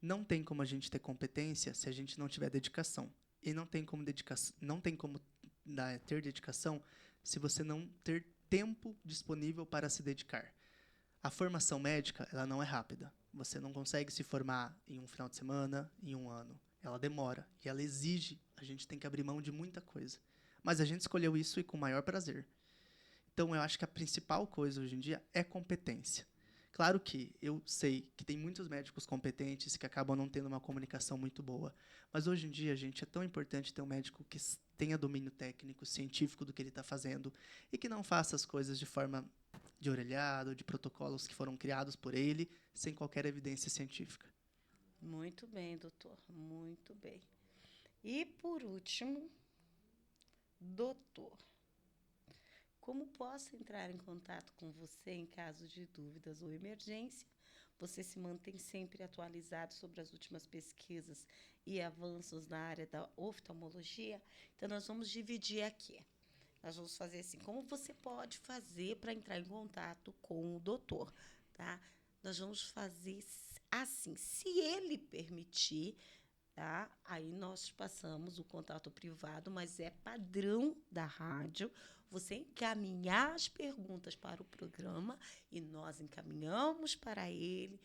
Não tem como a gente ter competência se a gente não tiver dedicação. E não tem como ter dedicação se você não ter tempo disponível para se dedicar. A formação médica, ela não é rápida. Você não consegue se formar em um final de semana, em um ano. Ela demora e ela exige, a gente tem que abrir mão de muita coisa. Mas a gente escolheu isso e com o maior prazer. Então, eu acho que a principal coisa hoje em dia é competência. Claro que eu sei que tem muitos médicos competentes que acabam não tendo uma comunicação muito boa. Mas hoje em dia, gente, é tão importante ter um médico que tenha domínio técnico, científico do que ele está fazendo e que não faça as coisas de forma de orelhado, de protocolos que foram criados por ele, sem qualquer evidência científica. Muito bem, doutor, muito bem. E, por último, doutor, como posso entrar em contato com você em caso de dúvidas ou emergência? Você se mantém sempre atualizado sobre as últimas pesquisas e avanços na área da oftalmologia? Então, nós vamos dividir aqui. Nós vamos fazer assim, como você pode fazer para entrar em contato com o doutor, tá? Nós vamos fazer assim, se ele permitir, tá? Aí nós passamos o contato privado, mas é padrão da rádio você encaminhar as perguntas para o programa e nós encaminhamos para ele,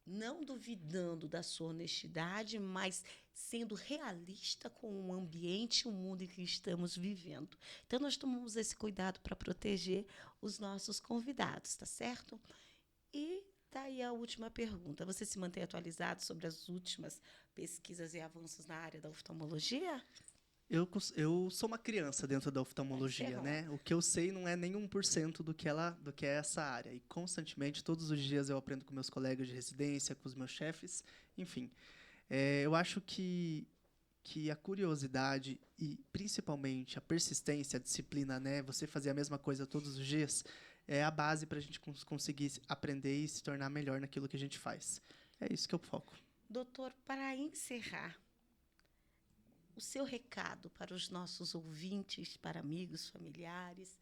não duvidando da sua honestidade, mas sendo realista com o ambiente e o mundo em que estamos vivendo. Então, nós tomamos esse cuidado para proteger os nossos convidados, tá certo? E tá aí a última pergunta. Você se mantém atualizado sobre as últimas pesquisas e avanços na área da oftalmologia? Eu sou uma criança dentro da oftalmologia, Ferrou. né? O que eu sei não é nem 1% do que é essa área. E constantemente, todos os dias, eu aprendo com meus colegas de residência, com os meus chefes, enfim. Eu acho que a curiosidade e, principalmente, a persistência, a disciplina, né? Você fazer a mesma coisa todos os dias, é a base para a gente conseguir aprender e se tornar melhor naquilo que a gente faz. É isso que eu foco. Doutor, para encerrar, o seu recado para os nossos ouvintes, para amigos, familiares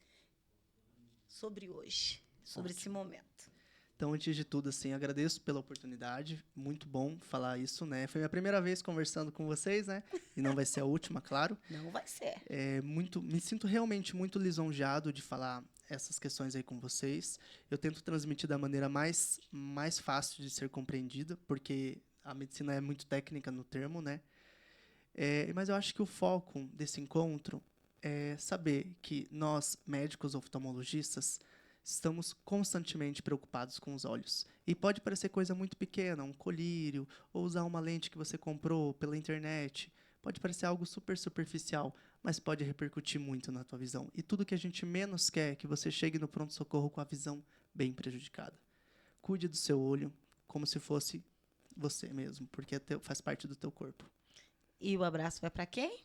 sobre hoje, sobre esse momento. Então, antes de tudo, assim, agradeço pela oportunidade. Muito bom falar isso, né? Foi minha primeira vez conversando com vocês, né? E não vai ser a última, claro. Não vai ser. Me sinto realmente muito lisonjeado de falar essas questões aí com vocês. Eu tento transmitir da maneira mais fácil de ser compreendida, porque a medicina é muito técnica no termo, né? Mas eu acho que o foco desse encontro é saber que nós, médicos oftalmologistas, estamos constantemente preocupados com os olhos. E pode parecer coisa muito pequena, um colírio, ou usar uma lente que você comprou pela internet. Pode parecer algo super superficial, mas pode repercutir muito na tua visão. E tudo que a gente menos quer é que você chegue no pronto-socorro com a visão bem prejudicada. Cuide do seu olho como se fosse você mesmo, porque faz parte do teu corpo. E o abraço vai para quem?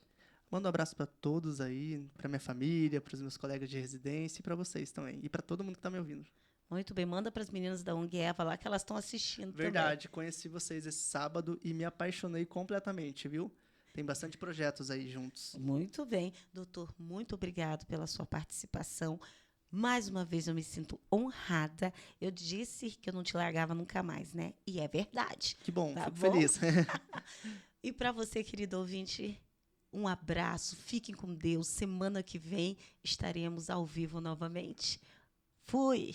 Mando um abraço para todos aí, para minha família, para os meus colegas de residência e para vocês também. E para todo mundo que está me ouvindo. Muito bem, manda para as meninas da ONG Eva lá que elas estão assistindo Verdade, conheci vocês esse sábado e me apaixonei completamente, viu? Tem bastante projetos aí juntos. Muito bem. Doutor, muito obrigado pela sua participação. Mais uma vez eu me sinto honrada. Eu disse que eu não te largava nunca mais, né? E é verdade. Que bom, Tá fico bom? feliz. E para você, querido ouvinte, um abraço. Fiquem com Deus. Semana que vem estaremos ao vivo novamente. Fui!